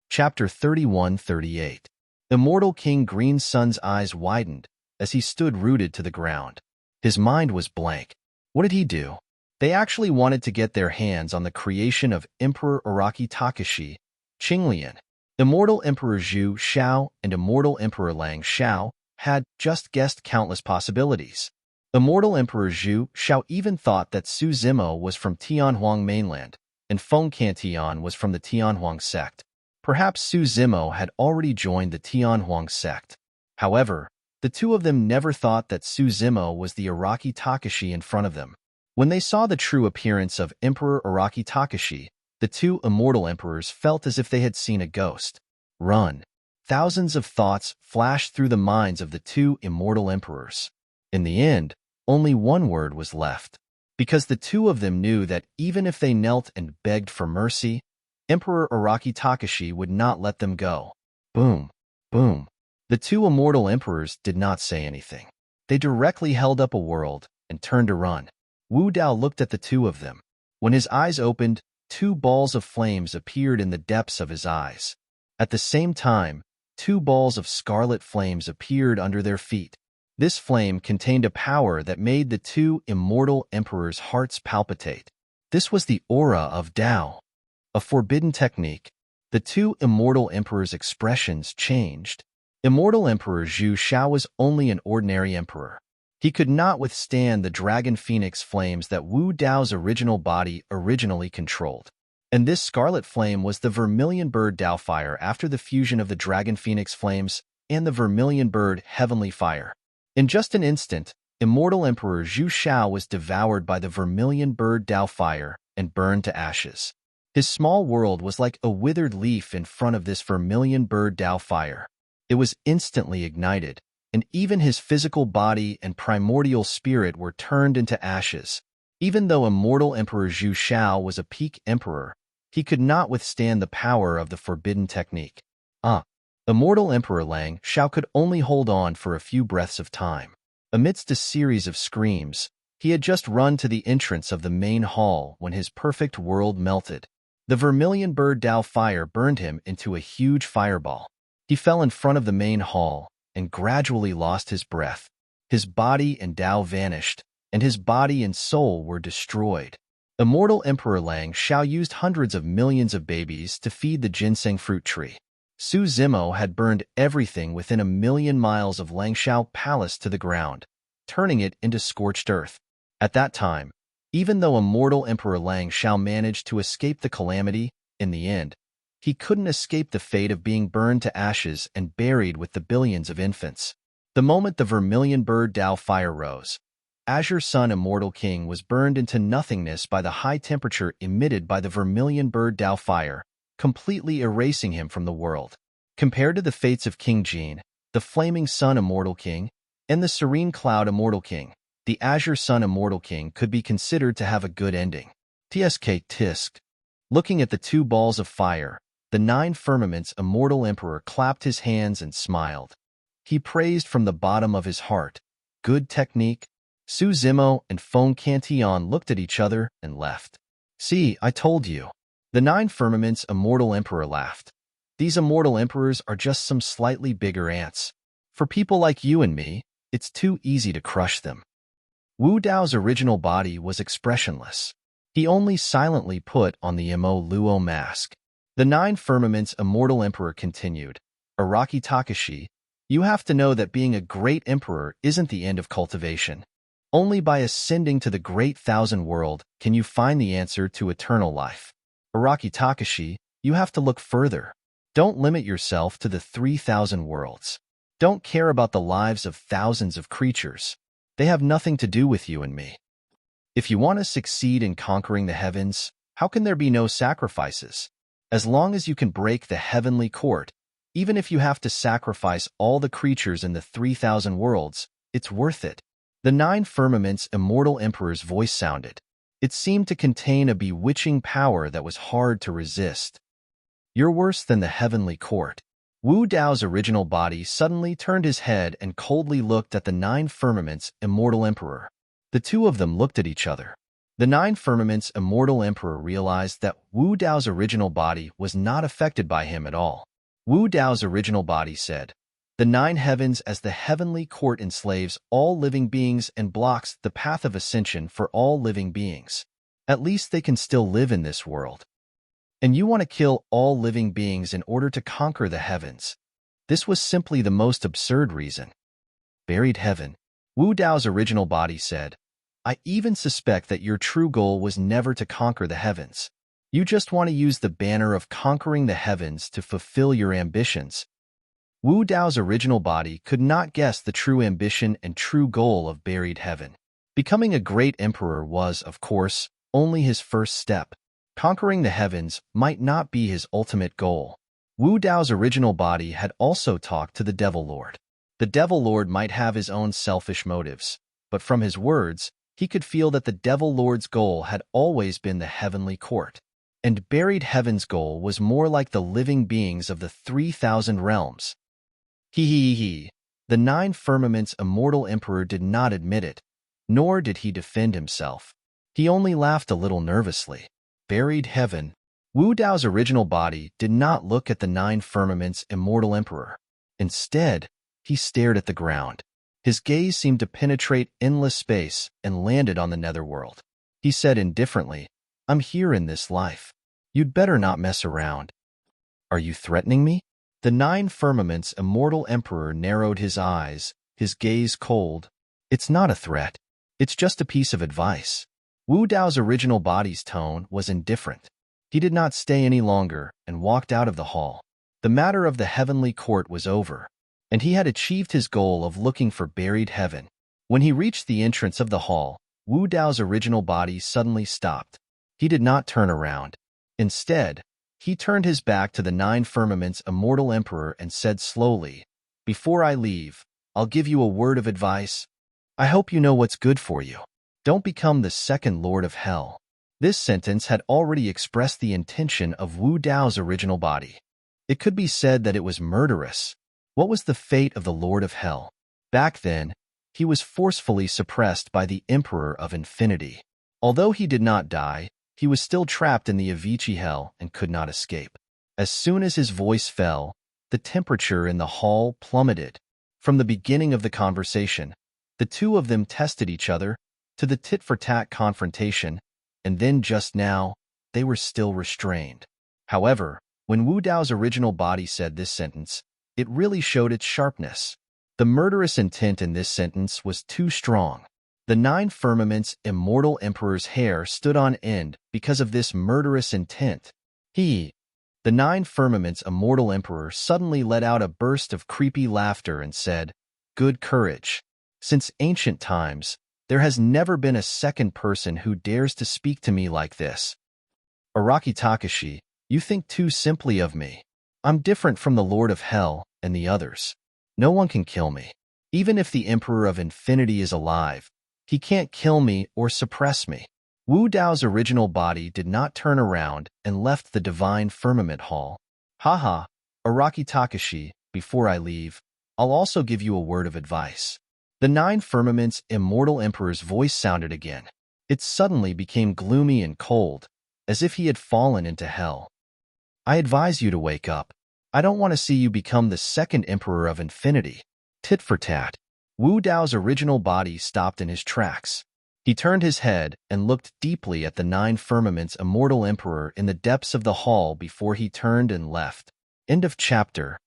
Chapter 31-38. Immortal King Green Sun's eyes widened as he stood rooted to the ground. His mind was blank. What did he do? They actually wanted to get their hands on the creation of Emperor Araki Takashi, Qinglian. Immortal Emperor Zhu Xiao and Immortal Emperor Lang Xiao had just guessed countless possibilities. Immortal Emperor Zhu Xiao even thought that Su Zimo was from Tianhuang mainland, and Feng Cantian was from the Tianhuang sect. Perhaps Su Zimo had already joined the Tianhuang sect. However, the two of them never thought that Su Zimo was the Araki Takashi in front of them. When they saw the true appearance of Emperor Araki Takashi, the two immortal emperors felt as if they had seen a ghost. Run! Thousands of thoughts flashed through the minds of the two immortal emperors. In the end, only one word was left, because the two of them knew that even if they knelt and begged for mercy, Emperor Araki Takashi would not let them go. Boom! Boom! The two immortal emperors did not say anything. They directly held up a world and turned to run. Wu Dao looked at the two of them. When his eyes opened, two balls of flames appeared in the depths of his eyes. At the same time, two balls of scarlet flames appeared under their feet. This flame contained a power that made the two immortal emperors' hearts palpitate. This was the aura of Dao, a forbidden technique. The two immortal emperors' expressions changed. Immortal Emperor Zhu Xiao was only an ordinary emperor. He could not withstand the dragon phoenix flames that Wu Dao's original body originally controlled. And this scarlet flame was the vermilion bird Dao fire after the fusion of the dragon phoenix flames and the vermilion bird heavenly fire. In just an instant, Immortal Emperor Zhu Xiao was devoured by the vermilion bird Dao fire and burned to ashes. His small world was like a withered leaf in front of this vermilion bird Dao fire. It was instantly ignited, and even his physical body and primordial spirit were turned into ashes. Even though Immortal Emperor Zhu Xiao was a peak emperor, he could not withstand the power of the forbidden technique. Immortal Emperor Lang Xiao could only hold on for a few breaths of time. Amidst a series of screams, he had just run to the entrance of the main hall when his perfect world melted. The vermilion bird Dao fire burned him into a huge fireball. He fell in front of the main hall and gradually lost his breath. His body and Dao vanished, and his body and soul were destroyed. Immortal Emperor Lang Xiao used hundreds of millions of babies to feed the ginseng fruit tree. Su Zimo had burned everything within 1,000,000 miles of Langshao Palace to the ground, turning it into scorched earth. At that time, even though Immortal Emperor Lang Xiao managed to escape the calamity, in the end, he couldn't escape the fate of being burned to ashes and buried with the billions of infants. The moment the vermilion bird Dao fire rose, Azure Sun Immortal King was burned into nothingness by the high temperature emitted by the vermilion bird Dao fire, completely erasing him from the world. Compared to the fates of King Jin, the Flaming Sun Immortal King, and the Serene Cloud Immortal King, the Azure Sun Immortal King could be considered to have a good ending. Tisk. Looking at the two balls of fire, the 9 firmaments Immortal Emperor clapped his hands and smiled. He praised from the bottom of his heart. Good technique. Su Zimo and Feng Cantian looked at each other and left. See, I told you. The 9 firmaments Immortal Emperor laughed. These immortal emperors are just some slightly bigger ants. For people like you and me, it's too easy to crush them. Wu Dao's original body was expressionless. He only silently put on the Mo Luo mask. The 9 firmaments Immortal Emperor continued. Araki Takashi, you have to know that being a great emperor isn't the end of cultivation. Only by ascending to the great thousand world can you find the answer to eternal life. Araki Takashi, you have to look further. Don't limit yourself to the 3,000 worlds. Don't care about the lives of thousands of creatures. They have nothing to do with you and me. If you want to succeed in conquering the heavens, how can there be no sacrifices? As long as you can break the heavenly court, even if you have to sacrifice all the creatures in the 3,000 worlds, it's worth it. The 9 firmaments Immortal Emperor's voice sounded. It seemed to contain a bewitching power that was hard to resist. You're worse than the heavenly court. Wu Dao's original body suddenly turned his head and coldly looked at the Nine Firmaments' immortal emperor. The two of them looked at each other. The Nine Firmaments' immortal emperor realized that Wu Dao's original body was not affected by him at all. Wu Dao's original body said, "The nine heavens as the heavenly court enslaves all living beings and blocks the path of ascension for all living beings. At least they can still live in this world. And you want to kill all living beings in order to conquer the heavens." This was simply the most absurd reason. Buried heaven. Wu Dao's original body said, "I even suspect that your true goal was never to conquer the heavens. You just want to use the banner of conquering the heavens to fulfill your ambitions." Wu Dao's original body could not guess the true ambition and true goal of buried heaven. Becoming a great emperor was, of course, only his first step. Conquering the heavens might not be his ultimate goal. Wu Dao's original body had also talked to the Devil Lord. The Devil Lord might have his own selfish motives, but from his words, he could feel that the Devil Lord's goal had always been the heavenly court. And buried heaven's goal was more like the living beings of the 3,000 realms. He. The Nine Firmaments' immortal emperor did not admit it, nor did he defend himself. He only laughed a little nervously. Buried heaven. Wu Dao's original body did not look at the Nine Firmaments' immortal emperor. Instead, he stared at the ground. His gaze seemed to penetrate endless space and landed on the netherworld. He said indifferently, "I'm here in this life. You'd better not mess around." "Are you threatening me?" The Nine Firmaments' immortal emperor narrowed his eyes, his gaze cold. "It's not a threat. It's just a piece of advice." Wu Dao's original body's tone was indifferent. He did not stay any longer and walked out of the hall. The matter of the heavenly court was over, and he had achieved his goal of looking for buried heaven. When he reached the entrance of the hall, Wu Dao's original body suddenly stopped. He did not turn around. Instead, he turned his back to the Nine Firmaments' immortal emperor and said slowly, "Before I leave, I'll give you a word of advice. I hope you know what's good for you. Don't become the second Lord of Hell." This sentence had already expressed the intention of Wu Dao's original body. It could be said that it was murderous. What was the fate of the Lord of Hell? Back then, he was forcefully suppressed by the Emperor of Infinity. Although he did not die, he was still trapped in the Avicii Hell and could not escape. As soon as his voice fell, the temperature in the hall plummeted. From the beginning of the conversation, the two of them tested each other, to the tit-for-tat confrontation, and then just now, they were still restrained. However, when Wu Dao's original body said this sentence, it really showed its sharpness. The murderous intent in this sentence was too strong. The Nine Firmaments' immortal emperor's hair stood on end because of this murderous intent. The Nine Firmaments' immortal emperor suddenly let out a burst of creepy laughter and said, "Good courage. Since ancient times, there has never been a second person who dares to speak to me like this. Araki Takashi, you think too simply of me. I'm different from the Lord of Hell and the others. No one can kill me. Even if the Emperor of Infinity is alive, he can't kill me or suppress me." Wu Dao's original body did not turn around and left the Divine Firmament Hall. "Haha, Araki Takashi, before I leave, I'll also give you a word of advice." The Nine Firmaments' immortal emperor's voice sounded again. It suddenly became gloomy and cold, as if he had fallen into hell. "I advise you to wake up. I don't want to see you become the second Emperor of Infinity." Tit for tat. Wu Dao's original body stopped in his tracks. He turned his head and looked deeply at the Nine Firmaments' immortal emperor in the depths of the hall before he turned and left. End of chapter.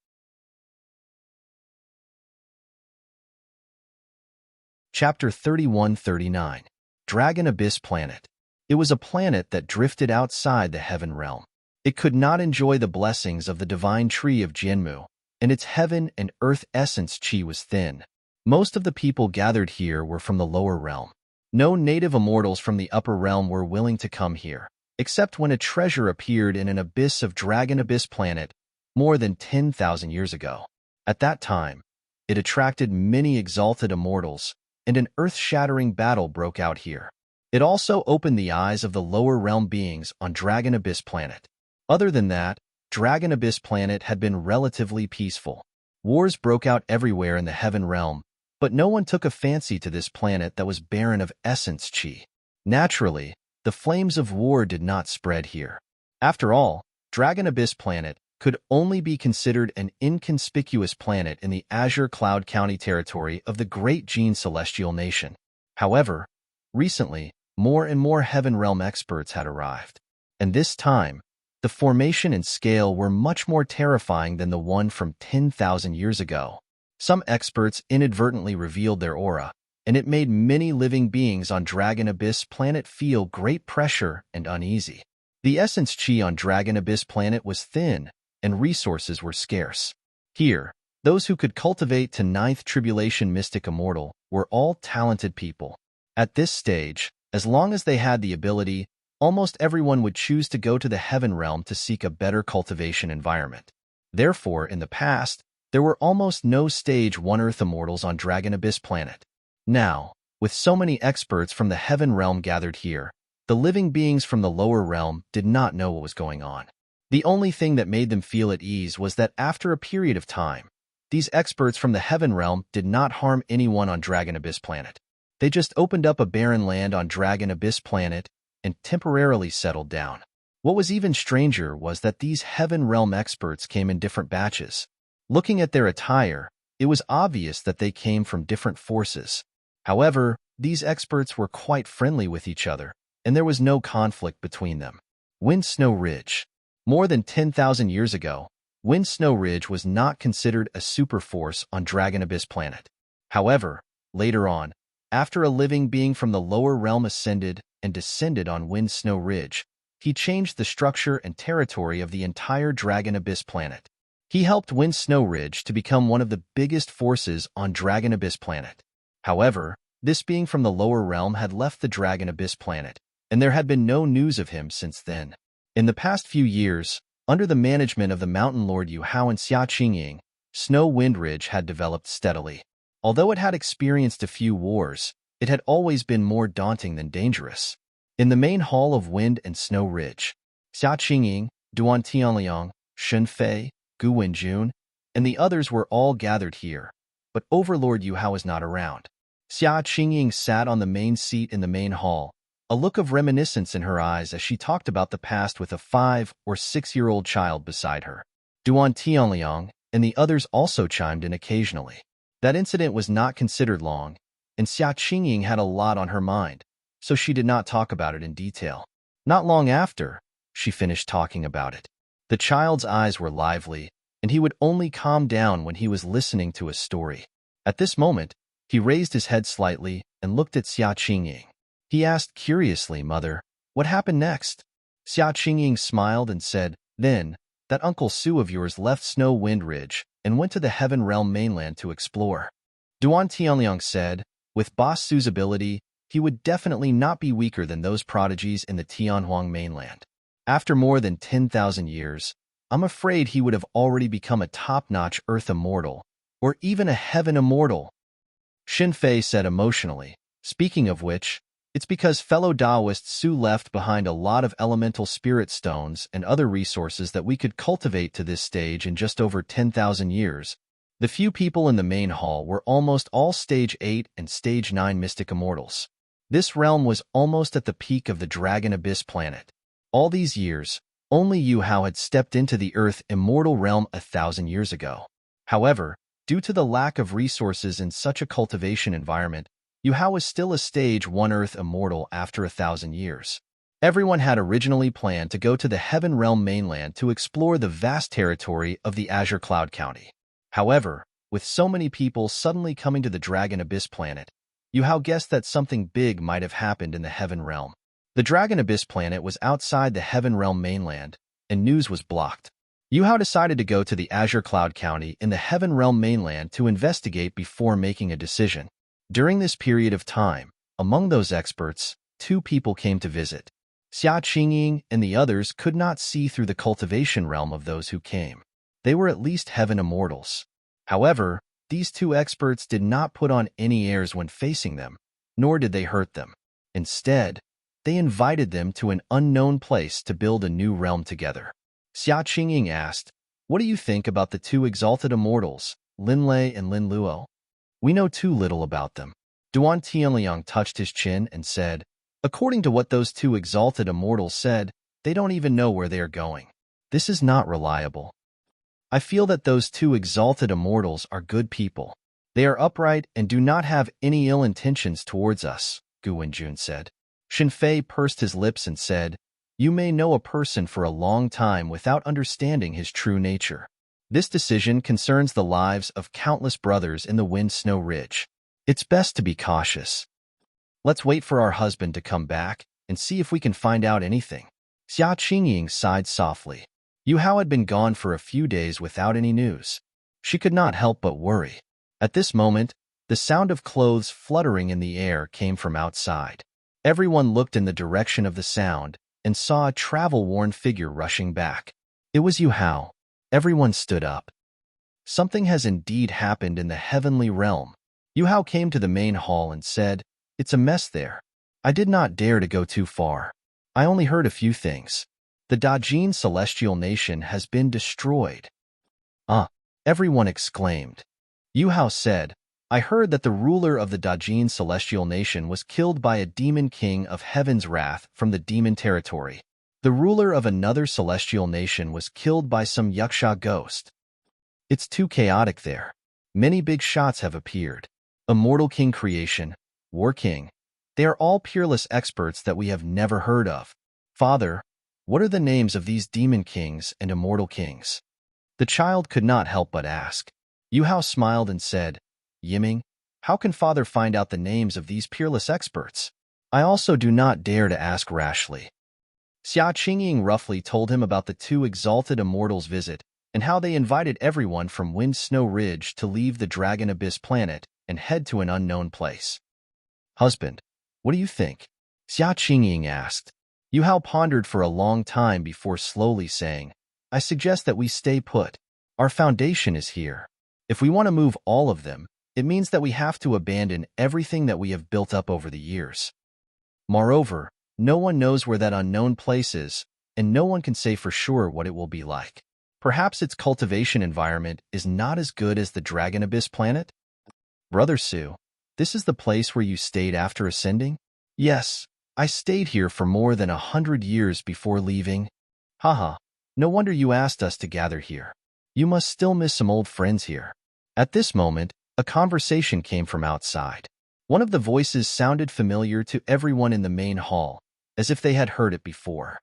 Chapter 31-39. Dragon Abyss Planet. It was a planet that drifted outside the heaven realm. It could not enjoy the blessings of the divine tree of Jianmu, and its heaven and earth essence qi was thin. Most of the people gathered here were from the lower realm. No native immortals from the upper realm were willing to come here, except when a treasure appeared in an abyss of Dragon Abyss Planet more than 10,000 years ago. At that time, it attracted many exalted immortals, and an earth-shattering battle broke out here. It also opened the eyes of the lower realm beings on Dragon Abyss Planet. Other than that, Dragon Abyss Planet had been relatively peaceful. Wars broke out everywhere in the Heaven Realm, but no one took a fancy to this planet that was barren of essence chi. Naturally, the flames of war did not spread here. After all, Dragon Abyss Planet could only be considered an inconspicuous planet in the Azure Cloud County territory of the Great Gene Celestial Nation. However, recently, more and more Heaven Realm experts had arrived. And this time, the formation and scale were much more terrifying than the one from 10,000 years ago. Some experts inadvertently revealed their aura, and it made many living beings on Dragon Abyss Planet feel great pressure and uneasy. The essence chi on Dragon Abyss Planet was thin, and resources were scarce. Here, those who could cultivate to Ninth Tribulation Mystic Immortal were all talented people. At this stage, as long as they had the ability, almost everyone would choose to go to the Heaven Realm to seek a better cultivation environment. Therefore, in the past, there were almost no Stage 1 Earth Immortals on Dragon Abyss Planet. Now, with so many experts from the Heaven Realm gathered here, the living beings from the lower realm did not know what was going on. The only thing that made them feel at ease was that after a period of time, these experts from the Heaven Realm did not harm anyone on Dragon Abyss Planet. They just opened up a barren land on Dragon Abyss Planet and temporarily settled down. What was even stranger was that these Heaven Realm experts came in different batches. Looking at their attire, it was obvious that they came from different forces. However, these experts were quite friendly with each other, and there was no conflict between them. Wind Snow Ridge. More than 10,000 years ago, Wind Snow Ridge was not considered a superforce on Dragon Abyss Planet. However, later on, after a living being from the lower realm ascended and descended on Wind Snow Ridge, he changed the structure and territory of the entire Dragon Abyss Planet. He helped Wind Snow Ridge to become one of the biggest forces on Dragon Abyss Planet. However, this being from the lower realm had left the Dragon Abyss Planet, and there had been no news of him since then. In the past few years, under the management of the Mountain Lord Yu Hao and Xia Qingying, Snow Wind Ridge had developed steadily. Although it had experienced a few wars, it had always been more daunting than dangerous. In the main hall of Wind and Snow Ridge, Xia Qingying, Duan Tianliang, Shen Fei, Gu Wenjun, and the others were all gathered here, but Overlord Yu Hao was not around. Xia Qingying sat on the main seat in the main hall, a look of reminiscence in her eyes as she talked about the past with a 5- or 6-year-old child beside her. Duan Tianliang and the others also chimed in occasionally. That incident was not considered long, and Xia Qingying had a lot on her mind, so she did not talk about it in detail. Not long after, she finished talking about it. The child's eyes were lively, and he would only calm down when he was listening to a story. At this moment, he raised his head slightly and looked at Xia Qingying. He asked curiously, "Mother, what happened next?" Xia Qingying smiled and said, "Then, that Uncle Su of yours left Snow Wind Ridge and went to the Heaven Realm mainland to explore." Duan Tianliang said, "With Boss Su's ability, he would definitely not be weaker than those prodigies in the Tianhuang mainland. After more than 10,000 years, I'm afraid he would have already become a top-notch Earth Immortal, or even a Heaven Immortal." Shen Fei said emotionally, "Speaking of which, it's because fellow Taoist Su left behind a lot of elemental spirit stones and other resources that we could cultivate to this stage in just over 10,000 years. The few people in the main hall were almost all Stage 8 and Stage 9 Mystic Immortals. This realm was almost at the peak of the Dragon Abyss Planet. All these years, only Yu Hao had stepped into the Earth Immortal realm 1,000 years ago. However, due to the lack of resources in such a cultivation environment, Yu Hao was still a Stage 1 Earth Immortal after 1,000 years. Everyone had originally planned to go to the Heaven Realm mainland to explore the vast territory of the Azure Cloud County. However, with so many people suddenly coming to the Dragon Abyss Planet, Yu Hao guessed that something big might have happened in the Heaven Realm. The Dragon Abyss Planet was outside the Heaven Realm mainland, and news was blocked. Yu Hao decided to go to the Azure Cloud County in the Heaven Realm mainland to investigate before making a decision. During this period of time, among those experts, 2 people came to visit. Xia Qingying and the others could not see through the cultivation realm of those who came. They were at least Heaven Immortals. However, these 2 experts did not put on any airs when facing them, nor did they hurt them. Instead, they invited them to an unknown place to build a new realm together. Xia Qingying asked, "What do you think about the two exalted immortals, Lin Lei and Lin Luo? We know too little about them." Duan Tianliang touched his chin and said, "According to what those two exalted immortals said, they don't even know where they are going. This is not reliable. I feel that those two exalted immortals are good people. They are upright and do not have any ill intentions towards us," Gu Wenjun said. Xin Fei pursed his lips and said, "You may know a person for a long time without understanding his true nature. This decision concerns the lives of countless brothers in the Wind Snow Ridge. It's best to be cautious. Let's wait for our husband to come back and see if we can find out anything." Xia Qingying sighed softly. Yu Hao had been gone for a few days without any news. She could not help but worry. At this moment, the sound of clothes fluttering in the air came from outside. Everyone looked in the direction of the sound and saw a travel-worn figure rushing back. It was Yu Hao. Everyone stood up. Something has indeed happened in the heavenly realm. Yu Hao came to the main hall and said, "It's a mess there. I did not dare to go too far. I only heard a few things. The Dajin celestial nation has been destroyed." Everyone exclaimed. Yu Hao said, "I heard that the ruler of the Dajin celestial nation was killed by a demon king of heaven's wrath from the demon territory. The ruler of another celestial nation was killed by some Yaksha ghost. It's too chaotic there. Many big shots have appeared. Immortal King Creation, War King. They are all peerless experts that we have never heard of. Father, what are the names of these demon kings and immortal kings?" The child could not help but ask. Yu Hao smiled and said, "Yiming, how can father find out the names of these peerless experts? I also do not dare to ask rashly." Xia Qingying roughly told him about the two exalted immortals' visit and how they invited everyone from Wind Snow Ridge to leave the Dragon Abyss planet and head to an unknown place. "Husband, what do you think?" Xia Qingying asked. Yu Hao pondered for a long time before slowly saying, "I suggest that we stay put. Our foundation is here. If we want to move all of them, it means that we have to abandon everything that we have built up over the years. Moreover, no one knows where that unknown place is, and no one can say for sure what it will be like. Perhaps its cultivation environment is not as good as the Dragon Abyss planet?" "Brother Su, this is the place where you stayed after ascending?" "Yes, I stayed here for more than 100 years before leaving." "Haha, no wonder you asked us to gather here. You must still miss some old friends here." At this moment, a conversation came from outside. One of the voices sounded familiar to everyone in the main hall, as if they had heard it before.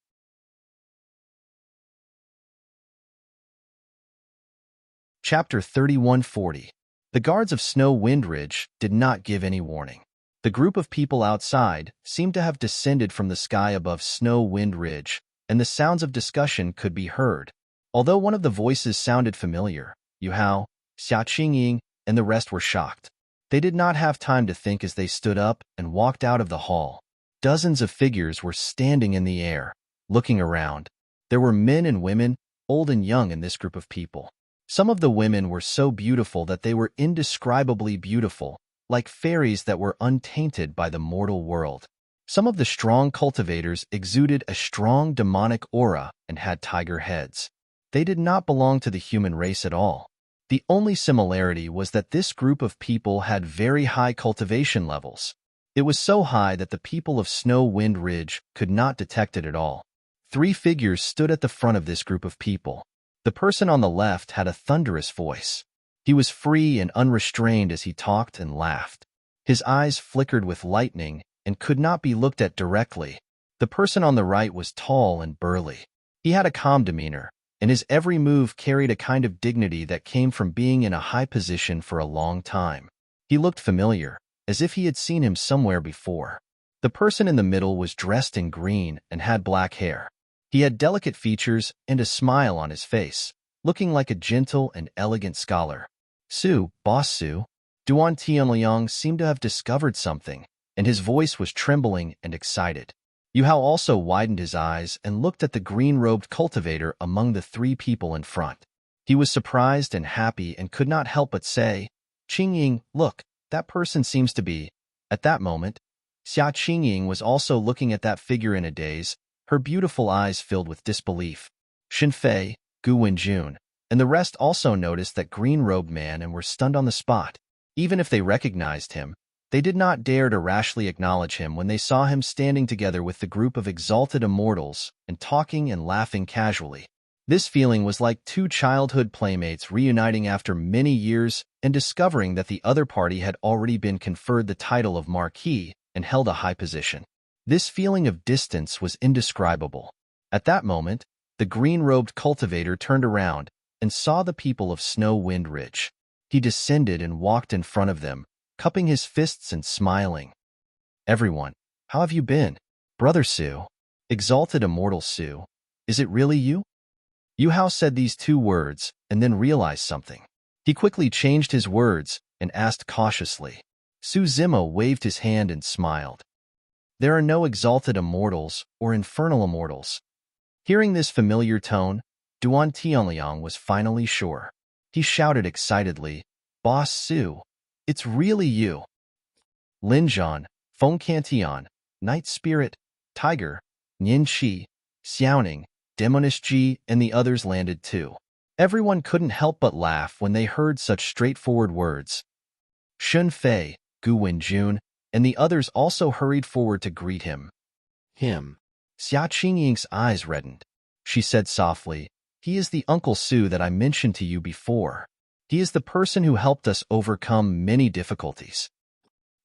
Chapter 3140. The guards of Snow Wind Ridge did not give any warning. The group of people outside seemed to have descended from the sky above Snow Wind Ridge, and the sounds of discussion could be heard. Although one of the voices sounded familiar, Yu Hao, Xia Qingying, and the rest were shocked. They did not have time to think as they stood up and walked out of the hall. Dozens of figures were standing in the air, looking around. There were men and women, old and young, in this group of people. Some of the women were so beautiful that they were indescribably beautiful, like fairies that were untainted by the mortal world. Some of the strong cultivators exuded a strong demonic aura and had tiger heads. They did not belong to the human race at all. The only similarity was that this group of people had very high cultivation levels. It was so high that the people of Snow Wind Ridge could not detect it at all. 3 figures stood at the front of this group of people. The person on the left had a thunderous voice. He was free and unrestrained as he talked and laughed. His eyes flickered with lightning and could not be looked at directly. The person on the right was tall and burly. He had a calm demeanor, and his every move carried a kind of dignity that came from being in a high position for a long time. He looked familiar, as if he had seen him somewhere before. The person in the middle was dressed in green and had black hair. He had delicate features and a smile on his face, looking like a gentle and elegant scholar. "Su, Boss Su." Duan Tianliang seemed to have discovered something, and his voice was trembling and excited. Yu Hao also widened his eyes and looked at the green-robed cultivator among the 3 people in front. He was surprised and happy and could not help but say, "Qingying, look, that person seems to be..." At that moment, Xia Qingying was also looking at that figure in a daze, her beautiful eyes filled with disbelief. Xin Fei, Gu Wenjun, and the rest also noticed that green-robed man and were stunned on the spot. Even if they recognized him, they did not dare to rashly acknowledge him when they saw him standing together with the group of exalted immortals and talking and laughing casually. This feeling was like two childhood playmates reuniting after many years and discovering that the other party had already been conferred the title of Marquis and held a high position. This feeling of distance was indescribable. At that moment, the green-robed cultivator turned around and saw the people of Snow Wind Ridge. He descended and walked in front of them, cupping his fists and smiling. "Everyone, how have you been? Brother Su, exalted immortal Su, is it really you?" Yu Hao said these two words and then realized something. He quickly changed his words and asked cautiously. Su Zimo waved his hand and smiled. "There are no exalted immortals or infernal immortals." Hearing this familiar tone, Duan Tianliang was finally sure. He shouted excitedly, "Boss Su, it's really you." Lin Zhan, Feng Cantian, Night Spirit, Tiger, Nian Qi, Xiaoning, Demonish Ji, and the others landed too. Everyone couldn't help but laugh when they heard such straightforward words. Xun Fei, Gu Wenjun, and the others also hurried forward to greet him. Xia Qingying's eyes reddened. She said softly, "He is the Uncle Su that I mentioned to you before. He is the person who helped us overcome many difficulties."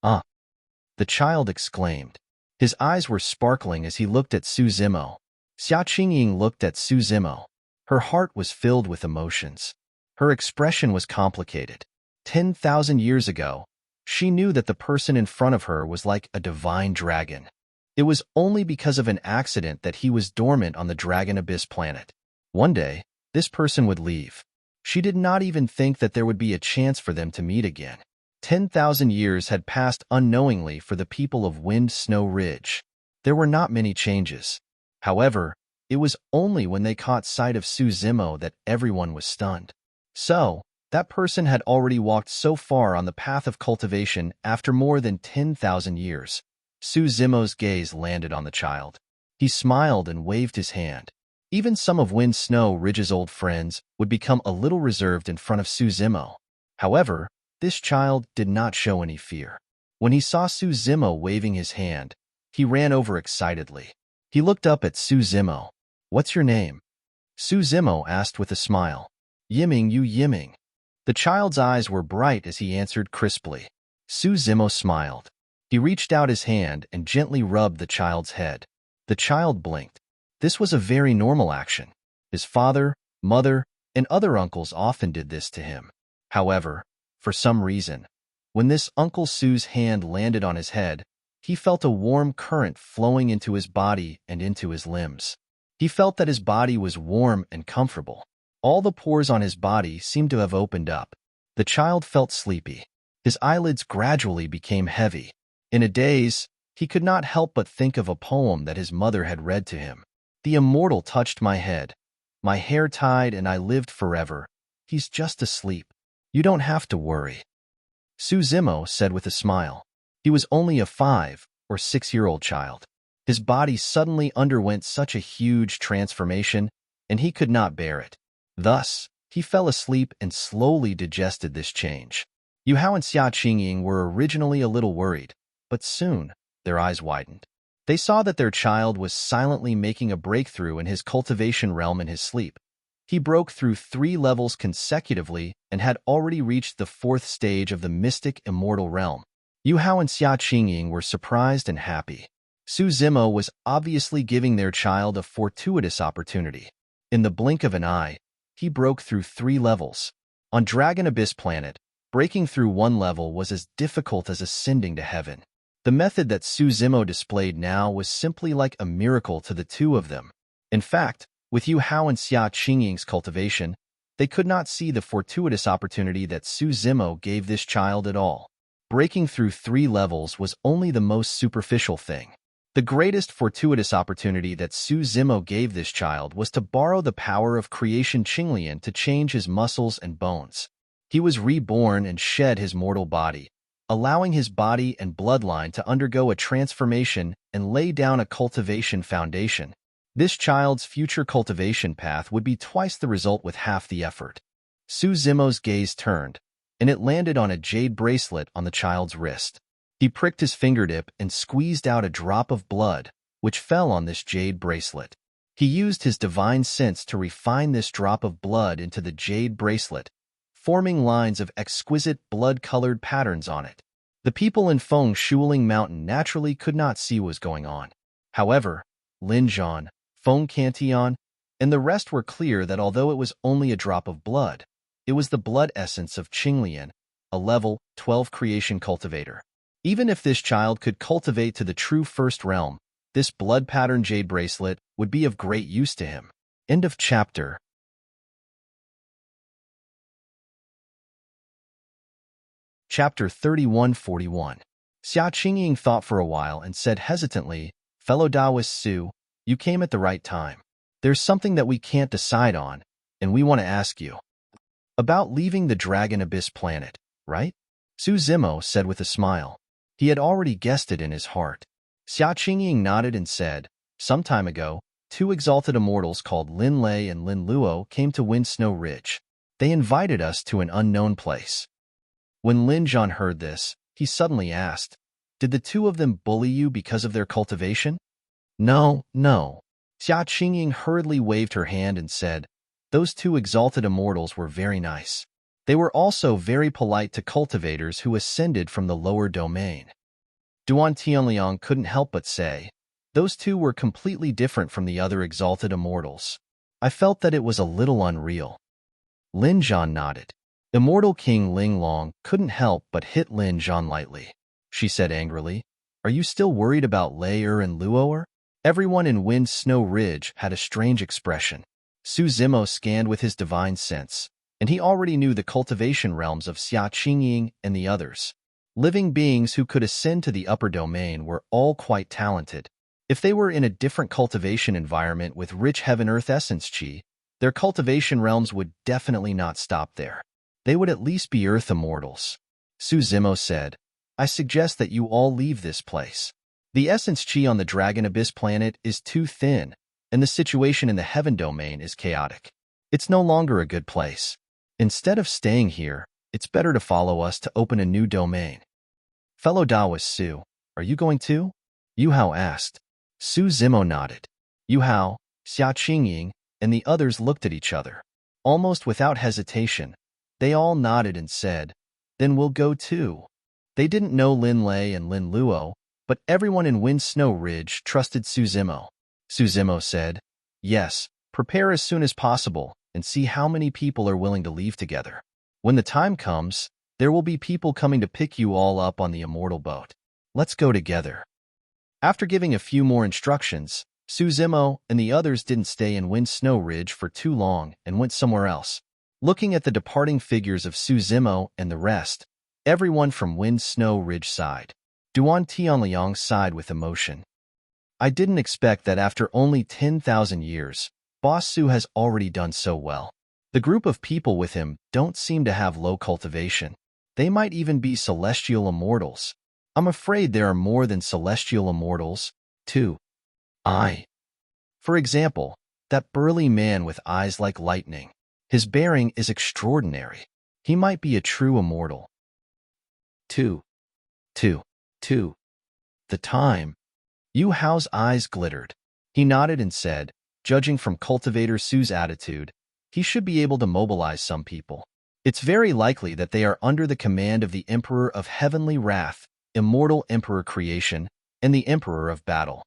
The child exclaimed. His eyes were sparkling as he looked at Su Zimo. Xia Qingying looked at Su Zimo. Her heart was filled with emotions. Her expression was complicated. 10,000 years ago, she knew that the person in front of her was like a divine dragon. It was only because of an accident that he was dormant on the Dragon Abyss planet. One day, this person would leave. She did not even think that there would be a chance for them to meet again. 10,000 years had passed unknowingly for the people of Wind Snow Ridge. There were not many changes. However, it was only when they caught sight of Su Zimo that everyone was stunned. So, that person had already walked so far on the path of cultivation after more than 10,000 years. Su Zimo's gaze landed on the child. He smiled and waved his hand. Even some of Wind Snow Ridge's old friends would become a little reserved in front of Su Zimo. However, this child did not show any fear. When he saw Su Zimo waving his hand, he ran over excitedly. He looked up at Su Zimo. "What's your name?" Su Zimo asked with a smile. "Yiming Yu Yiming." The child's eyes were bright as he answered crisply. Su Zimo smiled. He reached out his hand and gently rubbed the child's head. The child blinked. This was a very normal action. His father, mother, and other uncles often did this to him. However, for some reason, when this Uncle Su's hand landed on his head, he felt a warm current flowing into his body and into his limbs. He felt that his body was warm and comfortable. All the pores on his body seemed to have opened up. The child felt sleepy. His eyelids gradually became heavy. In a daze, he could not help but think of a poem that his mother had read to him. "The immortal touched my head. My hair tied and I lived forever. He's just asleep. You don't have to worry." Su Zimo said with a smile. He was only a 5 or 6-year-old child. His body suddenly underwent such a huge transformation, and he could not bear it. Thus, he fell asleep and slowly digested this change. Yu Hao and Xia Qingying were originally a little worried, but soon their eyes widened. They saw that their child was silently making a breakthrough in his cultivation realm in his sleep. He broke through 3 levels consecutively and had already reached the 4th stage of the mystic immortal realm. Yu Hao and Xia Qingying were surprised and happy. Su Zimo was obviously giving their child a fortuitous opportunity. In the blink of an eye, he broke through 3 levels. On Dragon Abyss planet, breaking through 1 level was as difficult as ascending to heaven. The method that Su Zimo displayed now was simply like a miracle to the two of them. In fact, with Yu Hao and Xia Qingying's cultivation, they could not see the fortuitous opportunity that Su Zimo gave this child at all. Breaking through 3 levels was only the most superficial thing. The greatest fortuitous opportunity that Su Zimo gave this child was to borrow the power of creation Qinglian to change his muscles and bones. He was reborn and shed his mortal body, allowing his body and bloodline to undergo a transformation and lay down a cultivation foundation. This child's future cultivation path would be twice the result with half the effort. Su Zimo's gaze turned, and it landed on a jade bracelet on the child's wrist. He pricked his fingertip and squeezed out a drop of blood, which fell on this jade bracelet. He used his divine sense to refine this drop of blood into the jade bracelet, forming lines of exquisite blood-colored patterns on it. The people in Feng Shuling Mountain naturally could not see what was going on. However, Lin Zhan, Feng Cantion, and the rest were clear that although it was only a drop of blood, it was the blood essence of Qinglian, a level 12 creation cultivator. Even if this child could cultivate to the true first realm, this blood pattern jade bracelet would be of great use to him. End of chapter. Chapter 3141. Xia Qingying thought for a while and said hesitantly, "Fellow Taoist Su, you came at the right time. There's something that we can't decide on, and we want to ask you about leaving the Dragon Abyss planet, right?" Su Zimo said with a smile. He had already guessed it in his heart. Xia Qingying nodded and said, "Some time ago, two exalted immortals called Lin Lei and Lin Luo came to Wind Snow Ridge. They invited us to an unknown place." When Lin Zhan heard this, he suddenly asked, "Did the two of them bully you because of their cultivation?" No. Xia Qingying hurriedly waved her hand and said, "Those two exalted immortals were very nice. They were also very polite to cultivators who ascended from the lower domain." Duan Tianliang couldn't help but say, "Those two were completely different from the other exalted immortals. I felt that it was a little unreal." Lin Zhan nodded. Immortal King Ling Long couldn't help but hit Lin Zhan lightly. She said angrily, "Are you still worried about Lei and Luo? Everyone in Wind Snow Ridge had a strange expression. Su Zimo scanned with his divine sense, and he already knew the cultivation realms of Xia Qingying and the others. Living beings who could ascend to the upper domain were all quite talented. If they were in a different cultivation environment with rich heaven-earth essence qi, their cultivation realms would definitely not stop there. They would at least be earth immortals." Su Zimo said, "I suggest that you all leave this place. The essence qi on the Dragon Abyss planet is too thin, and the situation in the heaven domain is chaotic. It's no longer a good place. Instead of staying here, it's better to follow us to open a new domain." "Fellow Taoist Su, are you going too?" Yu Hao asked. Su Zimo nodded. Yu Hao, Xia Qingying, and the others looked at each other. Almost without hesitation, they all nodded and said, "Then we'll go too." They didn't know Lin Lei and Lin Luo, but everyone in Wind Snow Ridge trusted Su Zimo. Su Zimo said, "Yes, prepare as soon as possible and see how many people are willing to leave together. When the time comes, there will be people coming to pick you all up on the immortal boat. Let's go together." After giving a few more instructions, Su Zimo and the others didn't stay in Wind Snow Ridge for too long and went somewhere else. Looking at the departing figures of Su Zimo and the rest, everyone from Wind Snow Ridge sighed. Duan Tianliang sighed with emotion. "I didn't expect that after only 10,000 years, Boss Su has already done so well. The group of people with him don't seem to have low cultivation. They might even be celestial immortals. I'm afraid there are more than celestial immortals, too. For example, that burly man with eyes like lightning. His bearing is extraordinary. He might be a true immortal." Two. The time. Yu Hao's eyes glittered. He nodded and said, "Judging from Cultivator Su's attitude, he should be able to mobilize some people. It's very likely that they are under the command of the Emperor of Heavenly Wrath, Immortal Emperor Creation, and the Emperor of Battle."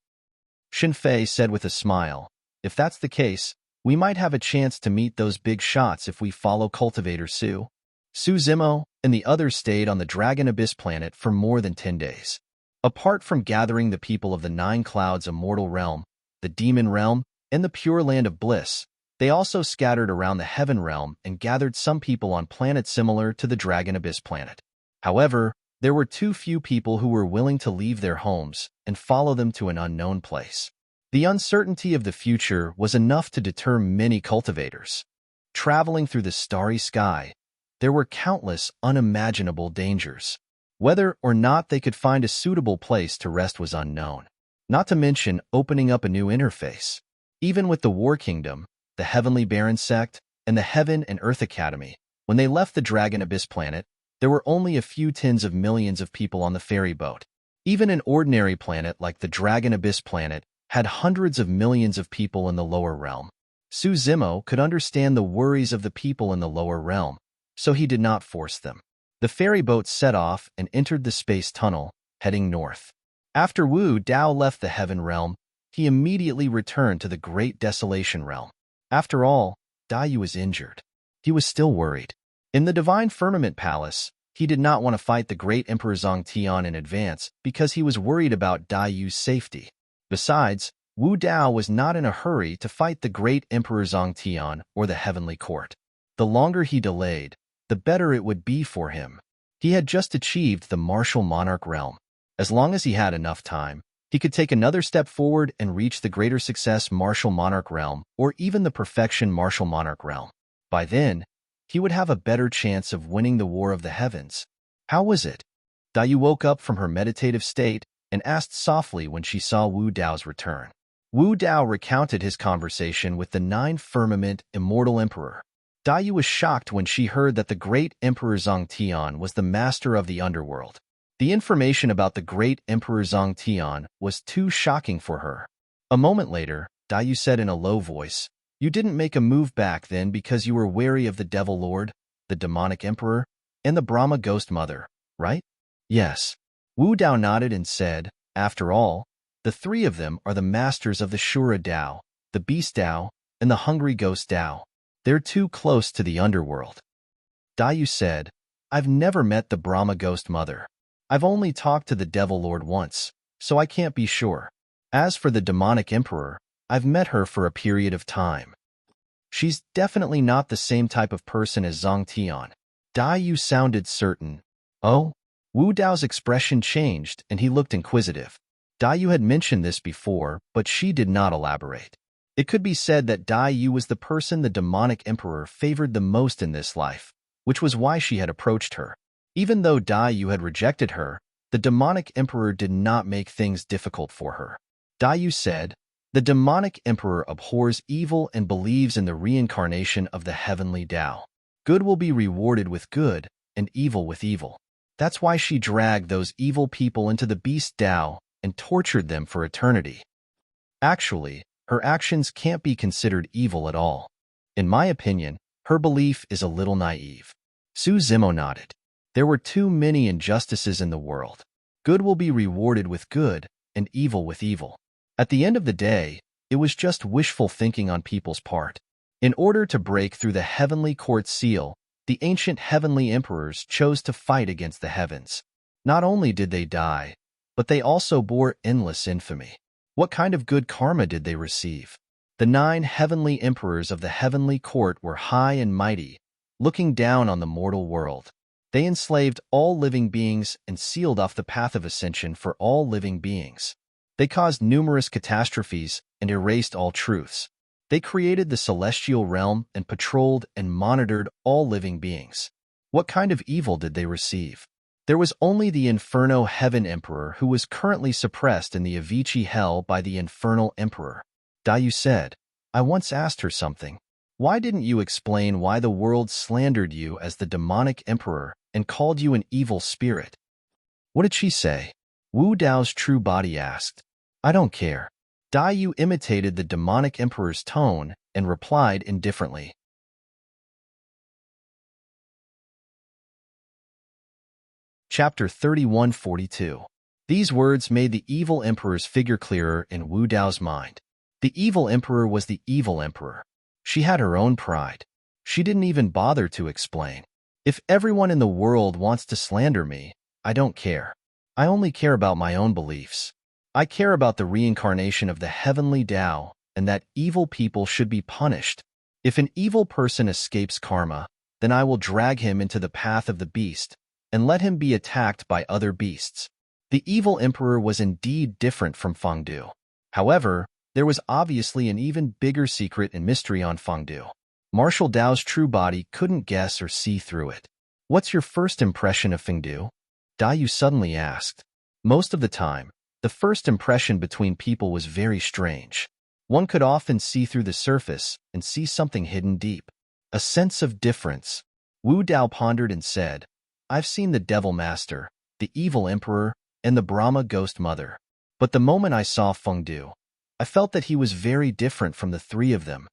Xin Fei said with a smile, "If that's the case, we might have a chance to meet those big shots if we follow Cultivator Su." Su Zimo and the others stayed on the Dragon Abyss planet for more than 10 days. Apart from gathering the people of the Nine Clouds Immortal Realm, the Demon Realm, and the Pure Land of Bliss, they also scattered around the Heaven Realm and gathered some people on planets similar to the Dragon Abyss planet. However, there were too few people who were willing to leave their homes and follow them to an unknown place. The uncertainty of the future was enough to deter many cultivators. Traveling through the starry sky, there were countless unimaginable dangers. Whether or not they could find a suitable place to rest was unknown, not to mention opening up a new interface. Even with the War Kingdom, the Heavenly Baron sect, and the Heaven and Earth Academy, when they left the Dragon Abyss planet, there were only a few tens of millions of people on the ferry boat. Even an ordinary planet like the Dragon Abyss planet had hundreds of millions of people in the lower realm. Zemo could understand the worries of the people in the lower realm, so he did not force them. The ferry boat set off and entered the space tunnel, heading north. After Wu Dao left the Heaven realm, he immediately returned to the Great Desolation realm. After all, Dai Yu was injured. He was still worried. In the Divine Firmament Palace, he did not want to fight the Great Emperor Zhang Tian in advance because he was worried about Dai Yu's safety. Besides, Wu Dao was not in a hurry to fight the Great Emperor Zhang Tian or the Heavenly Court. The longer he delayed, the better it would be for him. He had just achieved the Martial Monarch realm. As long as he had enough time, he could take another step forward and reach the greater success Martial Monarch realm or even the Perfection Martial Monarch realm. By then, he would have a better chance of winning the War of the Heavens. How was it? Dai Yu woke up from her meditative state and asked softly when she saw Wu Dao's return. Wu Dao recounted his conversation with the Nine Firmament Immortal Emperor. Dai Yu was shocked when she heard that the Great Emperor Zhang Tian was the master of the underworld. The information about the Great Emperor Zhang Tian was too shocking for her. A moment later, Dai Yu said in a low voice, "You didn't make a move back then because you were wary of the Devil Lord, the Demonic Emperor, and the Brahma Ghost Mother, right?" "Yes." Wu Dao nodded and said, "After all, the three of them are the masters of the Shura Dao, the Beast Dao, and the Hungry Ghost Dao. They're too close to the underworld." Dai Yu said, "I've never met the Brahma Ghost Mother. I've only talked to the Devil Lord once, so I can't be sure. As for the Demonic Emperor, I've met her for a period of time. She's definitely not the same type of person as Zhang Tian." Dai Yu sounded certain. "Oh?" Wu Dao's expression changed and he looked inquisitive. Dai Yu had mentioned this before, but she did not elaborate. It could be said that Dai Yu was the person the Demonic Emperor favored the most in this life, which was why she had approached her. Even though Dai Yu had rejected her, the Demonic Emperor did not make things difficult for her. Dai Yu said, "The Demonic Emperor abhors evil and believes in the reincarnation of the Heavenly Dao. Good will be rewarded with good, and evil with evil. That's why she dragged those evil people into the Beast Dao and tortured them for eternity. Actually, her actions can't be considered evil at all. In my opinion, her belief is a little naive." Zemo nodded. "There were too many injustices in the world. Good will be rewarded with good, and evil with evil. At the end of the day, it was just wishful thinking on people's part. In order to break through the Heavenly Court's seal, the ancient Heavenly Emperors chose to fight against the heavens. Not only did they die, but they also bore endless infamy. What kind of good karma did they receive? The 9 Heavenly Emperors of the Heavenly Court were high and mighty, looking down on the mortal world. They enslaved all living beings and sealed off the path of ascension for all living beings. They caused numerous catastrophes and erased all truths. They created the celestial realm and patrolled and monitored all living beings. What kind of evil did they receive? There was only the Inferno Heaven Emperor who was currently suppressed in the Avicii Hell by the Infernal Emperor." Dai Yu said, "I once asked her something. Why didn't you explain why the world slandered you as the Demonic Emperor and called you an evil spirit?" "What did she say?" Wu Dao's true body asked. "I don't care." Dai Yu imitated the Demonic Emperor's tone and replied indifferently. Chapter 3142. These words made the evil emperor's figure clearer in Wu Dao's mind. The evil emperor was the evil emperor. She had her own pride. She didn't even bother to explain. "If everyone in the world wants to slander me, I don't care. I only care about my own beliefs. I care about the reincarnation of the Heavenly Dao and that evil people should be punished. If an evil person escapes karma, then I will drag him into the path of the beast and let him be attacked by other beasts." The evil emperor was indeed different from Fengdu. However, there was obviously an even bigger secret and mystery on Fengdu. Martial Dao's true body couldn't guess or see through it. "What's your first impression of Fengdu?" Dayu suddenly asked. Most of the time, the first impression between people was very strange. One could often see through the surface and see something hidden deep. A sense of difference. Wu Dao pondered and said, I've seen the Devil Master, the Evil Emperor, and the Brahma Ghost Mother. But the moment I saw Feng Du, I felt that he was very different from the three of them.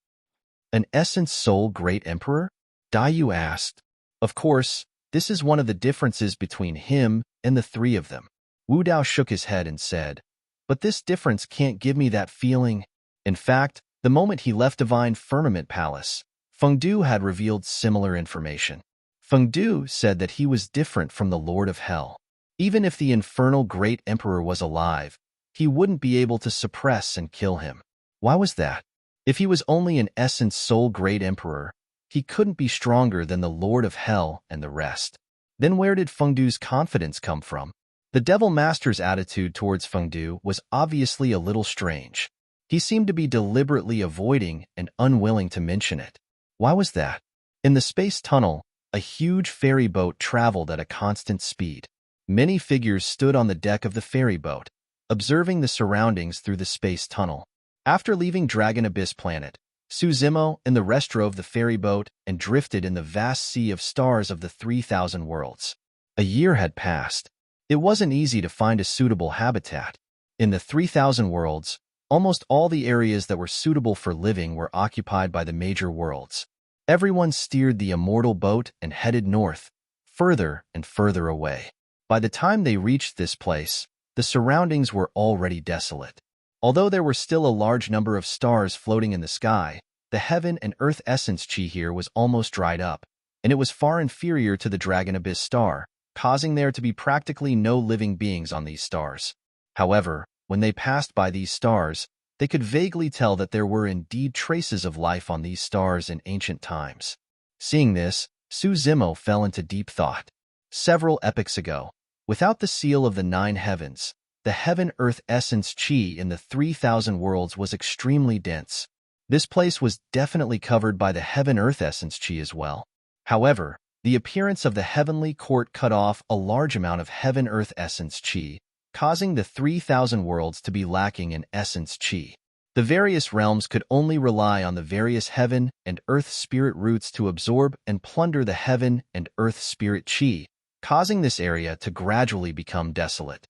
An essence soul great emperor? Dayu asked. Of course, this is one of the differences between him and the three of them. Wu Dao shook his head and said, but this difference can't give me that feeling. In fact, the moment he left Divine Firmament Palace, Feng Du had revealed similar information. Feng Du said that he was different from the Lord of Hell. Even if the infernal great emperor was alive, he wouldn't be able to suppress and kill him. Why was that? If he was only an essence soul great emperor, he couldn't be stronger than the Lord of Hell and the rest. Then where did Feng Du's confidence come from? The Devil Master's attitude towards Feng Du was obviously a little strange. He seemed to be deliberately avoiding and unwilling to mention it. Why was that? In the space tunnel, a huge ferry boat traveled at a constant speed. Many figures stood on the deck of the ferry boat, observing the surroundings through the space tunnel. After leaving Dragon Abyss Planet, Suzimo and the rest drove the ferry boat and drifted in the vast sea of stars of the 3,000 worlds. A year had passed. It wasn't easy to find a suitable habitat. In the 3,000 worlds, almost all the areas that were suitable for living were occupied by the major worlds. Everyone steered the immortal boat and headed north, further and further away. By the time they reached this place, the surroundings were already desolate. Although there were still a large number of stars floating in the sky, the heaven and earth essence chi here was almost dried up, and it was far inferior to the Dragon Abyss star, causing there to be practically no living beings on these stars. However, when they passed by these stars, they could vaguely tell that there were indeed traces of life on these stars in ancient times. Seeing this, Suzimo fell into deep thought. Several epochs ago, without the seal of the 9 heavens, the heaven-earth essence chi in the 3,000 worlds was extremely dense. This place was definitely covered by the heaven-earth essence chi as well. However, the appearance of the heavenly court cut off a large amount of heaven-earth essence chi, causing the 3,000 worlds to be lacking in essence chi. The various realms could only rely on the various heaven and earth spirit roots to absorb and plunder the heaven and earth spirit chi, causing this area to gradually become desolate.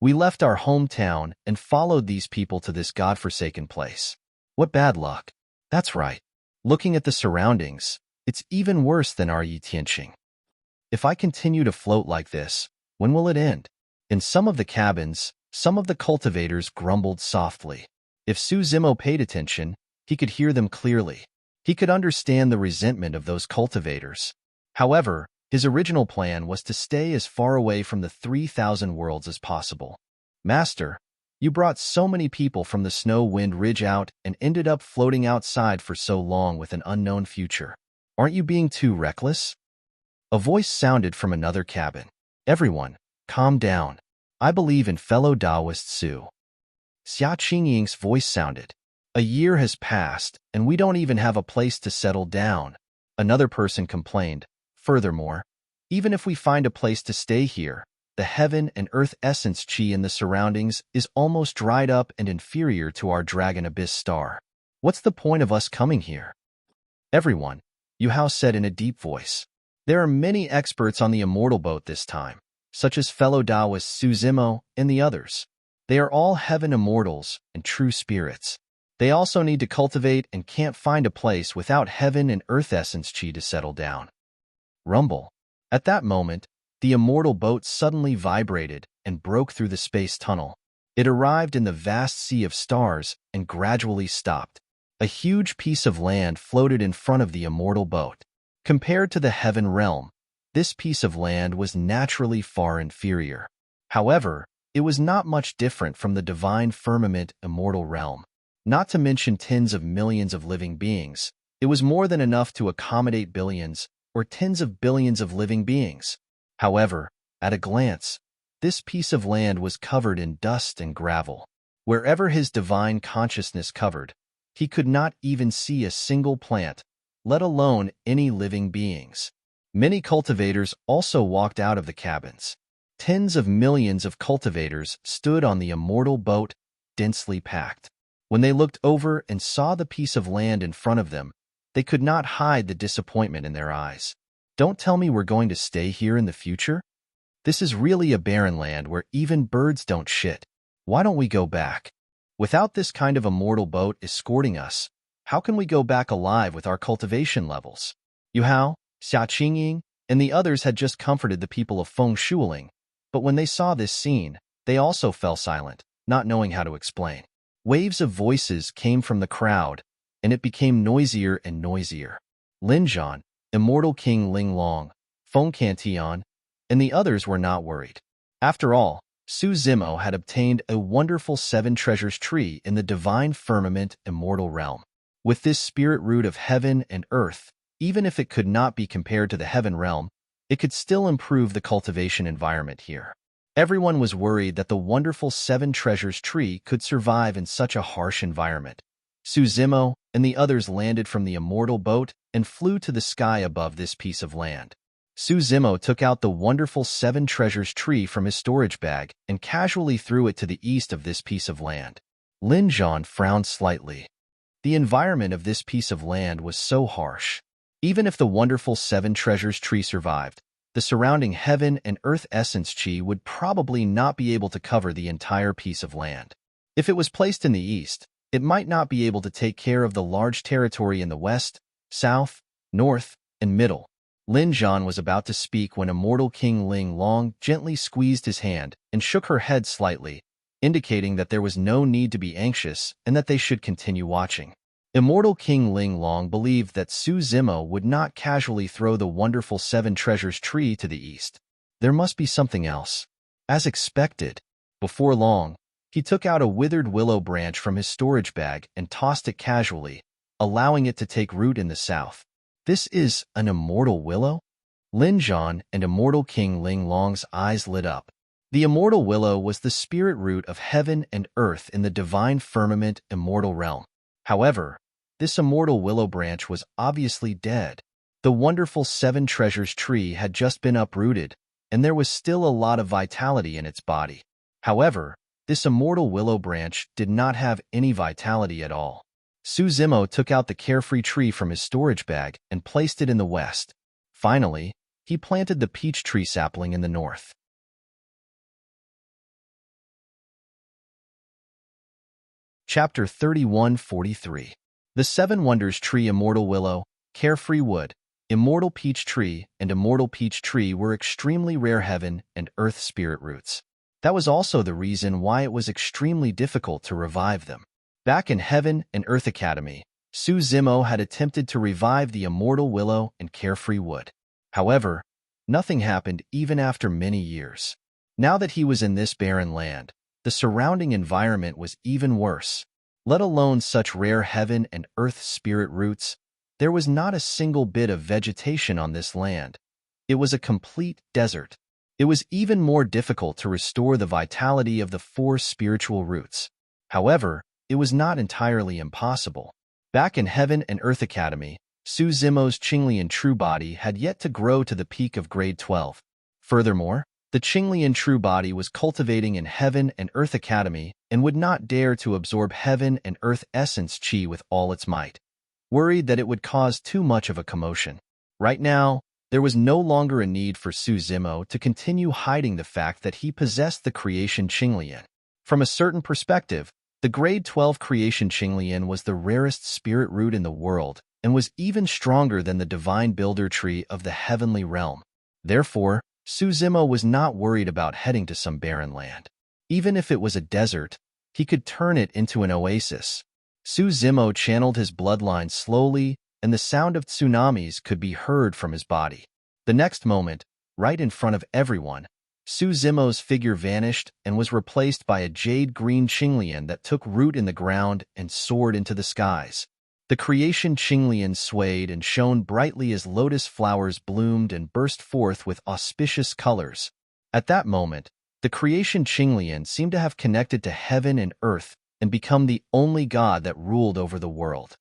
We left our hometown and followed these people to this godforsaken place. What bad luck. That's right. Looking at the surroundings, it's even worse than our Yi Tianqing. If I continue to float like this, when will it end? In some of the cabins, some of the cultivators grumbled softly. If Suzimo paid attention, he could hear them clearly. He could understand the resentment of those cultivators. However, his original plan was to stay as far away from the 3,000 worlds as possible. Master, you brought so many people from the Snow Wind Ridge out and ended up floating outside for so long with an unknown future. Aren't you being too reckless? A voice sounded from another cabin. Everyone, calm down. I believe in fellow Taoist Su. Xia Qingying's voice sounded. A year has passed, and we don't even have a place to settle down. Another person complained. Furthermore, even if we find a place to stay here, the heaven and earth essence chi in the surroundings is almost dried up and inferior to our Dragon Abyss star. What's the point of us coming here? Everyone, Yu Hao said in a deep voice. There are many experts on the immortal boat this time, such as fellow Taoist Suzimo and the others. They are all heaven immortals and true spirits. They also need to cultivate and can't find a place without heaven and earth essence chi to settle down. Rumble. At that moment, the immortal boat suddenly vibrated and broke through the space tunnel. It arrived in the vast sea of stars and gradually stopped. A huge piece of land floated in front of the immortal boat. Compared to the heaven realm, this piece of land was naturally far inferior. However, it was not much different from the divine firmament immortal realm. Not to mention tens of millions of living beings, it was more than enough to accommodate billions or tens of billions of living beings. However, at a glance, this piece of land was covered in dust and gravel. Wherever his divine consciousness covered, he could not even see a single plant, let alone any living beings. Many cultivators also walked out of the cabins. Tens of millions of cultivators stood on the immortal boat, densely packed. When they looked over and saw the piece of land in front of them, they could not hide the disappointment in their eyes. Don't tell me we're going to stay here in the future? This is really a barren land where even birds don't shit. Why don't we go back? Without this kind of immortal boat escorting us, how can we go back alive with our cultivation levels? Yu Hao, Xia Qingying, and the others had just comforted the people of Feng Shuling, but when they saw this scene, they also fell silent, not knowing how to explain. Waves of voices came from the crowd, and it became noisier and noisier. Lin Zhan, Immortal King Ling Long, Feng Cantian, and the others were not worried. After all, Su Zimo had obtained a wonderful 7 treasures tree in the divine firmament immortal realm. With this spirit root of heaven and earth, even if it could not be compared to the heaven realm, it could still improve the cultivation environment here. Everyone was worried that the wonderful 7 treasures tree could survive in such a harsh environment. Su Zimo and the others landed from the immortal boat and flew to the sky above this piece of land. Su Zimo took out the wonderful 7 treasures tree from his storage bag and casually threw it to the east of this piece of land. Lin Zhan frowned slightly. The environment of this piece of land was so harsh. Even if the wonderful 7 treasures tree survived, the surrounding heaven and earth essence chi would probably not be able to cover the entire piece of land. If it was placed in the east, it might not be able to take care of the large territory in the west, south, north, and middle. Lin Zhan was about to speak when Immortal King Ling Long gently squeezed his hand and shook her head slightly, indicating that there was no need to be anxious and that they should continue watching. Immortal King Ling Long believed that Su Zimo would not casually throw the wonderful 7 treasures tree to the east. There must be something else. As expected, before long, he took out a withered willow branch from his storage bag and tossed it casually, allowing it to take root in the south. This is an immortal willow? Lin Zhan and Immortal King Ling Long's eyes lit up. The immortal willow was the spirit root of heaven and earth in the divine firmament immortal realm. However, this immortal willow branch was obviously dead. The wonderful 7 treasures tree had just been uprooted, and there was still a lot of vitality in its body. However, this immortal willow branch did not have any vitality at all. Su Zimo took out the carefree tree from his storage bag and placed it in the west. Finally, he planted the peach tree sapling in the north. Chapter 3143. The 7 Wonders Tree. Immortal Willow, Carefree Wood, Immortal Peach Tree, and Immortal Peach Tree were extremely rare heaven and earth spirit roots. That was also the reason why it was extremely difficult to revive them. Back in Heaven and Earth Academy, Su Zimo had attempted to revive the Immortal Willow and Carefree Wood. However, nothing happened even after many years. Now that he was in this barren land, the surrounding environment was even worse. Let alone such rare heaven and earth spirit roots, there was not a single bit of vegetation on this land. It was a complete desert. It was even more difficult to restore the vitality of the 4 spiritual roots. However, it was not entirely impossible. Back in Heaven and Earth Academy, Su Zimo's Qinglian true body had yet to grow to the peak of grade 12. Furthermore, the Qinglian true body was cultivating in Heaven and Earth Academy and would not dare to absorb Heaven and Earth essence chi with all its might, worried that it would cause too much of a commotion. Right now, there was no longer a need for Su Zimo to continue hiding the fact that he possessed the creation Qinglian. From a certain perspective, the grade 12 creation Qinglian was the rarest spirit root in the world and was even stronger than the divine builder tree of the heavenly realm. Therefore, Su Zimo was not worried about heading to some barren land. Even if it was a desert, he could turn it into an oasis. Su Zimo channeled his bloodline slowly, and the sound of tsunamis could be heard from his body. The next moment, right in front of everyone, Su Zimo's figure vanished and was replaced by a jade-green Qinglian that took root in the ground and soared into the skies. The creation Qinglian swayed and shone brightly as lotus flowers bloomed and burst forth with auspicious colors. At that moment, the creation Qinglian seemed to have connected to heaven and earth and become the only god that ruled over the world.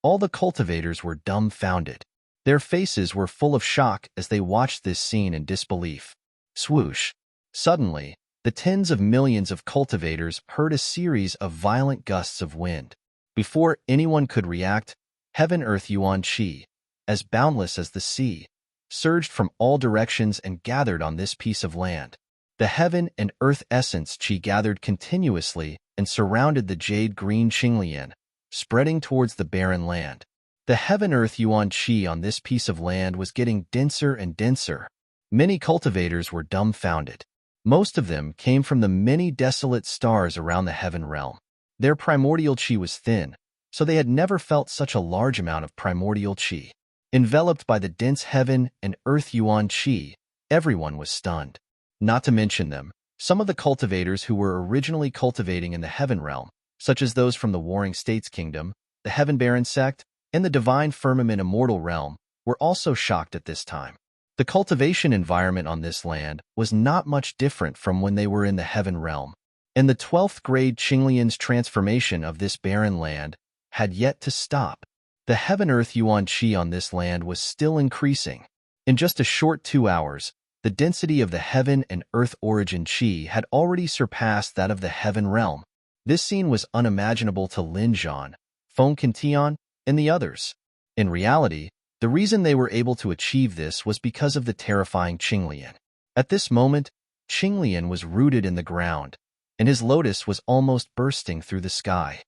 All the cultivators were dumbfounded. Their faces were full of shock as they watched this scene in disbelief. Swoosh! Suddenly, the tens of millions of cultivators heard a series of violent gusts of wind. Before anyone could react, heaven-earth yuan qi, as boundless as the sea, surged from all directions and gathered on this piece of land. The heaven and earth essence qi gathered continuously and surrounded the jade-green Qinglian, spreading towards the barren land. The heaven-earth yuan qi on this piece of land was getting denser and denser. Many cultivators were dumbfounded. Most of them came from the many desolate stars around the heaven realm. Their primordial qi was thin, so they had never felt such a large amount of primordial qi. Enveloped by the dense heaven and earth yuan qi, everyone was stunned. Not to mention them, some of the cultivators who were originally cultivating in the heaven realm, such as those from the Warring States Kingdom, the Heaven Baron sect, and the Divine Firmament Immortal realm, were also shocked at this time. The cultivation environment on this land was not much different from when they were in the heaven realm, and the 12th grade Qinglian's transformation of this barren land had yet to stop. The heaven-earth yuan qi on this land was still increasing. In just a short 2 hours, the density of the heaven and earth origin qi had already surpassed that of the heaven realm. This scene was unimaginable to Lin Zhan, Feng Qintian, and the others. In reality, the reason they were able to achieve this was because of the terrifying Qinglian. At this moment, Qinglian was rooted in the ground, and his lotus was almost bursting through the sky.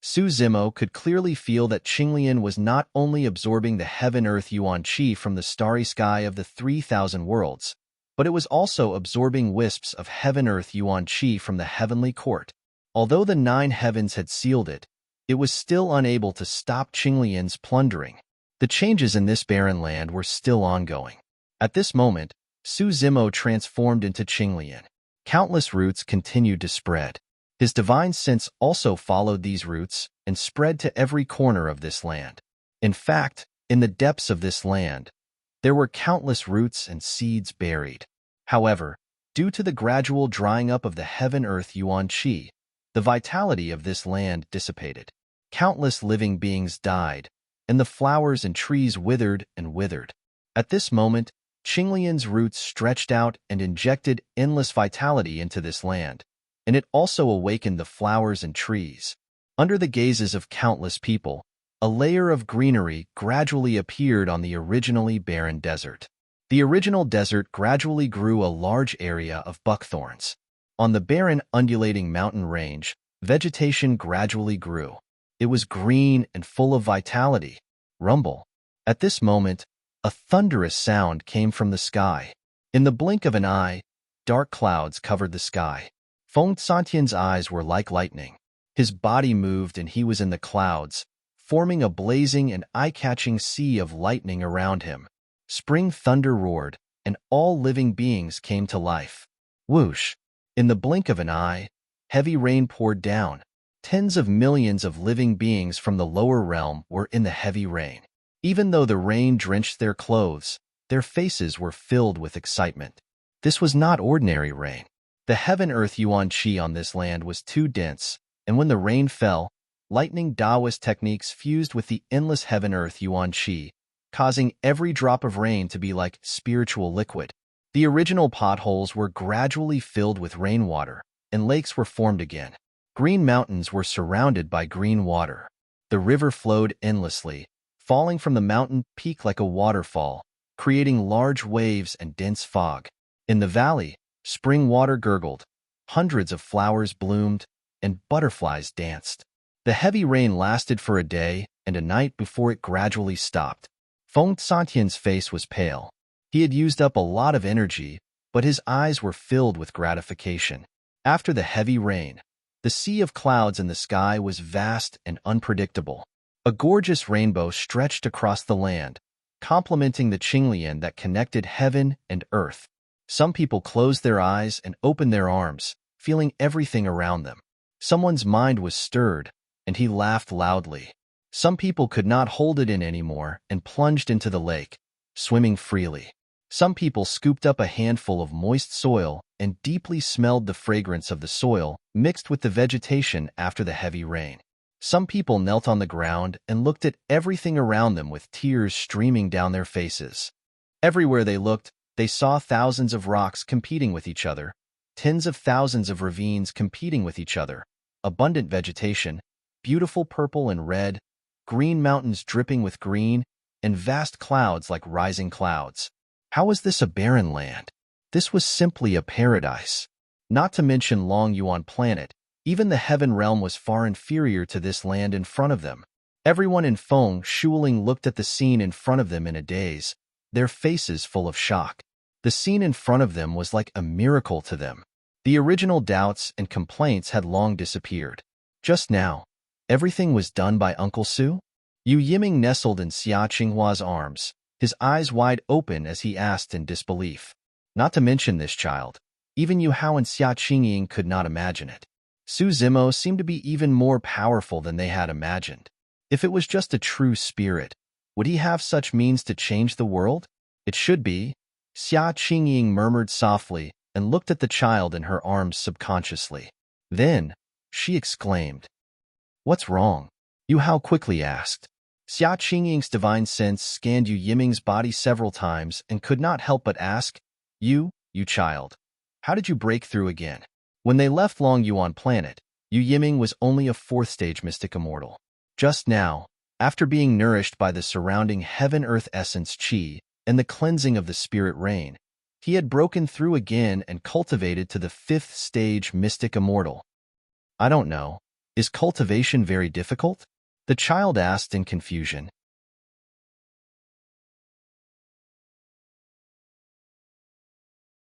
Su Zimo could clearly feel that Qinglian was not only absorbing the heaven-earth yuan qi from the starry sky of the 3,000 worlds, but it was also absorbing wisps of heaven-earth yuan qi from the heavenly court. Although the 9 heavens had sealed it, it was still unable to stop Qinglian's plundering. The changes in this barren land were still ongoing. At this moment, Su Zimo transformed into Qinglian. Countless roots continued to spread. His divine sense also followed these roots and spread to every corner of this land. In fact, in the depths of this land, there were countless roots and seeds buried. However, due to the gradual drying up of the heaven-earth yuan qi, the vitality of this land dissipated. Countless living beings died, and the flowers and trees withered and withered. At this moment, Qinglian's roots stretched out and injected endless vitality into this land, and it also awakened the flowers and trees. Under the gazes of countless people, a layer of greenery gradually appeared on the originally barren desert. The original desert gradually grew a large area of buckthorns. On the barren, undulating mountain range, vegetation gradually grew. It was green and full of vitality. Rumble. At this moment, a thunderous sound came from the sky. In the blink of an eye, dark clouds covered the sky. Feng Santian's eyes were like lightning. His body moved and he was in the clouds, forming a blazing and eye-catching sea of lightning around him. Spring thunder roared, and all living beings came to life. Whoosh! In the blink of an eye, heavy rain poured down. Tens of millions of living beings from the lower realm were in the heavy rain. Even though the rain drenched their clothes, their faces were filled with excitement. This was not ordinary rain. The heaven-earth yuan qi on this land was too dense, and when the rain fell, lightning Taoist techniques fused with the endless heaven-earth yuan qi, causing every drop of rain to be like spiritual liquid. The original potholes were gradually filled with rainwater, and lakes were formed again. Green mountains were surrounded by green water. The river flowed endlessly, falling from the mountain peak like a waterfall, creating large waves and dense fog. In the valley, spring water gurgled, hundreds of flowers bloomed, and butterflies danced. The heavy rain lasted for a day and a night before it gradually stopped. Feng Santian's face was pale. He had used up a lot of energy, but his eyes were filled with gratification. After the heavy rain, the sea of clouds in the sky was vast and unpredictable. A gorgeous rainbow stretched across the land, complementing the Qinglian that connected heaven and earth. Some people closed their eyes and opened their arms, feeling everything around them. Someone's mind was stirred, and he laughed loudly. Some people could not hold it in anymore and plunged into the lake, swimming freely. Some people scooped up a handful of moist soil and deeply smelled the fragrance of the soil mixed with the vegetation after the heavy rain. Some people knelt on the ground and looked at everything around them with tears streaming down their faces. Everywhere they looked, They saw thousands of rocks competing with each other, tens of thousands of ravines competing with each other, abundant vegetation, beautiful purple and red, green mountains dripping with green, and vast clouds like rising clouds. How was this a barren land? This was simply a paradise. Not to mention Long Yuan planet, even the heaven realm was far inferior to this land in front of them. Everyone in Feng Shuling looked at the scene in front of them in a daze, their faces full of shock. The scene in front of them was like a miracle to them. The original doubts and complaints had long disappeared. Just now, everything was done by Uncle Su? Yu Yiming nestled in Xia Qinghua's arms, his eyes wide open as he asked in disbelief. Not to mention this child. Even Yu Hao and Xia Qingying could not imagine it. Su Zimo seemed to be even more powerful than they had imagined. If it was just a true spirit, would he have such means to change the world? It should be. Xia Qingying murmured softly and looked at the child in her arms subconsciously. Then, she exclaimed, "What's wrong?" Yu Hao quickly asked. Xia Qingying's divine sense scanned Yu Yiming's body several times and could not help but ask, You child, how did you break through again?" When they left Long Yuan planet, Yu Yiming was only a 4th-stage mystic immortal. Just now, after being nourished by the surrounding heaven-earth essence qi and the cleansing of the spirit rain, he had broken through again and cultivated to the 5th-stage mystic immortal. I don't know. Is cultivation very difficult? The child asked in confusion.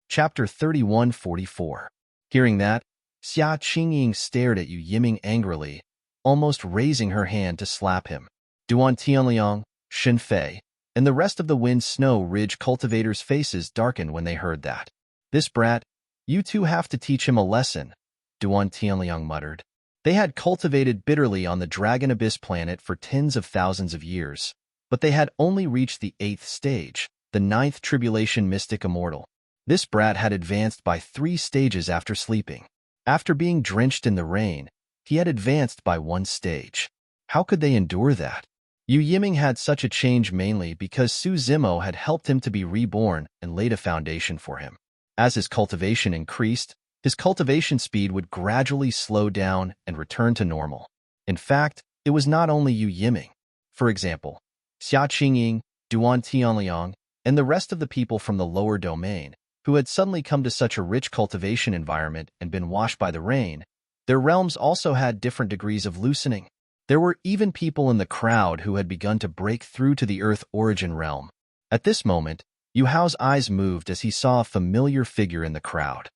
Chapter 3144. Hearing that, Xia Qingying stared at Yu Yiming angrily, almost raising her hand to slap him. Duan Tianliang, Shen Fei, and the rest of the Wind Snow Ridge cultivators' faces darkened when they heard that. "This brat, you two have to teach him a lesson," Duan Tianliang muttered. They had cultivated bitterly on the Dragon Abyss planet for tens of thousands of years, but they had only reached the 8th stage, the 9th Tribulation Mystic Immortal. This brat had advanced by 3 stages after sleeping. After being drenched in the rain, he had advanced by 1 stage. How could they endure that? Yu Yiming had such a change mainly because Su Zimo had helped him to be reborn and laid a foundation for him. As his cultivation increased, his cultivation speed would gradually slow down and return to normal. In fact, it was not only Yu Yiming. For example, Xia Qingying, Duan Tianliang, and the rest of the people from the lower domain, who had suddenly come to such a rich cultivation environment and been washed by the rain, their realms also had different degrees of loosening. There were even people in the crowd who had begun to break through to the Earth origin realm. At this moment, Yu Hao's eyes moved as he saw a familiar figure in the crowd.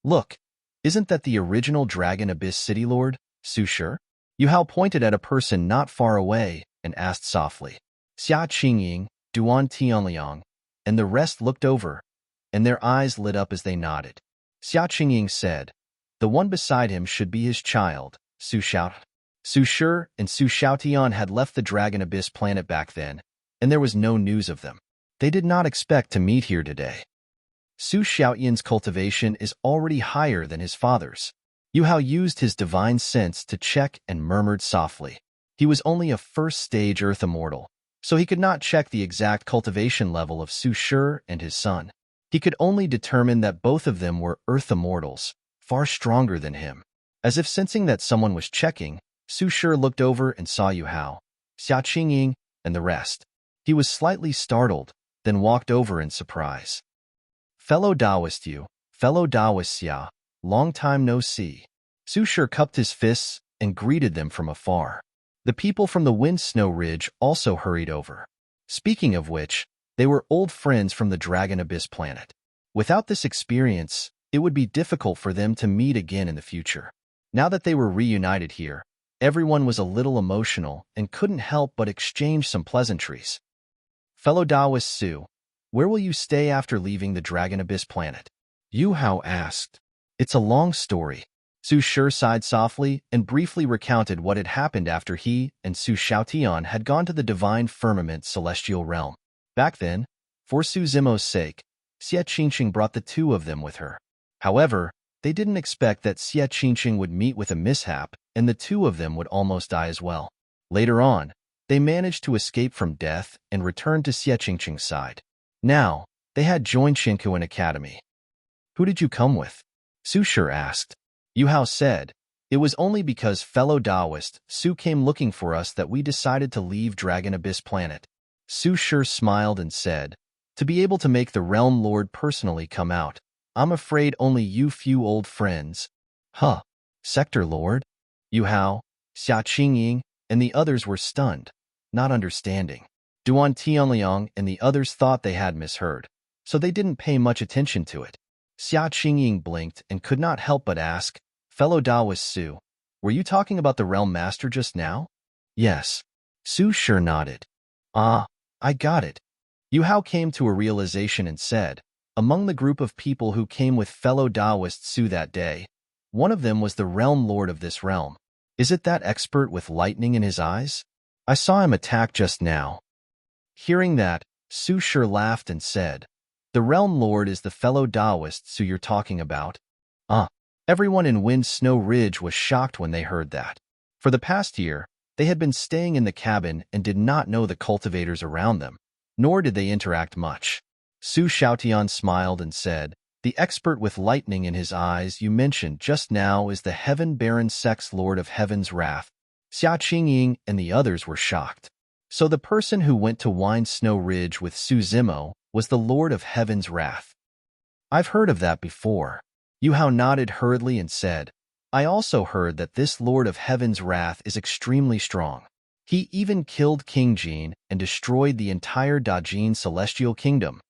"Look, isn't that the original Dragon Abyss City Lord, Su Shi?" Yu Hao pointed at a person not far away and asked softly. Xia Qingying, Duan Tianliang, and the rest looked over, and their eyes lit up as they nodded. Xia Qingying said, "The one beside him should be his child, Su Xiao." Su Shi and Su Xiaotian had left the Dragon Abyss planet back then, and there was no news of them. They did not expect to meet here today. Su Xiaotian's cultivation is already higher than his father's. Yu Hao used his divine sense to check and murmured softly. He was only a 1st-stage Earth Immortal, so he could not check the exact cultivation level of Su Shi and his son. He could only determine that both of them were Earth Immortals, far stronger than him. As if sensing that someone was checking, Su Shi looked over and saw Yu Hao, Xia Qingying, and the rest. He was slightly startled, then walked over in surprise. "Fellow Taoist Yu, fellow Taoist Xia, long time no see." Su Shi cupped his fists and greeted them from afar. The people from the Wind Snow Ridge also hurried over. Speaking of which, they were old friends from the Dragon Abyss planet. Without this experience, it would be difficult for them to meet again in the future. Now that they were reunited here, everyone was a little emotional and couldn't help but exchange some pleasantries. "Fellow Taoist Su, where will you stay after leaving the Dragon Abyss planet?" Yu Hao asked. "It's a long story." Su Shi sighed softly and briefly recounted what had happened after he and Su Xiaotian had gone to the Divine Firmament Celestial Realm. Back then, for Su Zimo's sake, Xia Qingjing brought the 2 of them with her. However, they didn't expect that Xia Qingjing would meet with a mishap and the 2 of them would almost die as well. Later on, they managed to escape from death and returned to Xia Qingjing's side. Now, They had joined Shinkuan Academy. Who did you come with? Su Shi asked. Yu Hao said, it was only because fellow Taoist Su came looking for us that we decided to leave Dragon Abyss Planet. Su Shi smiled and said, to be able to make the Realm Lord personally come out, I'm afraid only you few old friends. Huh. Sector Lord? Yu Hao, Xia Qingying, and the others were stunned, not understanding. Duan Tianliang and the others thought they had misheard, so they didn't pay much attention to it. Xia Qingying blinked and could not help but ask, fellow Taoist Su, were you talking about the Realm Master just now? Yes. Su sure nodded. Ah, I got it. Yu Hao came to a realization and said, among the group of people who came with fellow Taoist Su that day, one of them was the Realm Lord of this realm. Is it that expert with lightning in his eyes? I saw him attack just now. Hearing that, Su Shi laughed and said, the Realm Lord is the fellow Taoist Su you're talking about. Everyone in Wind Snow Ridge was shocked when they heard that. For the past year, they had been staying in the cabin and did not know the cultivators around them, nor did they interact much. Su Xiaotian smiled and said, the expert with lightning in his eyes you mentioned just now is the Heaven Baron Sex Lord of Heaven's Wrath. Xia Qingying and the others were shocked. So the person who went to Wind Snow Ridge with Su Zimo was the Lord of Heaven's Wrath. I've heard of that before. Yu Hao nodded hurriedly and said, I also heard that this Lord of Heaven's Wrath is extremely strong. He even killed King Jin and destroyed the entire Dajin Celestial Kingdom.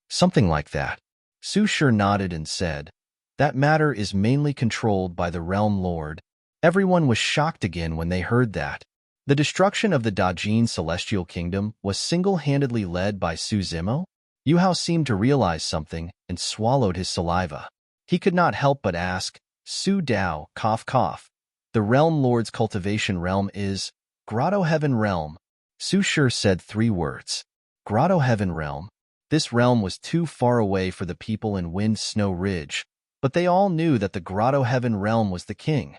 Something like that. Su Shi nodded and said, that matter is mainly controlled by the Realm Lord. Everyone was shocked again when they heard that. The destruction of the Dajin Celestial Kingdom was single-handedly led by Su Zimo? Yu Hao seemed to realize something and swallowed his saliva. He could not help but ask, Su Dao, cough cough. The Realm Lord's cultivation realm is Grotto Heaven Realm. Su Shi said 3 words. Grotto Heaven Realm. This realm was too far away for the people in Wind Snow Ridge, but they all knew that the Grotto Heaven Realm was the king.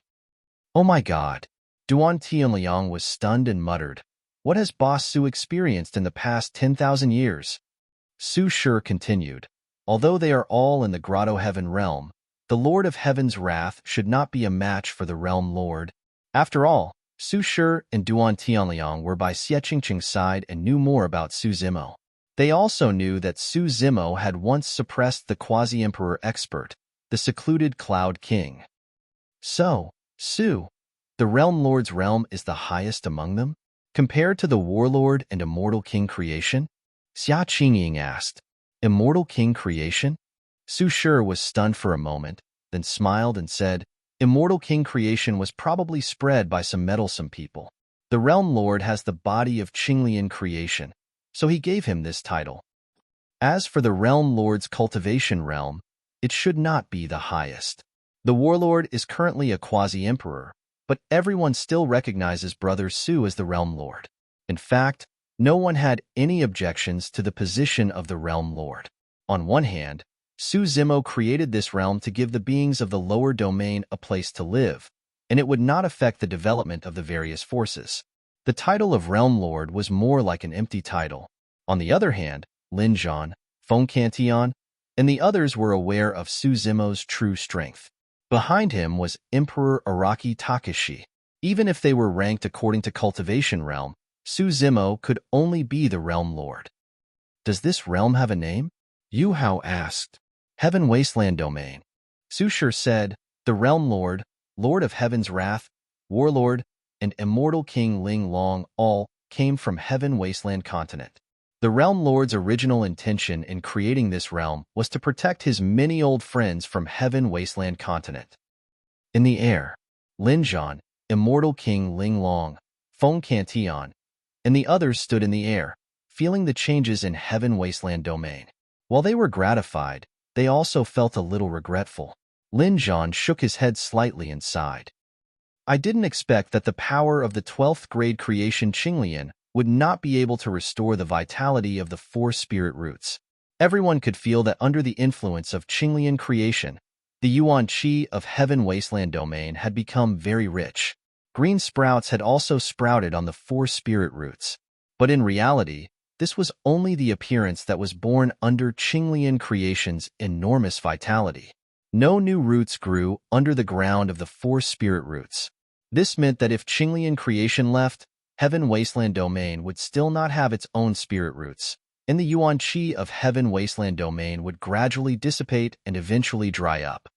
Oh my god. Duan Tianliang was stunned and muttered, what has Boss Su experienced in the past 10,000 years? Su Shi continued, although they are all in the Grotto Heaven Realm, the Lord of Heaven's Wrath should not be a match for the Realm Lord. After all, Su Shi and Duan Tianliang were by Xie Qingqing's side and knew more about Su Zimo. They also knew that Su Zimo had once suppressed the quasi-emperor expert, the secluded Cloud King. So, Su, the Realm Lord's realm is the highest among them? Compared to the Warlord and Immortal King creation? Xia Qingying asked. Immortal King creation? Su Shi was stunned for a moment, then smiled and said, Immortal King creation was probably spread by some meddlesome people. The Realm Lord has the body of Qinglian creation, so he gave him this title. As for the Realm Lord's cultivation realm, it should not be the highest. The Warlord is currently a quasi-emperor, but everyone still recognizes Brother Su as the Realm Lord. In fact, no one had any objections to the position of the Realm Lord. On one hand, Su Zimo created this realm to give the beings of the lower domain a place to live, and it would not affect the development of the various forces. The title of Realm Lord was more like an empty title. On the other hand, Lin Zhan, Feng Cantian, and the others were aware of Su Zimo's true strength. Behind him was Emperor Araki Takashi. Even if they were ranked according to cultivation realm, Su Zimo could only be the Realm Lord. Does this realm have a name? Yu Hao asked. Heaven Wasteland Domain. Su Shi said, the Realm Lord, Lord of Heaven's Wrath, Warlord, and Immortal King Ling Long all came from Heaven Wasteland Continent. The Realm Lord's original intention in creating this realm was to protect his many old friends from Heaven Wasteland Continent. In the air, Lin Zhan, Immortal King Ling Long, Feng Cantian, and the others stood in the air, feeling the changes in Heaven Wasteland Domain. While they were gratified, they also felt a little regretful. Lin Zhan shook his head slightly and sighed. I didn't expect that the power of the 12th grade creation Qinglian would not be able to restore the vitality of the 4 spirit roots. Everyone could feel that under the influence of Qinglian creation, the Yuan Qi of Heaven Wasteland Domain had become very rich. Green sprouts had also sprouted on the 4 spirit roots. But in reality, this was only the appearance that was born under Qinglian creation's enormous vitality. No new roots grew under the ground of the four spirit roots. This meant that if Qinglian creation left, Heaven Wasteland Domain would still not have its own spirit roots, and the yuan qi of Heaven Wasteland Domain would gradually dissipate and eventually dry up.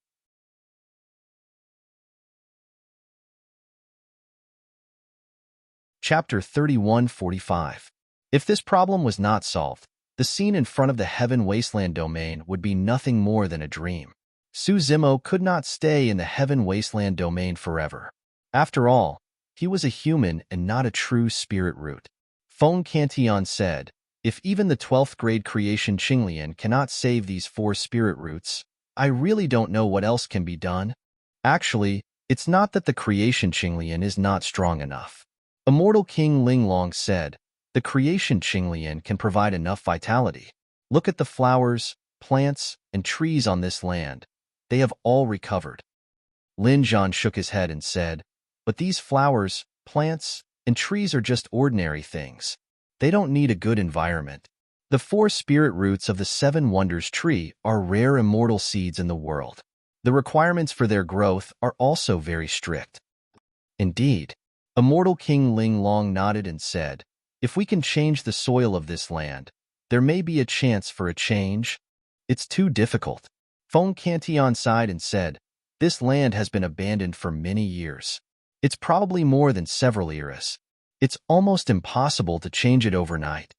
Chapter 3145. If this problem was not solved, the scene in front of the Heaven Wasteland Domain would be nothing more than a dream. Su Zimo could not stay in the Heaven Wasteland Domain forever. After all, he was a human and not a true spirit root. Feng Cantillon said, if even the 12th grade creation Qinglian cannot save these four spirit roots, I really don't know what else can be done. Actually, it's not that the creation Qinglian is not strong enough. Immortal King Linglong said, the creation Qinglian can provide enough vitality. Look at the flowers, plants, and trees on this land. They have all recovered. Lin Zhan shook his head and said, but these flowers, plants, and trees are just ordinary things. They don't need a good environment. The four spirit roots of the Seven Wonders tree are rare immortal seeds in the world. The requirements for their growth are also very strict. Indeed, Immortal King Linglong nodded and said, if we can change the soil of this land, there may be a chance for a change. It's too difficult. Feng Cantillon sighed and said, this land has been abandoned for many years. It's probably more than several eras. It's almost impossible to change it overnight.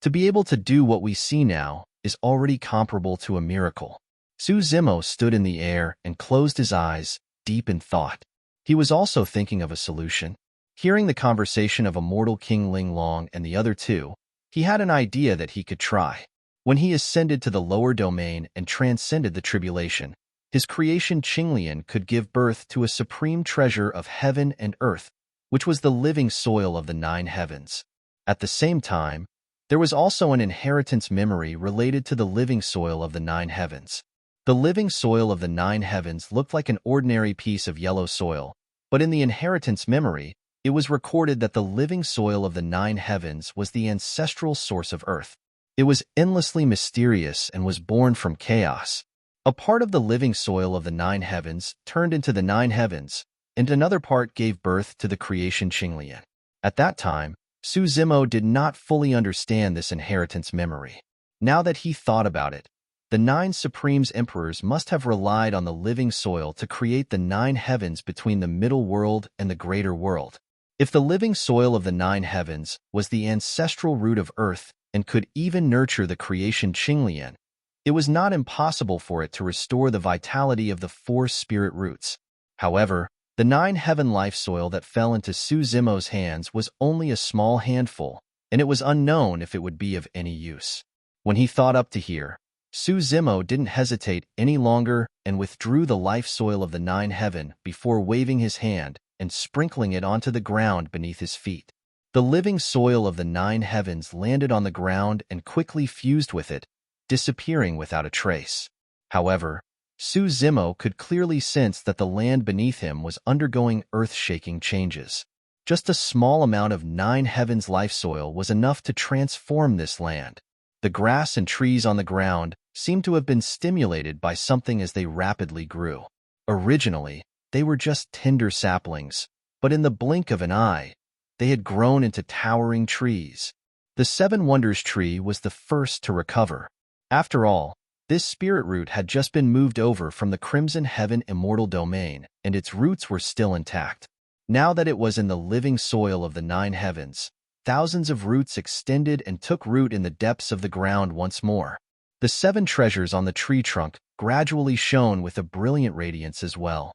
To be able to do what we see now is already comparable to a miracle. Su Zimo stood in the air and closed his eyes, deep in thought. He was also thinking of a solution. Hearing the conversation of Immortal King Linglong and the other two, he had an idea that he could try. When he ascended to the lower domain and transcended the tribulation, his creation Qinglian could give birth to a supreme treasure of heaven and earth, which was the living soil of the 9 heavens. At the same time, there was also an inheritance memory related to the living soil of the 9 heavens. The living soil of the 9 heavens looked like an ordinary piece of yellow soil, but in the inheritance memory, it was recorded that the living soil of the 9 heavens was the ancestral source of earth. It was endlessly mysterious and was born from chaos. A part of the living soil of the 9 heavens turned into the 9 heavens, and another part gave birth to the creation Qinglian. At that time, Su Zimo did not fully understand this inheritance memory. Now that he thought about it, the 9 Supremes Emperors must have relied on the living soil to create the 9 heavens between the middle world and the greater world. If the living soil of the 9 heavens was the ancestral root of earth and could even nurture the creation Qinglian, it was not impossible for it to restore the vitality of the 4 spirit roots. However, the 9 heaven life soil that fell into Su Zimo's hands was only a small handful, and it was unknown if it would be of any use. When he thought up to here, Su Zimo didn't hesitate any longer and withdrew the life soil of the 9 heaven before waving his hand and sprinkling it onto the ground beneath his feet. The living soil of the 9 heavens landed on the ground and quickly fused with it, disappearing without a trace. However, Su Zimo could clearly sense that the land beneath him was undergoing earth-shaking changes. Just a small amount of 9 heavens life soil was enough to transform this land. The grass and trees on the ground seemed to have been stimulated by something as they rapidly grew. Originally, they were just tender saplings, but in the blink of an eye, they had grown into towering trees. The Seven Wonders tree was the first to recover. After all, this spirit root had just been moved over from the Crimson Heaven Immortal Domain, and its roots were still intact. Now that it was in the living soil of the 9 heavens, thousands of roots extended and took root in the depths of the ground once more. The 7 treasures on the tree trunk gradually shone with a brilliant radiance as well.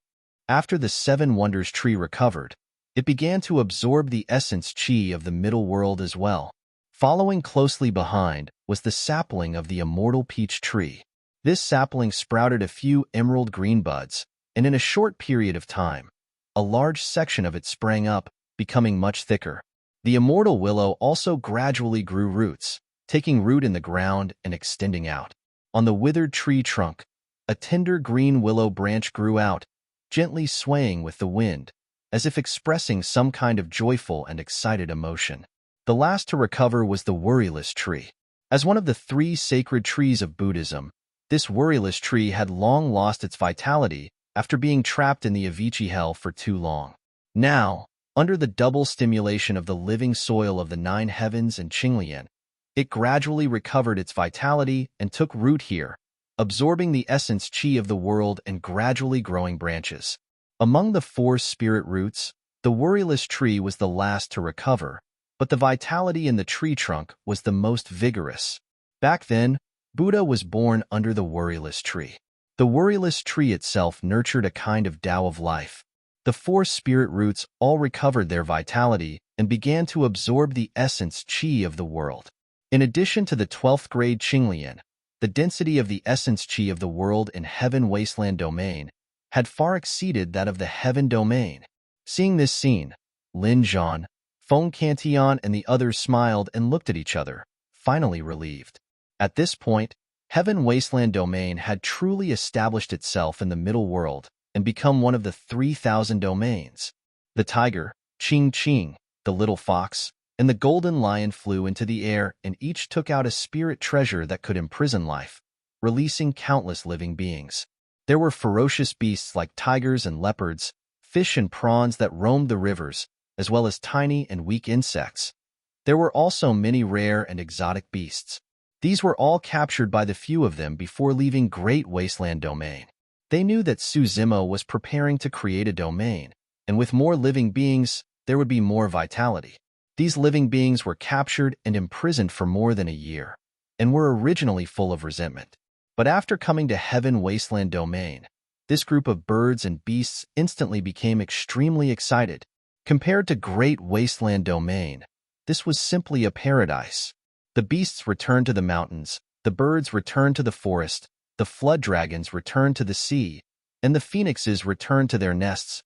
After the 7 Wonders tree recovered, it began to absorb the essence chi of the middle world as well. Following closely behind was the sapling of the immortal peach tree. This sapling sprouted a few emerald green buds, and in a short period of time, a large section of it sprang up, becoming much thicker. The immortal willow also gradually grew roots, taking root in the ground and extending out. On the withered tree trunk, a tender green willow branch grew out, gently swaying with the wind, as if expressing some kind of joyful and excited emotion. The last to recover was the worryless tree. As one of the 3 sacred trees of Buddhism, this worryless tree had long lost its vitality after being trapped in the Avicii hell for too long. Now, under the double stimulation of the living soil of the 9 heavens and Qinglian, it gradually recovered its vitality and took root here, absorbing the essence qi of the world and gradually growing branches. Among the 4 spirit roots, the worryless tree was the last to recover, but the vitality in the tree trunk was the most vigorous. Back then, Buddha was born under the worryless tree. The worryless tree itself nurtured a kind of Tao of life. The 4 spirit roots all recovered their vitality and began to absorb the essence qi of the world. In addition to the 12th grade Qinglian, the density of the essence qi of the world in Heaven Wasteland domain had far exceeded that of the Heaven domain. Seeing this scene, Lin Zhan, Feng Cantian, and the others smiled and looked at each other, finally relieved. At this point, Heaven Wasteland domain had truly established itself in the middle world and become one of the 3,000 domains. The tiger, Qing Qing, the little fox, and the golden lion flew into the air, and each took out a spirit treasure that could imprison life, releasing countless living beings. There were ferocious beasts like tigers and leopards, fish and prawns that roamed the rivers, as well as tiny and weak insects. There were also many rare and exotic beasts. These were all captured by the few of them before leaving Great Wasteland domain. They knew that Su Zimo was preparing to create a domain, and with more living beings, there would be more vitality. These living beings were captured and imprisoned for more than a year, and were originally full of resentment. But after coming to Heaven Wasteland domain, this group of birds and beasts instantly became extremely excited. Compared to Great Wasteland domain, this was simply a paradise. The beasts returned to the mountains, the birds returned to the forest, the flood dragons returned to the sea, and the phoenixes returned to their nests.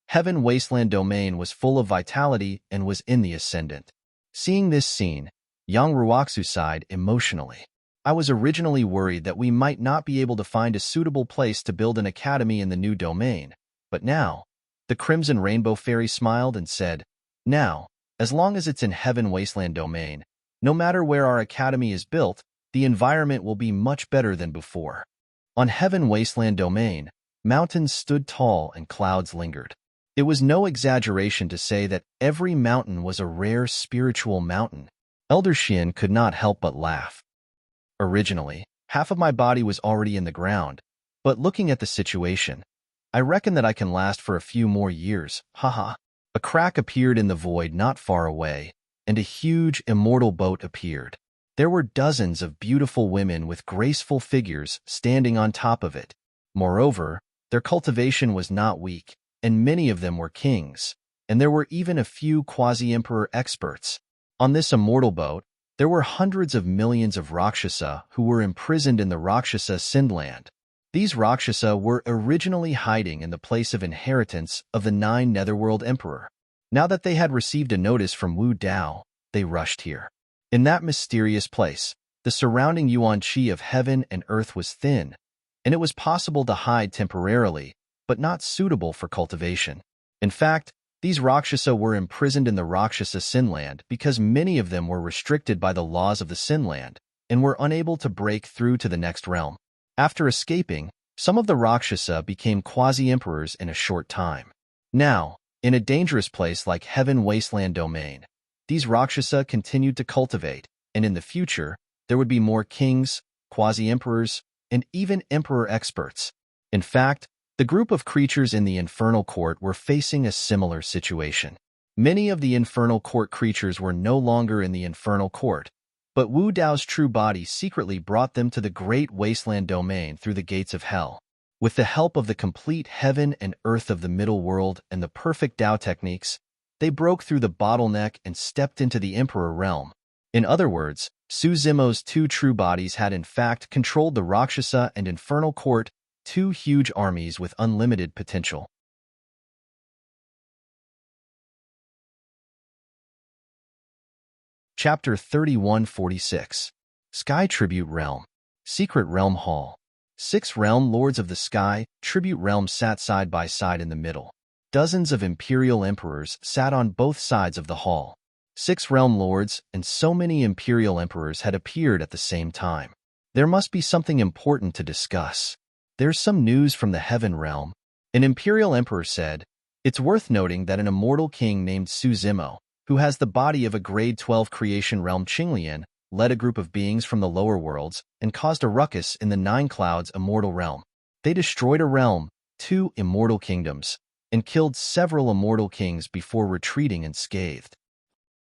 Heaven Wasteland domain was full of vitality and was in the ascendant. Seeing this scene, Yang Ruoxu sighed emotionally. I was originally worried that we might not be able to find a suitable place to build an academy in the new domain, but now, the Crimson Rainbow Fairy smiled and said, now, as long as it's in Heaven Wasteland domain, no matter where our academy is built, the environment will be much better than before. On Heaven Wasteland domain, mountains stood tall and clouds lingered. It was no exaggeration to say that every mountain was a rare spiritual mountain. Elder Xian could not help but laugh. Originally, half of my body was already in the ground, but looking at the situation, I reckon that I can last for a few more years, haha. A crack appeared in the void not far away, and a huge, immortal boat appeared. There were dozens of beautiful women with graceful figures standing on top of it. Moreover, their cultivation was not weak, and many of them were kings, and there were even a few quasi-emperor experts. On this immortal boat, there were hundreds of millions of Rakshasa who were imprisoned in the Rakshasa Sindland. These Rakshasa were originally hiding in the place of inheritance of the 9 Netherworld Emperor. Now that they had received a notice from Wu Dao, they rushed here. In that mysterious place, the surrounding yuan qi of heaven and earth was thin, and it was possible to hide temporarily, but not suitable for cultivation. In fact, these Rakshasa were imprisoned in the Rakshasa Sinland because many of them were restricted by the laws of the Sinland and were unable to break through to the next realm. After escaping, some of the Rakshasa became quasi-emperors in a short time. Now, in a dangerous place like Heaven Wasteland domain, these Rakshasa continued to cultivate, and in the future, there would be more kings, quasi-emperors, and even emperor experts. In fact, the group of creatures in the Infernal Court were facing a similar situation. Many of the Infernal Court creatures were no longer in the Infernal Court, but Wu Dao's true body secretly brought them to the Great Wasteland domain through the gates of hell. With the help of the complete heaven and earth of the middle world and the perfect Tao techniques, they broke through the bottleneck and stepped into the Emperor realm. In other words, Su Zimo's 2 true bodies had in fact controlled the Rakshasa and Infernal Court, 2 huge armies with unlimited potential. Chapter 3146. Sky Tribute Realm. Secret Realm Hall. 6 realm lords of the sky, tribute realms sat side by side in the middle. Dozens of imperial emperors sat on both sides of the hall. 6 realm lords and so many imperial emperors had appeared at the same time. There must be something important to discuss. There's some news from the heaven realm. An imperial emperor said, "It's worth noting that an immortal king named Su Zimo, who has the body of a grade 12 creation realm Qinglian, led a group of beings from the lower worlds and caused a ruckus in the 9 clouds immortal realm. They destroyed a realm, 2 immortal kingdoms, and killed several immortal kings before retreating unscathed."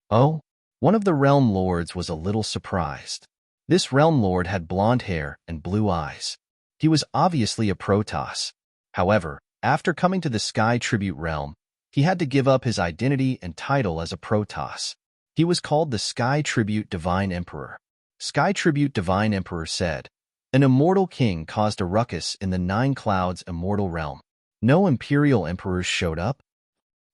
Oh, one of the realm lords was a little surprised. This realm lord had blonde hair and blue eyes. He was obviously a Protoss. However, after coming to the Sky Tribute realm, he had to give up his identity and title as a Protoss. He was called the Sky Tribute Divine Emperor. Sky Tribute Divine Emperor said, "An immortal king caused a ruckus in the 9 clouds immortal realm. No imperial emperors showed up?"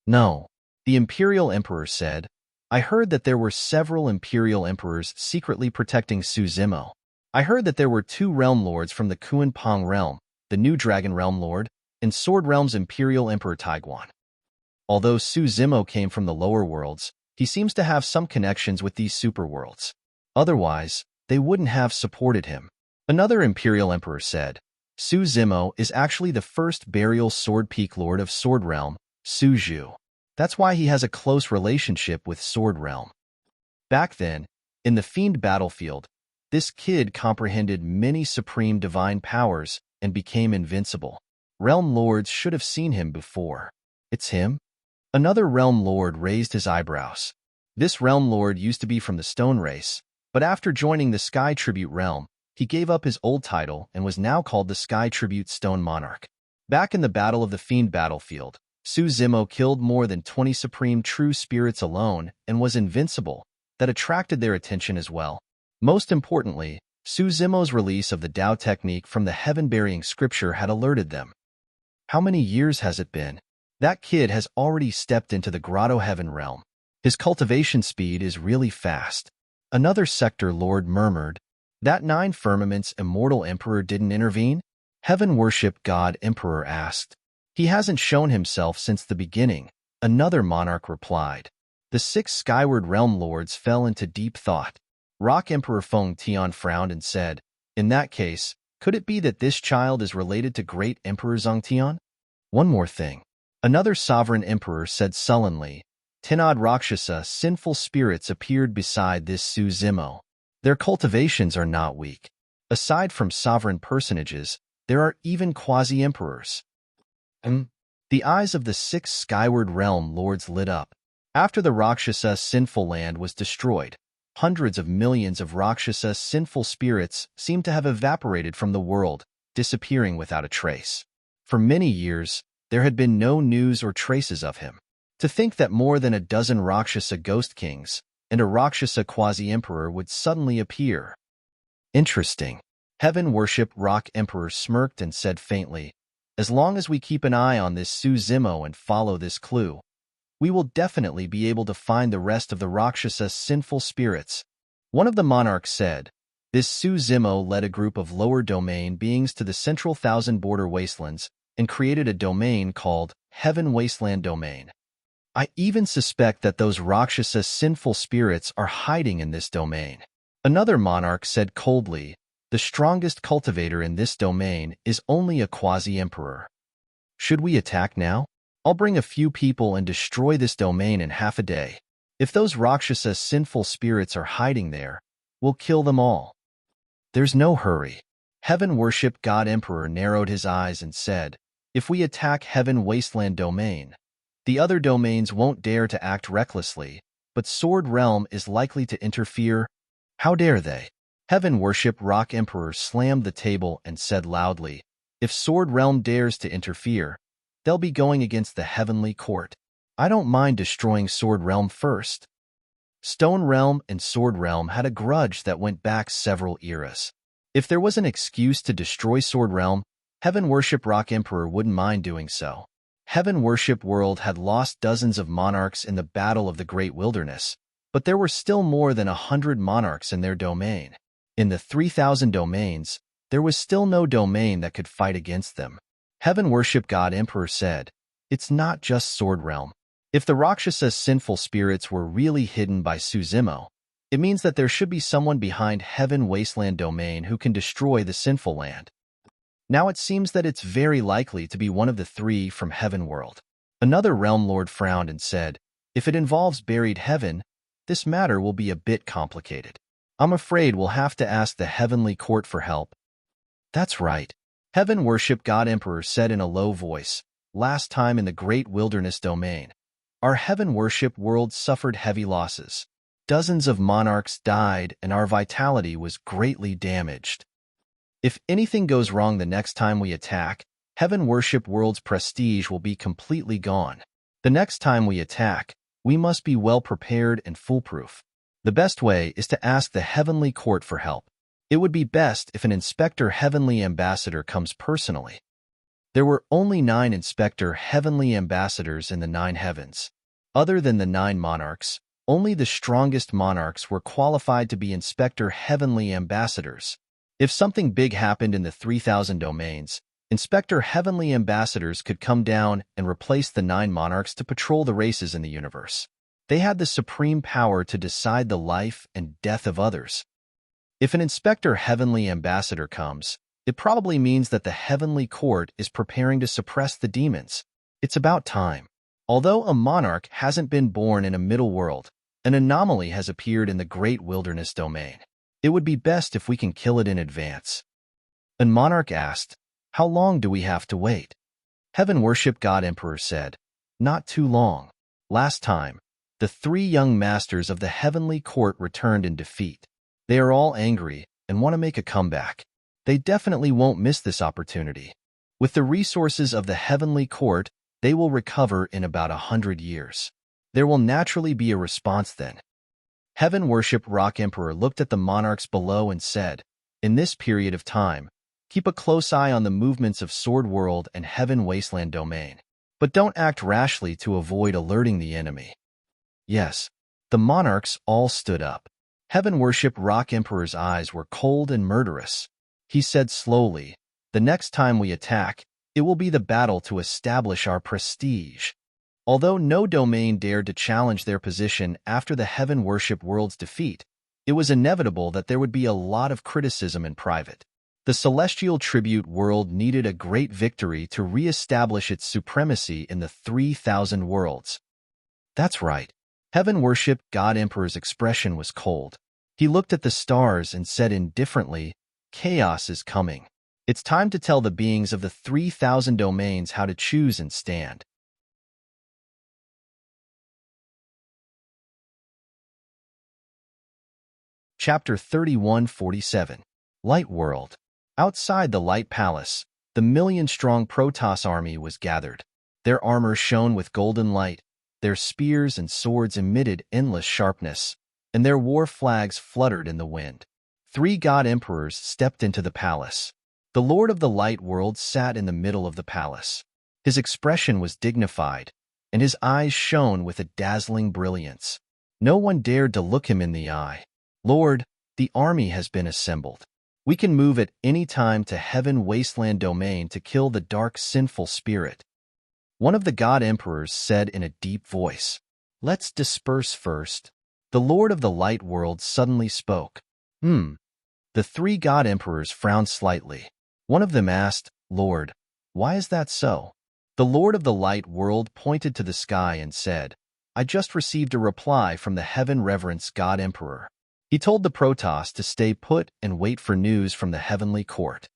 "No." The imperial emperor said, "I heard that there were several imperial emperors secretly protecting Su Zimo. I heard that there were 2 realm lords from the Kuan Pong realm, the New Dragon Realm Lord, and Sword Realm's Imperial Emperor Taiguan. Although Su Zimo came from the lower worlds, he seems to have some connections with these superworlds. Otherwise, they wouldn't have supported him." Another Imperial Emperor said, "Su Zimo is actually the first burial Sword Peak Lord of Sword Realm, Su Zhu. That's why he has a close relationship with Sword Realm." Back then, in the Fiend battlefield, this kid comprehended many supreme divine powers and became invincible. Realm lords should have seen him before. "It's him?" Another realm lord raised his eyebrows. This realm lord used to be from the Stone Race, but after joining the Sky Tribute realm, he gave up his old title and was now called the Sky Tribute Stone Monarch. Back in the Battle of the Fiend battlefield, Su Zimo killed more than 20 supreme true spirits alone and was invincible. That attracted their attention as well. Most importantly, Su Zimo's release of the Tao technique from the heaven-burying scripture had alerted them. How many years has it been? That kid has already stepped into the Grotto Heaven realm. His cultivation speed is really fast. Another sector lord murmured, "That 9 firmaments immortal emperor didn't intervene?" Heaven worship god emperor asked. "He hasn't shown himself since the beginning," another monarch replied. The 6 skyward realm lords fell into deep thought. Rock Emperor Feng Tian frowned and said, "In that case, could it be that this child is related to great Emperor Zongtian?" One more thing. Another sovereign emperor said sullenly, "Tenad Rakshasa sinful spirits appeared beside this Su Zimo. Their cultivations are not weak. Aside from sovereign personages, there are even quasi-emperors." The eyes of the 6 skyward realm lords lit up. After the Rakshasa sinful land was destroyed, hundreds of millions of Rakshasa sinful spirits seemed to have evaporated from the world, disappearing without a trace. For many years, there had been no news or traces of him. To think that more than a dozen Rakshasa ghost kings and a Rakshasa quasi-emperor would suddenly appear. Interesting. Heaven worship Rock Emperor smirked and said faintly, "As long as we keep an eye on this Su Zimo and follow this clue, we will definitely be able to find the rest of the Rakshasa sinful spirits." One of the monarchs said, "This Su Zimo led a group of lower domain beings to the central thousand border wastelands and created a domain called Heaven Wasteland Domain. I even suspect that those Rakshasa sinful spirits are hiding in this domain." Another monarch said coldly, "The strongest cultivator in this domain is only a quasi-emperor. Should we attack now? I'll bring a few people and destroy this domain in half a day. If those Rakshasa sinful spirits are hiding there, we'll kill them all." "There's no hurry." Heaven worship god emperor narrowed his eyes and said, "If we attack Heaven Wasteland Domain, the other domains won't dare to act recklessly, but Sword Realm is likely to interfere." "How dare they?" Heaven worship Rock Emperor slammed the table and said loudly, "If Sword Realm dares to interfere, they'll be going against the Heavenly Court. I don't mind destroying Sword Realm first." Stone Realm and Sword Realm had a grudge that went back several eras. If there was an excuse to destroy Sword Realm, Heaven Worship Rock Emperor wouldn't mind doing so. Heaven Worship World had lost dozens of monarchs in the Battle of the Great Wilderness, but there were still more than 100 monarchs in their domain. In the 3,000 domains, there was still no domain that could fight against them. Heaven Worship God Emperor said, "It's not just Sword Realm. If the Rakshasa's sinful spirits were really hidden by Suzimo, it means that there should be someone behind Heaven Wasteland Domain who can destroy the sinful land. Now it seems that it's very likely to be one of the three from Heaven World. Another realm lord frowned and said, if it involves buried heaven, this matter will be a bit complicated. I'm afraid we'll have to ask the Heavenly Court for help. That's right. Heaven Worship God Emperor said in a low voice, last time in the Great Wilderness Domain, our Heaven Worship world suffered heavy losses. Dozens of monarchs died and our vitality was greatly damaged. If anything goes wrong the next time we attack, Heaven Worship World's prestige will be completely gone. The next time we attack, we must be well prepared and foolproof. The best way is to ask the Heavenly Court for help. It would be best if an Inspector Heavenly Ambassador comes personally. There were only 9 Inspector Heavenly Ambassadors in the 9 heavens. Other than the 9 monarchs, only the strongest monarchs were qualified to be Inspector Heavenly Ambassadors. If something big happened in the 3,000 domains, Inspector Heavenly Ambassadors could come down and replace the 9 monarchs to patrol the races in the universe. They had the supreme power to decide the life and death of others. If an Inspector Heavenly Ambassador comes, it probably means that the Heavenly Court is preparing to suppress the demons. It's about time. Although a monarch hasn't been born in a middle world, an anomaly has appeared in the Great Wilderness Domain. It would be best if we can kill it in advance. A monarch asked, how long do we have to wait? Heaven Worship God Emperor said, not too long. Last time, the 3 young masters of the Heavenly Court returned in defeat. They are all angry and want to make a comeback. They definitely won't miss this opportunity. With the resources of the Heavenly Court, they will recover in about 100 years. There will naturally be a response then. Heaven Worship Rock Emperor looked at the monarchs below and said, in this period of time, keep a close eye on the movements of Sword World and Heaven Wasteland Domain, but don't act rashly to avoid alerting the enemy. Yes, the monarchs all stood up. Heaven Worship Rock Emperor's eyes were cold and murderous. He said slowly, the next time we attack, it will be the battle to establish our prestige. Although no domain dared to challenge their position after the Heaven Worship World's defeat, it was inevitable that there would be a lot of criticism in private. The Celestial Tribute World needed a great victory to re-establish its supremacy in the 3,000 worlds. That's right. Heaven Worship God Emperor's expression was cold. He looked at the stars and said indifferently, chaos is coming. It's time to tell the beings of the 3,000 domains how to choose and stand. Chapter 3147. Light World. Outside the Light Palace, the million-strong Protoss army was gathered. Their armor shone with golden light, their spears and swords emitted endless sharpness, and their war flags fluttered in the wind. 3 god emperors stepped into the palace. The Lord of the Light World sat in the middle of the palace. His expression was dignified, and his eyes shone with a dazzling brilliance. No one dared to look him in the eye. Lord, the army has been assembled. We can move at any time to Heaven Wasteland Domain to kill the dark sinful spirit. One of the god emperors said in a deep voice, let's disperse first. The Lord of the Light World suddenly spoke. The 3 god emperors frowned slightly. One of them asked, Lord, why is that so? The Lord of the Light World pointed to the sky and said, I just received a reply from the Heaven Reverence God Emperor. He told the Protoss to stay put and wait for news from the Heavenly Court.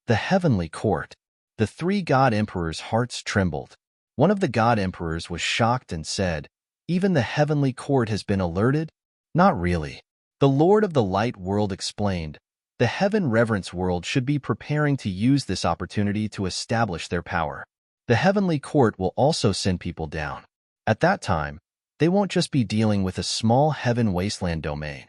The Heavenly Court. The 3 god emperors' hearts trembled. One of the god emperors was shocked and said, even the Heavenly Court has been alerted? Not really. The Lord of the Light World explained, the Heaven Reverence World should be preparing to use this opportunity to establish their power. The Heavenly Court will also send people down. At that time, they won't just be dealing with a small Heaven Wasteland domain.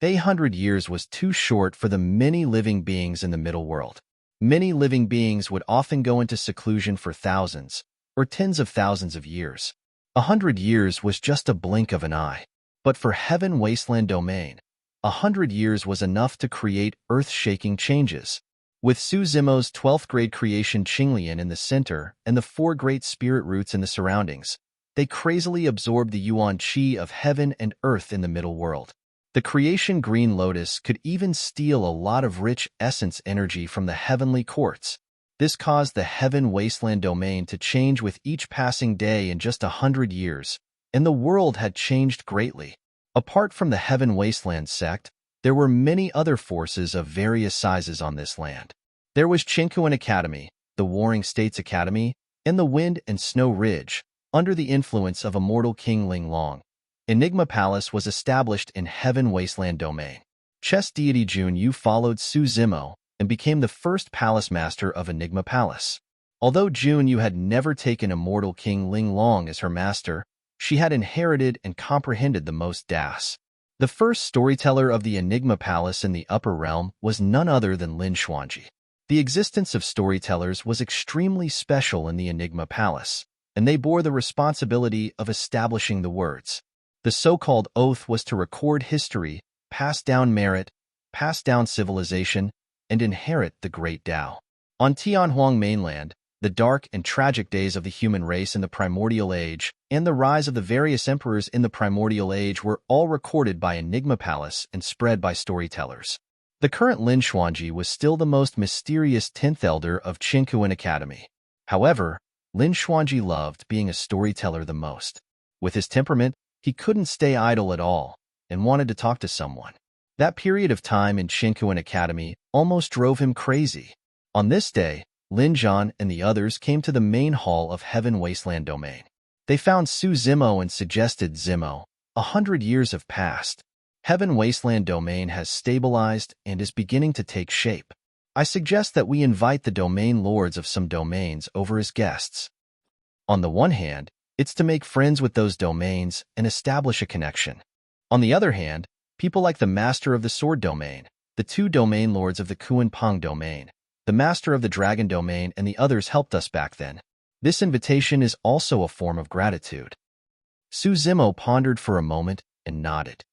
800 years was too short for the many living beings in the middle world. Many living beings would often go into seclusion for thousands, or tens of thousands of years. 100 years was just a blink of an eye. But for Heaven Wasteland Domain, 100 years was enough to create earth-shaking changes. With Suzimo's 12th grade creation Qinglian in the center and the 4 great spirit roots in the surroundings, They crazily absorbed the yuan qi of heaven and earth in the middle world. The creation green lotus could even steal a lot of rich essence energy from the heavenly courts. This caused the heaven wasteland domain to change with each passing day in just 100 years, and the world had changed greatly. Apart from the heaven wasteland sect, there were many other forces of various sizes on this land. There was Qinkuan Academy, the Warring States Academy, and the Wind and Snow Ridge, under the influence of immortal King Ling Long. Enigma Palace was established in Heaven Wasteland Domain. Chess deity Jun Yu followed Su Zimo and became the first palace master of Enigma Palace. Although Jun Yu had never taken immortal King Ling Long as her master, she had inherited and comprehended the most das. The first storyteller of the Enigma Palace in the Upper Realm was none other than Lin Xuanji. The existence of storytellers was extremely special in the Enigma Palace, and they bore the responsibility of establishing the words. The so-called oath was to record history, pass down merit, pass down civilization, and inherit the great Tao. On Tianhuang mainland, the dark and tragic days of the human race in the primordial age and the rise of the various emperors in the primordial age were all recorded by Enigma Palace and spread by storytellers. The current Lin Xuanji was still the most mysterious 10th elder of Qinkuan Academy. However, Lin Xuanji loved being a storyteller the most. With his temperament, he couldn't stay idle at all and wanted to talk to someone. That period of time in Qinkuan Academy almost drove him crazy. On this day, Lin Zhan and the others came to the main hall of Heaven Wasteland Domain. They found Su Zimo and suggested, Zimo, 100 years have passed. Heaven Wasteland Domain has stabilized and is beginning to take shape. I suggest that we invite the domain lords of some domains over as guests. On the one hand, it's to make friends with those domains and establish a connection. On the other hand, people like the Master of the Sword Domain, the two domain lords of the Kuan-Pong Domain, the Master of the Dragon Domain, and the others helped us back then. This invitation is also a form of gratitude. Su Zimo pondered for a moment and nodded.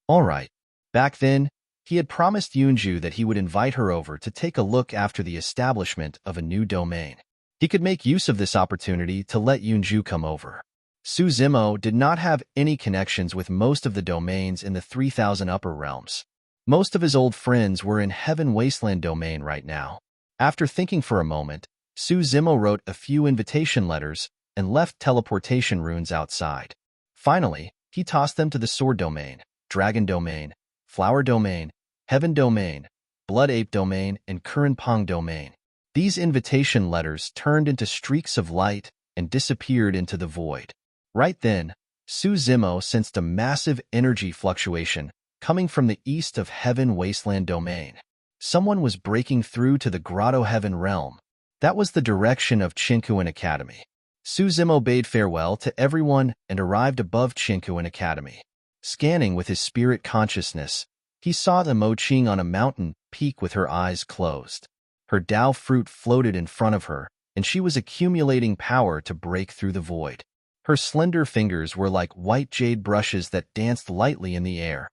All right. Back then, he had promised Yunju that he would invite her over to take a look after the establishment of a new domain. He could make use of this opportunity to let Yunju come over. Su Zimo did not have any connections with most of the domains in the 3000 upper realms. Most of his old friends were in Heaven Wasteland Domain right now. After thinking for a moment, Su Zimo wrote a few invitation letters and left teleportation runes outside. Finally, he tossed them to the Sword Domain, Dragon Domain, Flower Domain, Heaven Domain, Blood Ape Domain, and Kuan-Pong Domain. These invitation letters turned into streaks of light and disappeared into the void. Right then, Su Zimo sensed a massive energy fluctuation coming from the east of Heaven Wasteland Domain. Someone was breaking through to the Grotto Heaven realm. That was the direction of Qinkuan Academy. Su Zimo bade farewell to everyone and arrived above Qinkuan Academy. Scanning with his spirit consciousness, he saw the Mo Qing on a mountain peak with her eyes closed. Her Tao fruit floated in front of her, and she was accumulating power to break through the void. Her slender fingers were like white jade brushes that danced lightly in the air,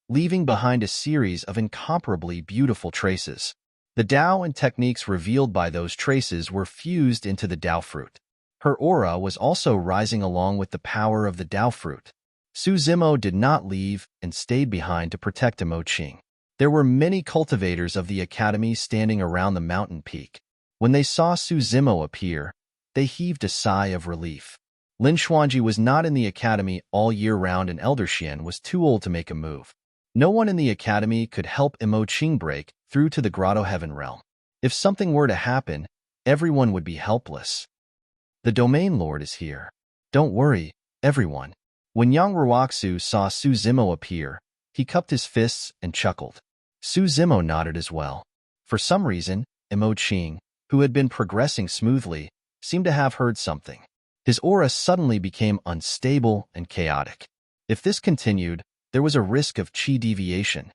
leaving behind a series of incomparably beautiful traces. The Tao and techniques revealed by those traces were fused into the Tao fruit. Her aura was also rising along with the power of the Tao fruit. Su Zimo did not leave and stayed behind to protect Mo Qing. There were many cultivators of the academy standing around the mountain peak. When they saw Su Zimo appear, they heaved a sigh of relief. Lin Xuanji was not in the academy all year round, and Elder Xian was too old to make a move. No one in the academy could help Mo Qing break through to the Grotto Heaven realm. If something were to happen, everyone would be helpless. The domain lord is here. Don't worry, everyone. When Yang Ruoxu saw Su Zimo appear, he cupped his fists and chuckled. Su Zimo nodded as well. For some reason, Mo Qing, who had been progressing smoothly, seemed to have heard something. His aura suddenly became unstable and chaotic. If this continued, there was a risk of qi deviation.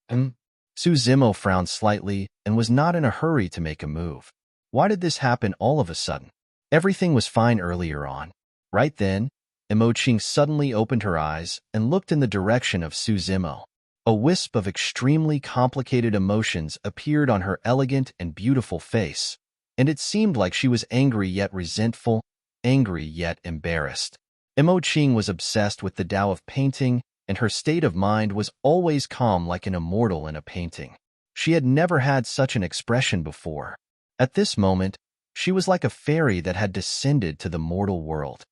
Su Zimo frowned slightly and was not in a hurry to make a move. Why did this happen all of a sudden? Everything was fine earlier on. Right then, Mo Qing suddenly opened her eyes and looked in the direction of Su Zimo. A wisp of extremely complicated emotions appeared on her elegant and beautiful face, and it seemed like she was angry yet resentful, angry yet embarrassed. Imo Qing was obsessed with the Tao of painting, and her state of mind was always calm like an immortal in a painting. She had never had such an expression before. At this moment, she was like a fairy that had descended to the mortal world.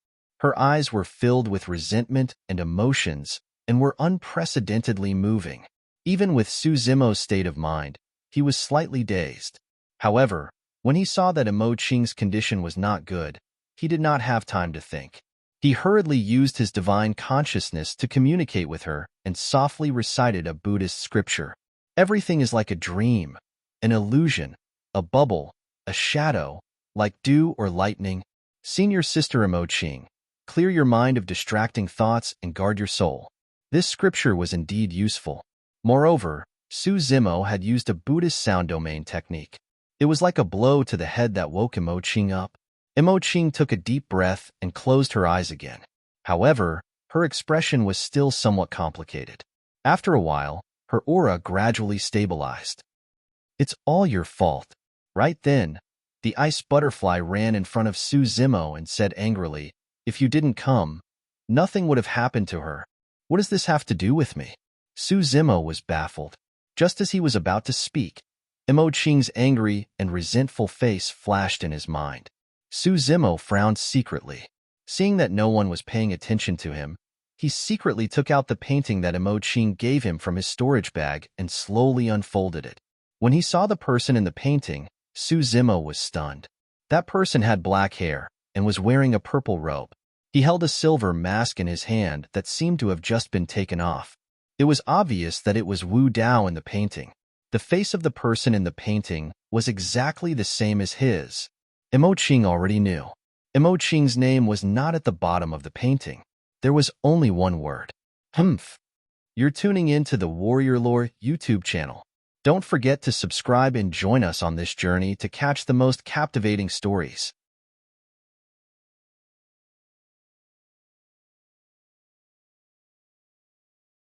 Her eyes were filled with resentment and emotions and were unprecedentedly moving. Even with Su Zimo's state of mind, he was slightly dazed. However, when he saw that Imo Qing's condition was not good, he did not have time to think. He hurriedly used his divine consciousness to communicate with her and softly recited a Buddhist scripture. Everything is like a dream, an illusion, a bubble, a shadow, like dew or lightning. Senior Sister Imo Qing, clear your mind of distracting thoughts and guard your soul. This scripture was indeed useful. Moreover, Su Zimo had used a Buddhist sound domain technique. It was like a blow to the head that woke Imo Qing up. Imo Qing took a deep breath and closed her eyes again. However, her expression was still somewhat complicated. After a while, her aura gradually stabilized. It's all your fault. Right then, the ice butterfly ran in front of Su Zimo and said angrily, "If you didn't come, nothing would have happened to her. What does this have to do with me?" Su Zimo was baffled. Just as he was about to speak, Imo Qing's angry and resentful face flashed in his mind. Su Zimo frowned secretly. Seeing that no one was paying attention to him, he secretly took out the painting that Imo Qing gave him from his storage bag and slowly unfolded it. When he saw the person in the painting, Su Zimo was stunned. That person had black hair and was wearing a purple robe. He held a silver mask in his hand that seemed to have just been taken off. It was obvious that it was Wu Dao in the painting. The face of the person in the painting was exactly the same as his. Imo Qing already knew. Imo Qing's name was not at the bottom of the painting. There was only one word. Humph. You're tuning in to the Warrior Lore YouTube channel. Don't forget to subscribe and join us on this journey to catch the most captivating stories.